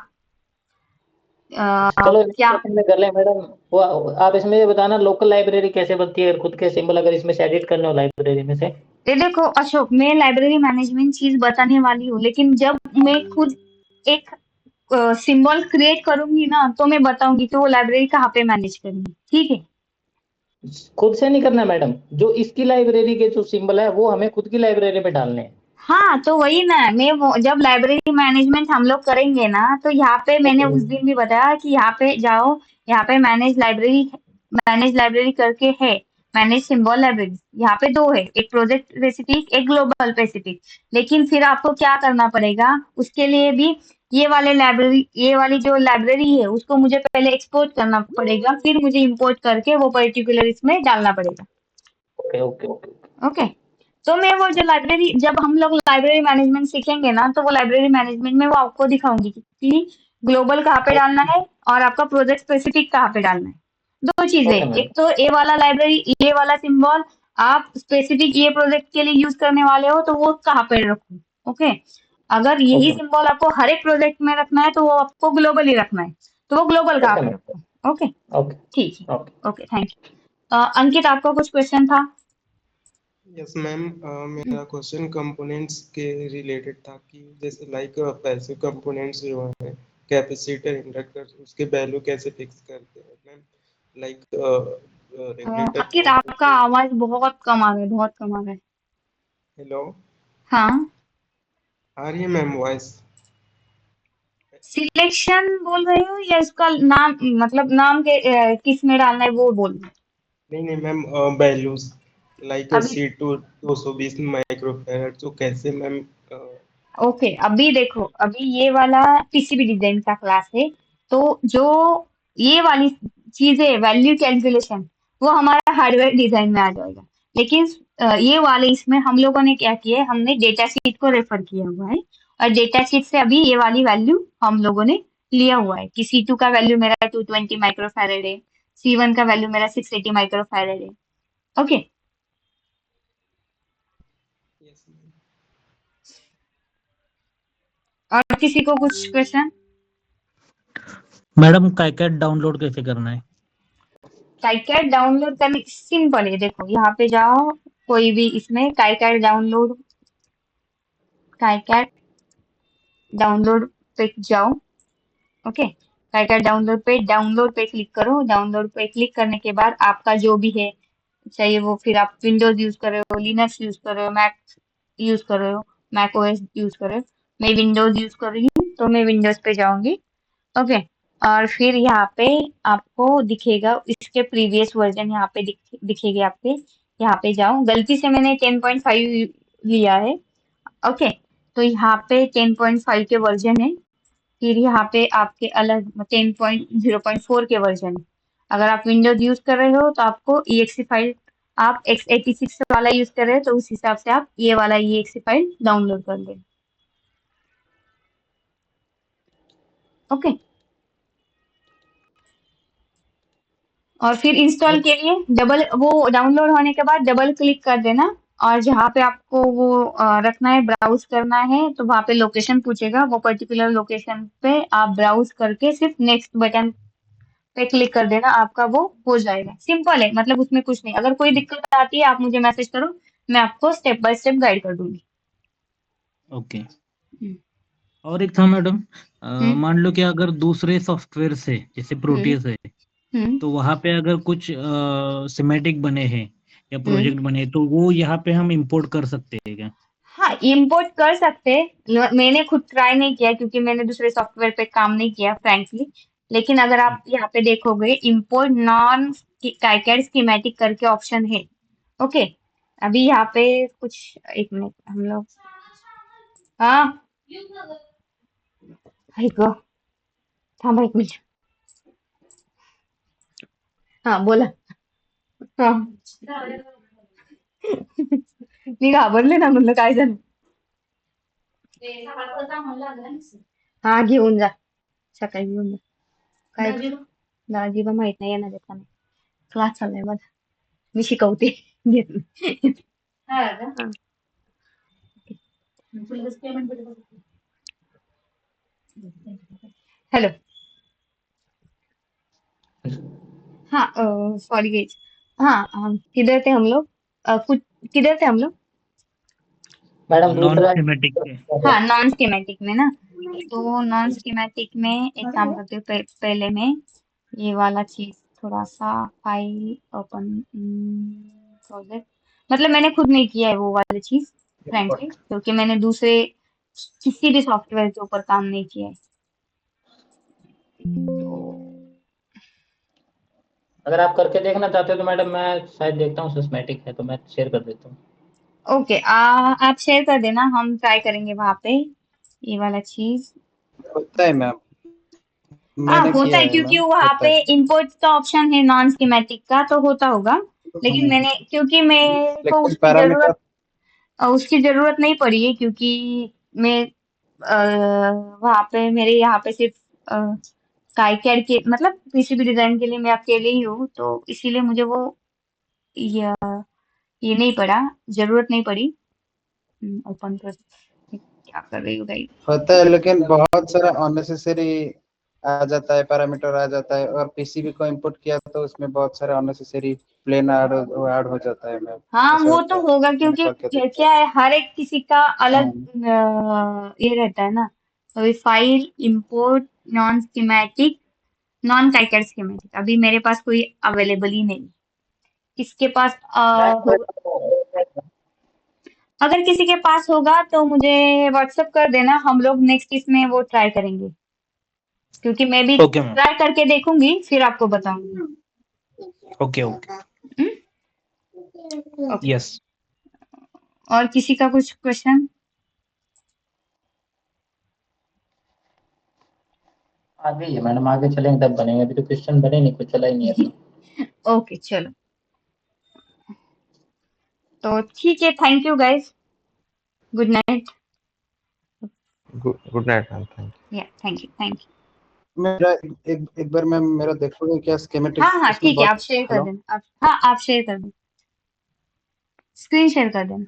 चलो क्या में कर ले मैडम। वो आप इसमें ये बताना लोकल लाइब्रेरी कैसे बनती है, खुद के सिंबल अगर इसमें से एडिट करने हो लाइब्रेरी में से। ये देखो अशोक, मैं लाइब्रेरी मैनेजमेंट चीज बताने वाली हूँ, लेकिन जब मैं खुद एक सिंबल क्रिएट करूंगी ना तो मैं बताऊंगी कि वो लाइब्रेरी कहाँ पे मैनेज करनी है। ठीक है, खुद से नहीं करना मैडम, जो इसकी लाइब्रेरी के जो सिंबल है वो हमें खुद की लाइब्रेरी में डालने हैं। हाँ तो वही ना, जब लाइब्रेरी मैनेजमेंट हम लोग करेंगे ना तो यहाँ पे मैंने उस दिन भी बताया कि यहाँ पे जाओ, यहाँ पे मैनेज लाइब्रेरी करके है, मैनेज सिंबल लाइब्रेरी, यहाँ पे 2 है, एक प्रोजेक्ट स्पेसिफिक एक ग्लोबल स्पेसिफिक। लेकिन फिर आपको क्या करना पड़ेगा, उसके लिए भी ये वाली जो लाइब्रेरी है उसको मुझे पहले एक्सपोर्ट करना पड़ेगा, फिर मुझे इंपोर्ट करके वो पर्टिकुलर इसमें डालना पड़ेगा। ओके ओके ओके ओके, तो मैं वो जो लाइब्रेरी, जब हम लोग लाइब्रेरी मैनेजमेंट सीखेंगे ना तो वो लाइब्रेरी मैनेजमेंट में वो आपको दिखाऊंगी कि ग्लोबल कहाँ पे डालना है और आपका प्रोजेक्ट स्पेसिफिक कहाँ पे डालना है। 2 चीजें, एक तो ये वाला लाइब्रेरी, ये वाला सिंबल आप स्पेसिफिक ये प्रोजेक्ट के लिए यूज करने वाले हो तो वो कहाँ पे रखो। ओके, अगर यही सिंबल आपको हर एक प्रोजेक्ट में रखना है तो वो आपको ग्लोबली रखना है, तो वो ग्लोबल कहाँ पे रखो। ओके ठीक है, ओके थैंक यू। अंकित, आपका कुछ क्वेश्चन था? यस मैम, मेरा क्वेश्चन कंपोनेंट्स के रिलेटेड था कि जैसे लाइक पैसिव कंपोनेंट्स जो है कैपेसिटर इंडक्टर, उसके वैल्यू कैसे फिक्स करते हैं मैम, लाइक रेगुलेटर। अंकित, आपका आवाज बहुत कम आ रहा है, बहुत कम आ रहा है। हेलो, हाँ आ रही है मैम वॉइस? सिलेक्शन बोल रही हूँ या इसका नाम, मतलब नाम के किस में डालना है वो बोल रही नहीं नहीं मैम, वैल्यूज लाइक हूँ अभी। C2 220 माइक्रोफैराड, तो कैसे मैम? ओके, अभी देखो, अभी ये वाला पीसीबी डिजाइन का क्लास है, तो जो ये वाली चीजें वैल्यू कैलकुलेशन वो हमारा हार्डवेयर डिजाइन में आ जाएगा। लेकिन ये वाले इसमें हम लोगों ने क्या किया है, हमने डेटा शीट को रेफर किया हुआ है, और डेटा शीट से अभी ये वाली वैल्यू हम लोगों ने लिया हुआ है कि C2 का वैल्यू मेरा 220 माइक्रोफैरेड है, C1 का वैल्यू मेरा 680 माइक्रोफैरेड है। Okay, Yes, ma'am. और किसी को कुछ क्वेश्चन? मैडम काइकेट डाउनलोड कैसे करना है? काइकैट डाउनलोड करने सिंपल है, देखो यहाँ पे जाओ, कोई भी इसमें काइकैट डाउनलोड पे जाओ। ओके, काइकैट डाउनलोड पे क्लिक करो। डाउनलोड पे क्लिक करने के बाद आपका जो भी है, चाहिए वो, फिर आप विंडोज यूज कर रहे हो, लिनक्स यूज कर रहे हो, मैक यूज कर रहे हो, मैक ओएस यूज कर रहे हो, मैं विंडोज यूज कर रही हूँ तो मैं विंडोज पे जाऊंगी। ओके, और फिर यहाँ पे आपको दिखेगा इसके प्रीवियस वर्जन, यहाँ पे दिखेगी आपके। यहाँ पे जाओ, गलती से मैंने 10.5 लिया है। ओके, तो यहाँ पे 10.5 के वर्जन है, फिर यहाँ पे आपके अलग 10.0.4 के वर्जन है। अगर आप विंडोज यूज कर रहे हो तो आपको exe फाइल, आप x86 वाला यूज कर रहे हो तो उस हिसाब से आप ये वाला exe फाइल डाउनलोड कर लें। ओके, और फिर इंस्टॉल के लिए डबल, वो डाउनलोड होने के बाद डबल क्लिक कर देना, और जहाँ पे आपको वो रखना है, ब्राउज करना है, तो वहाँ पे लोकेशन पूछेगा, वो पर्टिकुलर लोकेशन पे आप ब्राउज करके सिर्फ नेक्स्ट बटन पे क्लिक कर देना, आपका वो हो जाएगा। सिंपल है, मतलब उसमें कुछ नहीं। अगर कोई दिक्कत आती है आप मुझे मैसेज करो, मैं आपको स्टेप बाय स्टेप गाइड कर दूंगी। ओके। हम्म, और एक था मैडम, हम्म, मान लो कि अगर दूसरे सॉफ्टवेयर से, जैसे हम्म, प्रोटियस है, हम्म, तो वहां पे अगर कुछ सिमेटिक बने हैं या हम्म। प्रोजेक्ट बने हैं, तो वो यहाँ पे हम इंपोर्ट कर सकते हैं क्या? हाँ, इम्पोर्ट कर सकते हैं। मैंने खुद ट्राई नहीं किया क्योंकि मैंने दूसरे सॉफ्टवेयर पे काम नहीं किया फ्रैंकली। लेकिन अगर आप यहाँ पे देखोगे, इम्पोर्ट नॉन काइकेड स्कीमेटिक करके ऑप्शन है। ओके, अभी यहाँ पे कुछ, एक मिनट हम लोग, हाँ, ऐक थांबा एक मिनिट, हा बोला, हा. मी घाबरले ना, म्हणलं काय झालं. हा, घेऊन जा, सकाळी घेऊन जा. काय दाजीबा माहित नाही येणार आहेत का नाही. क्लास चाललाय माझा, मी शिकवते. घेत नाही. हा. हेलो, हाँ, सॉरी गाइस। हाँ, किधर थे हम लोग? कुछ, किधर थे हम लोग? मैडम नॉन दूसरा सिमेटिक के। हाँ, नॉन स्कीमेटिक में ना, तो नॉन स्कीमेटिक में एक काम करते हो, पहले मैं ये वाला चीज थोड़ा सा फाइल ओपन, प्रोजेक्ट, मतलब मैंने खुद नहीं किया है वो वाली चीज फ्रैंकली, क्योंकि मैंने दूसरे किसी भी सॉफ्टवेयर के ऊपर काम नहीं किया है। अगर आप करके देखना चाहते हो तो मैडम मैं शायद देखता हूँ, सिस्मेटिक है तो मैं शेयर कर देता हूँ। ओके, आप शेयर कर देना, हम ट्राई करेंगे वहां पे ये वाला चीज। होता है मैम, हाँ, मैंने होता किया है है क्योंकि मैम, वहां होता पे है। इंपोर्ट का ऑप्शन है नॉन स्कीमेटिक का, तो होता होगा। लेकिन मैंने, क्योंकि मेरे को लेकिन पैरामीटर, उसकी जरूरत नहीं पड़ी है, क्योंकि मैं वहां पे, मेरे यहाँ पे सिर्फ काइकेड के, मतलब पीसीबी डिजाइन के लिए मैं अकेले ही हूँ, तो इसीलिए मुझे वो ये, ये नहीं पड़ा, जरूरत नहीं पड़ी। ओपन कर, क्या कर रही हूँ गाइस? होता है लेकिन बहुत सारा अननेसेसरी आ जाता है, पैरामीटर आ जाता है, और पीसीबी को इंपुट किया तो उसमें बहुत सारे अननेसेसरी प्लेन ऐड हो जाता है मैम, हाँ, ऐसा वो होता तो है, होगा, मैंने क्योंकि करके देखा क्या है, हर एक किसी का है। अलग ये रहता है ना। अभी file import non schematic, non KiCad schematic, अभी मेरे पास कोई अवेलेबल ही नहीं। किसके पास होगा? अगर किसी के पास होगा तो मुझे व्हाट्सएप कर देना, हम लोग नेक्स्ट इसमें वो ट्राई करेंगे। क्योंकि मैं भी ओके मैम। ट्राई करके देखूंगी फिर आपको बताऊंगी। Okay okay okay. यस। और किसी का कुछ क्वेश्चन? आगे ही है मैडम, आगे चलेंगे तब बनेंगे, अभी तो क्वेश्चन बने नहीं, कुछ चला ही नहीं है। ओके चलो, तो ठीक है, thank you guys, good night. Good night ma'am, thank you. या थैंक यू, थैंक यू। मेरा एक बार मैम मेरा देखोगे क्या स्कीमेटिक? हाँ हाँ इसमें ठीक है, बहुत आप शेयर कर हेलो देना, आप शेयर कर देना, स्क्रीन शेयर कर देना।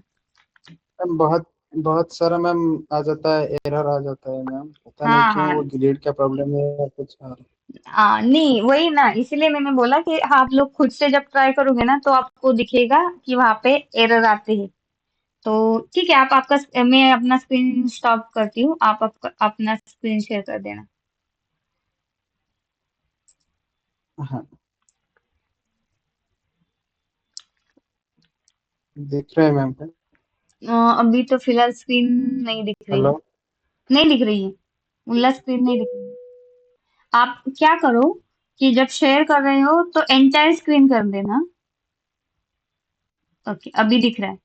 मैम, बहुत बहुत सारा मैम आ जाता है, एरर आ जाता है मैम, पता नहीं हाँ क्यों, हाँ वो ग्रिड का प्रॉब्लम है या कुछ और। नहीं वही ना, इसलिए मैंने बोला कि हाँ, आप लोग खुद से जब ट्राई करोगे ना तो आपको दिखेगा कि वहां पे एरर आते हैं। तो ठीक है, आप आपका मैं अपना स्क्रीन स्टॉप करती हूँ, आप अपना स्क्रीन शेयर कर देना। हाँ, दिख रहा है मैम। अभी तो फिलहाल स्क्रीन नहीं दिख रही है, हेलो नहीं दिख रही है, उल्ला स्क्रीन नहीं दिख रही है। आप क्या करो कि जब शेयर कर रहे हो तो एंटायर स्क्रीन कर देना। ओके, अभी दिख रहा है।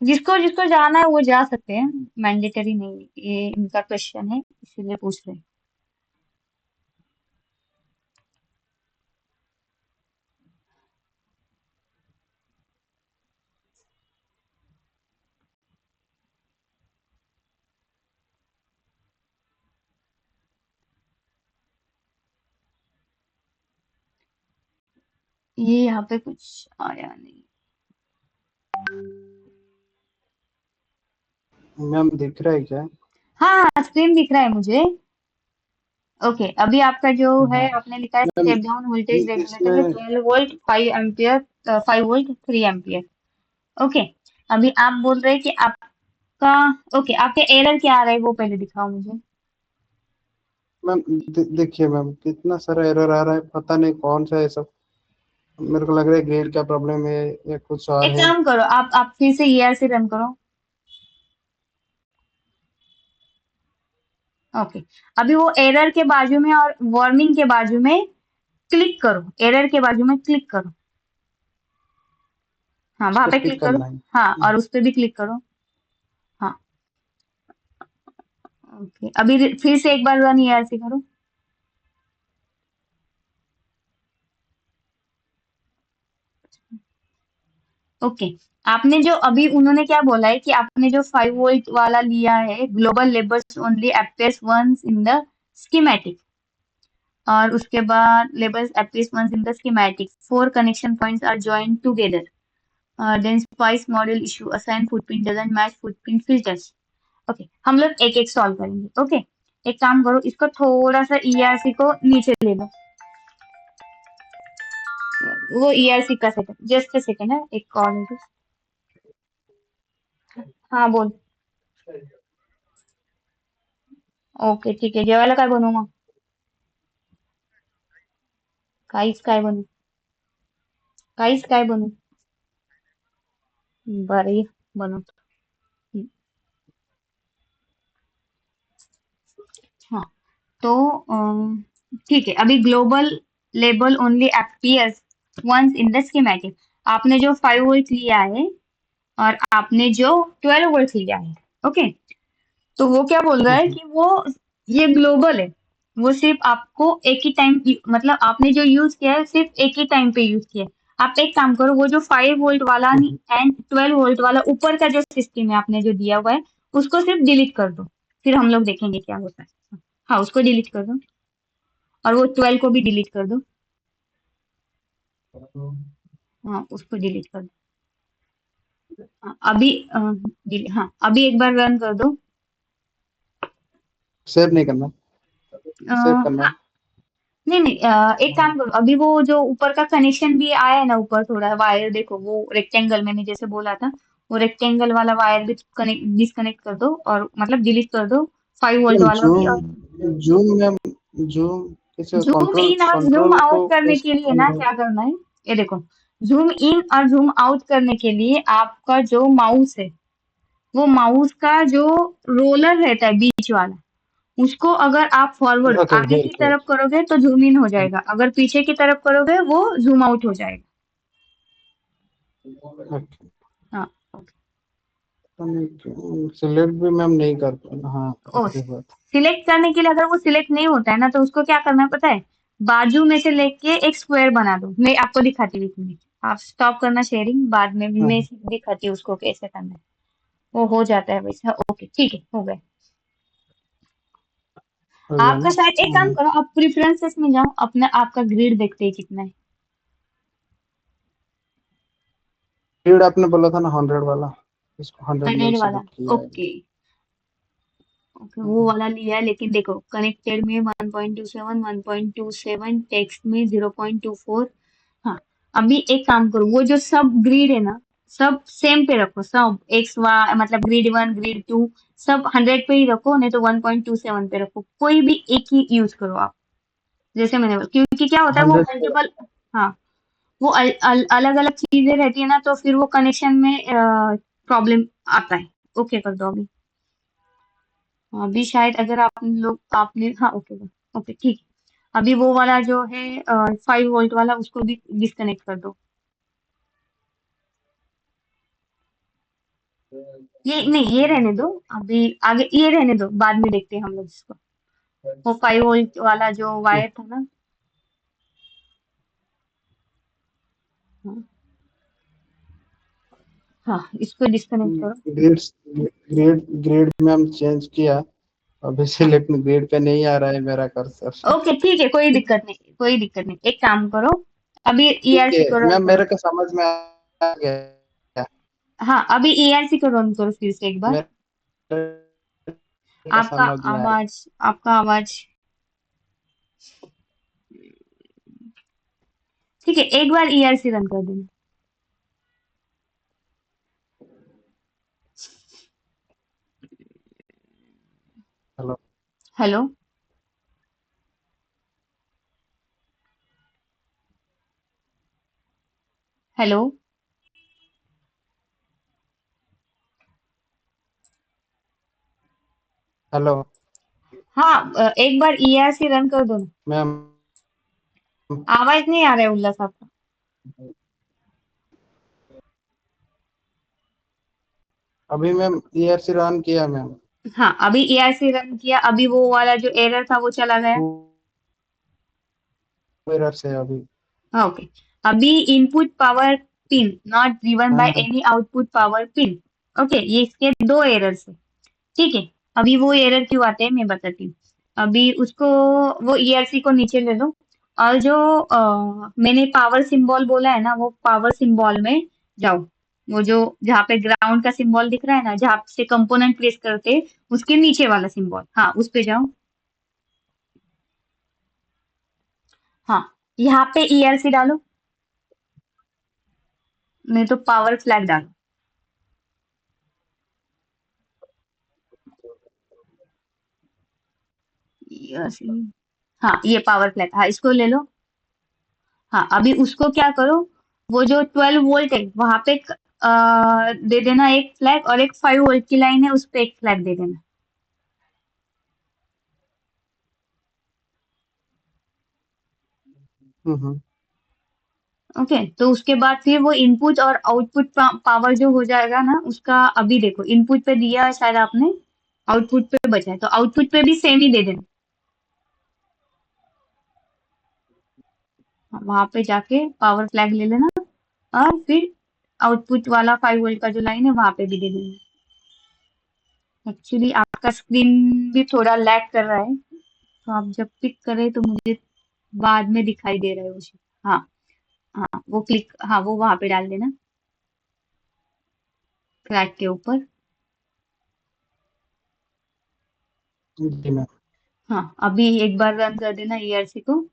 जिसको जिसको जाना है वो जा सकते हैं, मैंडेटरी नहीं है, ये इनका क्वेश्चन है इसीलिए पूछ रहे हैं। ये यहाँ पे कुछ आया नहीं। मैम, दिख रहा है क्या? हाँ हाँ, स्क्रीन दिख रहा है मुझे। ओके, अभी आपका जो है हाँ आपने लिखा है ma'am, step down voltage regulator है इसमें 12 volt 5 ampere, 5 volt 3 ampere. Okay, अभी आप बोल रहे हैं कि आपका, ओके, आपके एरर क्या आ रहा है वो पहले दिखाओ मुझे। मैम देखिए मैम, कितना सारा एरर आ रहा है, पता नहीं कौन सा है सब। मेरे को लग रहा है ग्रिड का प्रॉब्लम है या कुछ और एक है। काम करो, आप फिर से ईआरसी रन करो। ओके, अभी वो एरर के बाजू में और वार्निंग के बाजू में क्लिक करो, एरर के बाजू में क्लिक करो। हाँ, उस वहां पर पे क्लिक क्लिक करो। करना है। हाँ, और उस पे भी क्लिक करो। हाँ, ओके, अभी फिर से एक बार रन ईआरसी करो। ओके, आपने जो अभी उन्होंने क्या बोला है कि आपने जो 5 वोल्ट वाला लिया है, global labels only appears once in the schematic, और उसके बाद labels appears once in the schematic, 4 connection points are joined together, then spice module issue, assign footprint doesn't match footprint filters। Okay, हम लोग एक एक सॉल्व करेंगे। Okay, एक काम करो, इसको थोड़ा सा ईआरसी को नीचे ले लो, वो ईआरसी का सेकंड, जस्ट अ सेकंड है, एक कॉल है। हाँ बोल। ओके ठीक आहे, जेवायला काय बनवू मग? काहीच काय बनवू? काहीच काय बनवू? बरं ये बनवतो। हं, हाँ, तो ठीक है, अभी global label only appears once in the schematic. आपने जो 5 वोल्ट लिया है और आपने जो 12 वोल्ट लिया है, ओके, तो वो क्या बोल रहा है कि वो ये ग्लोबल है, वो सिर्फ आपको एक ही टाइम, मतलब आपने जो यूज किया है सिर्फ एक ही टाइम पे यूज किया है। आप एक काम करो, वो जो 5 वोल्ट वाला एंड 12 वोल्ट वाला ऊपर का जो सिस्टम है आपने जो दिया हुआ है, उसको सिर्फ डिलीट कर दो, फिर हम लोग देखेंगे क्या होता है। हाँ, उसको डिलीट कर दो और वो 12 को भी डिलीट कर दो। हाँ, उसको डिलीट कर दो। हाँ, अभी हाँ, अभी एक बार रन कर दो। सेव नहीं करना, सेव करना हाँ, है। नहीं नहीं, एक काम करो, अभी वो जो ऊपर का कनेक्शन भी आया है ना, ऊपर थोड़ा वायर देखो, वो रेक्टेंगल मैंने जैसे बोला था, वो रेक्टेंगल वाला वायर भी कनेक्ट डिस्कनेक्ट कर दो, और मतलब डिलीट कर दो 5 वोल्ट मैम, वाला भी। और जूम मैम, जूम कैसे? जूम कंट्रोल इन और जूम कंट्रोल आउट को करने कैसे के लिए ऑन ना करें? क्या करना है, ये देखो, जूम इन और जूम आउट करने के लिए आपका जो माउस है, वो माउस का जो रोलर रहता है बीच वाला, उसको अगर आप फॉरवर्ड ओके आगे व्हील की व्हील। तरफ करोगे तो ज़ूम इन हो जाएगा, अगर पीछे की तरफ करोगे वो ज़ूम आउट हो जाएगा। ओके हाँ, ओके। सिलेक्ट भी मैम नहीं कर पाना। हाँ ओह! सही बात। सिलेक्ट करने के लिए अगर वो सिलेक्ट नहीं होता है ना, तो उसको क्या करना है पता है? बाजू में से लेके एक स्क्वायर बना दो। मैं आपको दिखाती हूँ 1 मिनट। आप स्टॉप करना शेयरिंग, बाद में हाँ मैं दिखाती हूँ उसको कैसे करना है। वो हो जाता है वैसे। ओके, ठीक है, हो गया। हो गया आपका ना। शायद एक काम करो, आप प्रेफरेंसेस में जाओ, अपना आपका ग्रिड देखते हैं कितना है। स्पीड आपने बोला था ना 100 वाला, इसको 100 में 100 वाला, सेलेक्ट किया है। ओके। ओके, वो वाला लिया है, लेकिन देखो कनेक्टेड में 1.27, 1.27, टेक्स्ट में 0.24। हाँ, अभी एक काम करो, वो जो सब ग्रिड है ना, सब सेम पे रखो, सब एक्स वाई मतलब ग्रिड 1 ग्रिड 2 सब 100 पे ही रखो, नहीं तो 1.27 पे रखो, कोई भी एक ही यूज करो आप। जैसे मैंने बोला, क्योंकि क्या होता है वो 100 पे। मल्टीपल, हाँ, वो अलग अलग चीजें रहती है ना, तो फिर वो कनेक्शन में प्रॉब्लम आता है। ओके कर दो अभी। अभी शायद अगर आप लोग आपने, हाँ ओके, ओके ठीक है। अभी वो वाला जो है 5 वोल्ट वाला, उसको भी डिस्कनेक्ट कर दो। ये नहीं, ये रहने दो, अभी आगे ये रहने दो, बाद में देखते हैं हम लोग इसको। वो 5 वोल्ट वाला जो वायर था ना, हाँ, हाँ इसको डिस्कनेक्ट करो। ग्रेड ग्रेड ग्रेड में हम चेंज किया, अभी हाँ, सिलेक्ट ग्रेड पे नहीं आ रहा है मेरा कर्सर। ओके ठीक है, कोई दिक्कत नहीं, कोई दिक्कत नहीं। एक काम करो, अभी ठीक है ईआरसी को रन मैम, करो। मेरे को समझ में आ गया। हाँ, अभी ईआरसी को रन करो फिर से एक बार। मेरे को आपका समझ में आ रहा आवाज, आपका आवाज, ठीक है, एक बार ईआरसी रन कर देना। है। हेलो। Hello, hello. हेलो हाँ, एक बार ईआरसी रन कर दो ना। मैम। आवाज नहीं आ रहा है उल्लास आपका। अभी मैम ईआरसी रन किया मैम। हाँ, अभी ईआरसी रन किया, अभी वो वाला जो एरर था वो चला गया। एरर से अभी। हाँ, ओके। अभी input power pin not driven by हाँ any output power pin. Okay, ये इसके 2 एरर्स है। ठीक है, अभी वो एरर क्यों आते हैं मैं बताती हूँ। अभी उसको, वो ईआरसी को नीचे ले लो, और जो मैंने पावर सिंबल बोला है ना, वो पावर सिंबल में जाओ। वो जो जहाँ पे ग्राउंड का सिंबल दिख रहा है ना, जहाँ से कंपोनेंट प्लेस करते हैं, उसके नीचे वाला सिंबल, हाँ उस पे जाओ। हाँ, यहाँ पे ईआरसी डालो, नहीं तो पावर फ्लैग डालो। ईआरसी, हाँ ये पावर फ्लैग, हाँ इसको ले लो। हाँ, अभी उसको क्या करो, वो जो 12 वोल्ट है वहां पे दे देना एक फ्लैग, और एक 5 वोल्ट की लाइन है उस पे एक फ्लैग दे देना। हम्म। ओके, तो उसके बाद फिर वो इनपुट और आउटपुट पावर जो हो जाएगा ना उसका, अभी देखो इनपुट पे दिया है शायद आपने, आउटपुट पे बचा है, तो आउटपुट पे भी सेम ही दे देना। वहां पे जाके पावर फ्लैग ले लेना, और फिर आउटपुट वाला 5 वोल्ट का जो लाइन है वहां पे भी दे देना। एक्चुअली आपका स्क्रीन भी थोड़ा लैग कर रहा है, तो आप जब पिक करें तो मुझे बाद में दिखाई दे रहा है उसे। हाँ, हाँ वो क्लिक, हाँ वो वहां पे डाल देना, फ्लैग के ऊपर। जी मैम। हाँ, अभी एक बार रन कर देना ईआरसी को।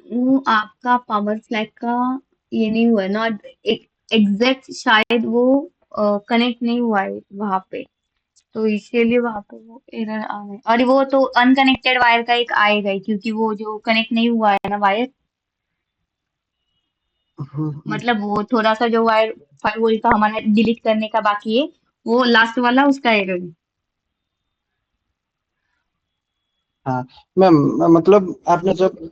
वो आपका पावर फ्लैग का ये नहीं हुआ, नॉट एग्जैक्ट, शायद वो कनेक्ट नहीं हुआ है वहां पे, तो इसीलिए वहां पे वो एरर आ रहा है। और वो तो अनकनेक्टेड वायर का एक आएगा ही, क्योंकि वो जो कनेक्ट नहीं हुआ है ना वायर, मतलब वो थोड़ा सा जो वायर 5 वोल्ट का हमारा डिलीट करने का बाकी है, वो लास्ट वाला उसका एरर है। हाँ मैम, मतलब आपने जब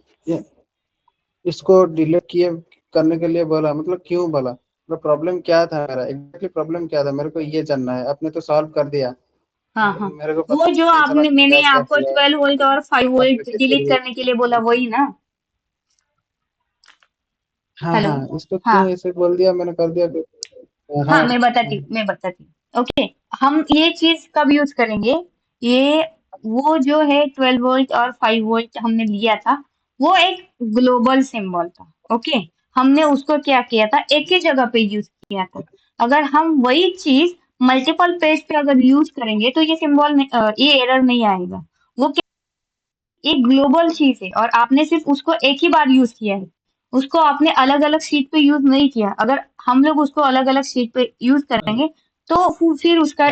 इसको डिलीट किए करने के लिए बोला, मतलब क्यों बोला, मतलब प्रॉब्लम क्या था, मेरा एग्जैक्टली प्रॉब्लम क्या था, मेरे को ये जानना है। आपने तो सॉल्व कर दिया, हाँ हाँ, मेरे को वो पता जो नहीं चला आपने मैंने क्या क्या आपको किया, 12 वोल्ट और फाइव आप वोल्ट कैसे डिलीट किए। करने के लिए बोला, वही ना? हाँ हेलो। हाँ, इसको हाँ क्यों ऐसे बोल दिया, मैंने कर दिया फिर। हाँ, हाँ मैं बताती हूँ। ओके, हम ये चीज कब यूज करेंगे? ये वो जो है 12 वोल्ट और 5 वोल्ट हमने लिया था, वो एक ग्लोबल सिंबल था। ओके, हमने उसको क्या किया था, एक ही जगह पे यूज किया था। अगर हम वही चीज मल्टीपल पेज पे अगर यूज करेंगे तो ये सिंबल ये एरर नहीं आएगा। वो एक ग्लोबल चीज है और आपने सिर्फ उसको एक ही बार यूज किया है, उसको आपने अलग अलग शीट पे यूज नहीं किया। अगर हम लोग उसको अलग अलग शीट पे यूज करेंगे तो फिर उसका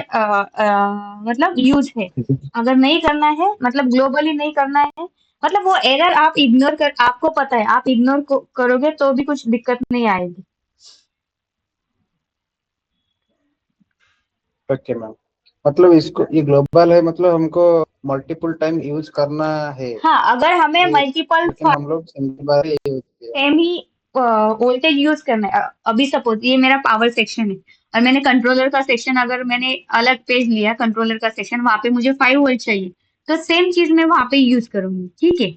मतलब यूज है। अगर नहीं करना है, मतलब ग्लोबली नहीं करना है, मतलब वो एरर आप इग्नोर कर, आपको पता है आप इग्नोर करोगे तो भी कुछ दिक्कत नहीं आएगी। ओके मैम, मतलब इसको ये ग्लोबल है, मतलब हमको मल्टीपल टाइम यूज करना है हाँ, अगर हमें ये, मल्टीपल लेकिन हम लोग सिंगल बार ही यूज किया। सेम ही वोल्टेज यूज करना है। अभी सपोज ये मेरा पावर सेक्शन है और मैंने कंट्रोलर का सेक्शन, अगर मैंने अलग पेज लिया कंट्रोलर का सेक्शन, वहां पे मुझे 5 वोल्ट चाहिए, तो सेम चीज मैं वहां पे यूज करूंगी। ठीक है,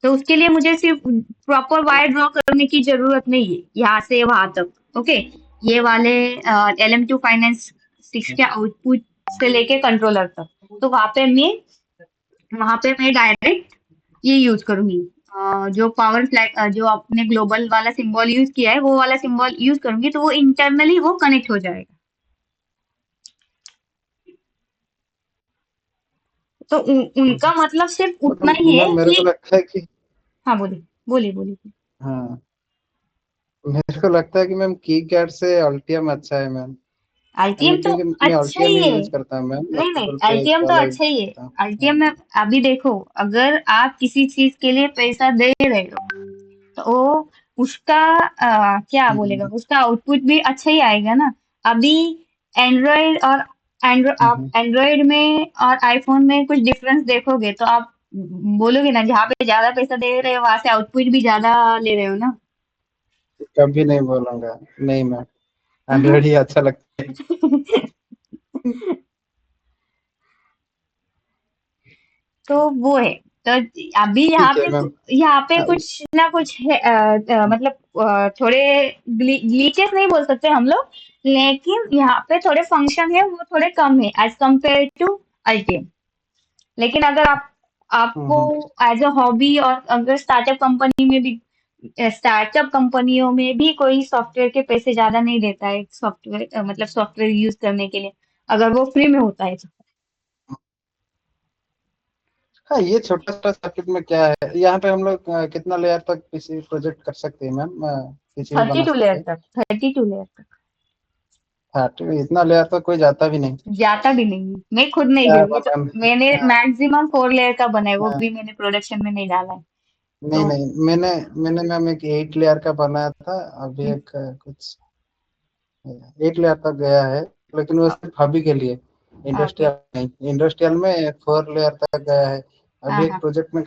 तो उसके लिए मुझे सिर्फ प्रॉपर वायर ड्रॉ करने की जरूरत नहीं है यहाँ से वहां तक। ओके, ये वाले LM2 फाइनेंस 6 के आउटपुट से लेके कंट्रोलर तक, तो वहां पे मैं डायरेक्ट ये यूज करूंगी। जो पावर फ्लैग जो आपने ग्लोबल वाला सिंबल यूज किया है, वो वाला सिंबल यूज करूंगी, तो वो इंटरनली वो कनेक्ट हो जाएगा। तो उनका मतलब सिर्फ उतना मतलब ही है मैम मेरे को कि, लगता है कि, हाँ बोलिए बोलिए बोलिए। हाँ मेरे को लगता है कि मैम की कैड से अल्टियम अच्छा है मैम। अल्टीएम तो क्योंकि मैं अच्छा अल्टियम ही ही है। यूज करता हूँ मैम, नहीं नहीं, मल्टीपल पेज अल्टीएम तो वाला यूज अच्छा ही है। करता हूँ। अल्टीएम में अभी देखो, अगर आप किसी चीज के लिए पैसा दे रहे हो तो उसका क्या बोलेगा, हम्म, उसका आउटपुट भी अच्छा ही आएगा ना। अभी एंड्रॉइड और आप हम्म, एंड्रॉइड में और आईफोन में कुछ डिफरेंस देखोगे तो आप बोलोगे ना, जहाँ पे ज्यादा पैसा दे रहे हो वहां से आउटपुट भी ज्यादा ले रहे हो ना। कभी नहीं बोलूंगा, नहीं मैम, एंड्रॉइड ही अच्छा लगता है। तो वो है। तो अभी ठीक है मैम। यहाँ पे हाँ, कुछ ना कुछ है, मतलब थोड़े ग्लिचेस नहीं बोल सकते हम लोग, लेकिन यहाँ पे थोड़े फंक्शन है वो थोड़े कम है एज कम्पेयर टू अल्टीम। लेकिन अगर आपको हम्म, एज अ हॉबी, और अगर स्टार्टअप कंपनियों में भी कोई सॉफ्टवेयर के पैसे ज्यादा नहीं देता है सॉफ्टवेयर, मतलब सॉफ्टवेयर यूज करने के लिए, अगर वो फ्री में होता है तो। हाँ ये छोटा सा सर्किट में क्या है, यहाँ पे हम लोग कितना लेयर तक पीसी प्रोजेक्ट कर सकते हैं मैम, पीसीबी थर्टी बना टू सकते लेयर हैं। तक 32 लेयर तक हाँ तो इतना लेयर तक कोई जाता भी नहीं। जाता भी नहीं है। मैं खुद नहीं क्या गई, मैं तो बनाना, मैंने हाँ, मैक्सिमम 4 लेयर का बनाया, वो हाँ, भी मैंने प्रोडक्शन में नहीं डाला है। नहीं तो नहीं, मैंने मैंने मैम एक 8 लेयर का बनाया था, अभी हम्म, एक कुछ 8 लेयर तक गया है, लेकिन वो सिर्फ हॉबी के लिए, ओके। इंडस्ट्रियल नहीं, इंडस्ट्रियल में 4 लेयर तक गया है। हाँ अभी एक हाँ प्रोजेक्ट में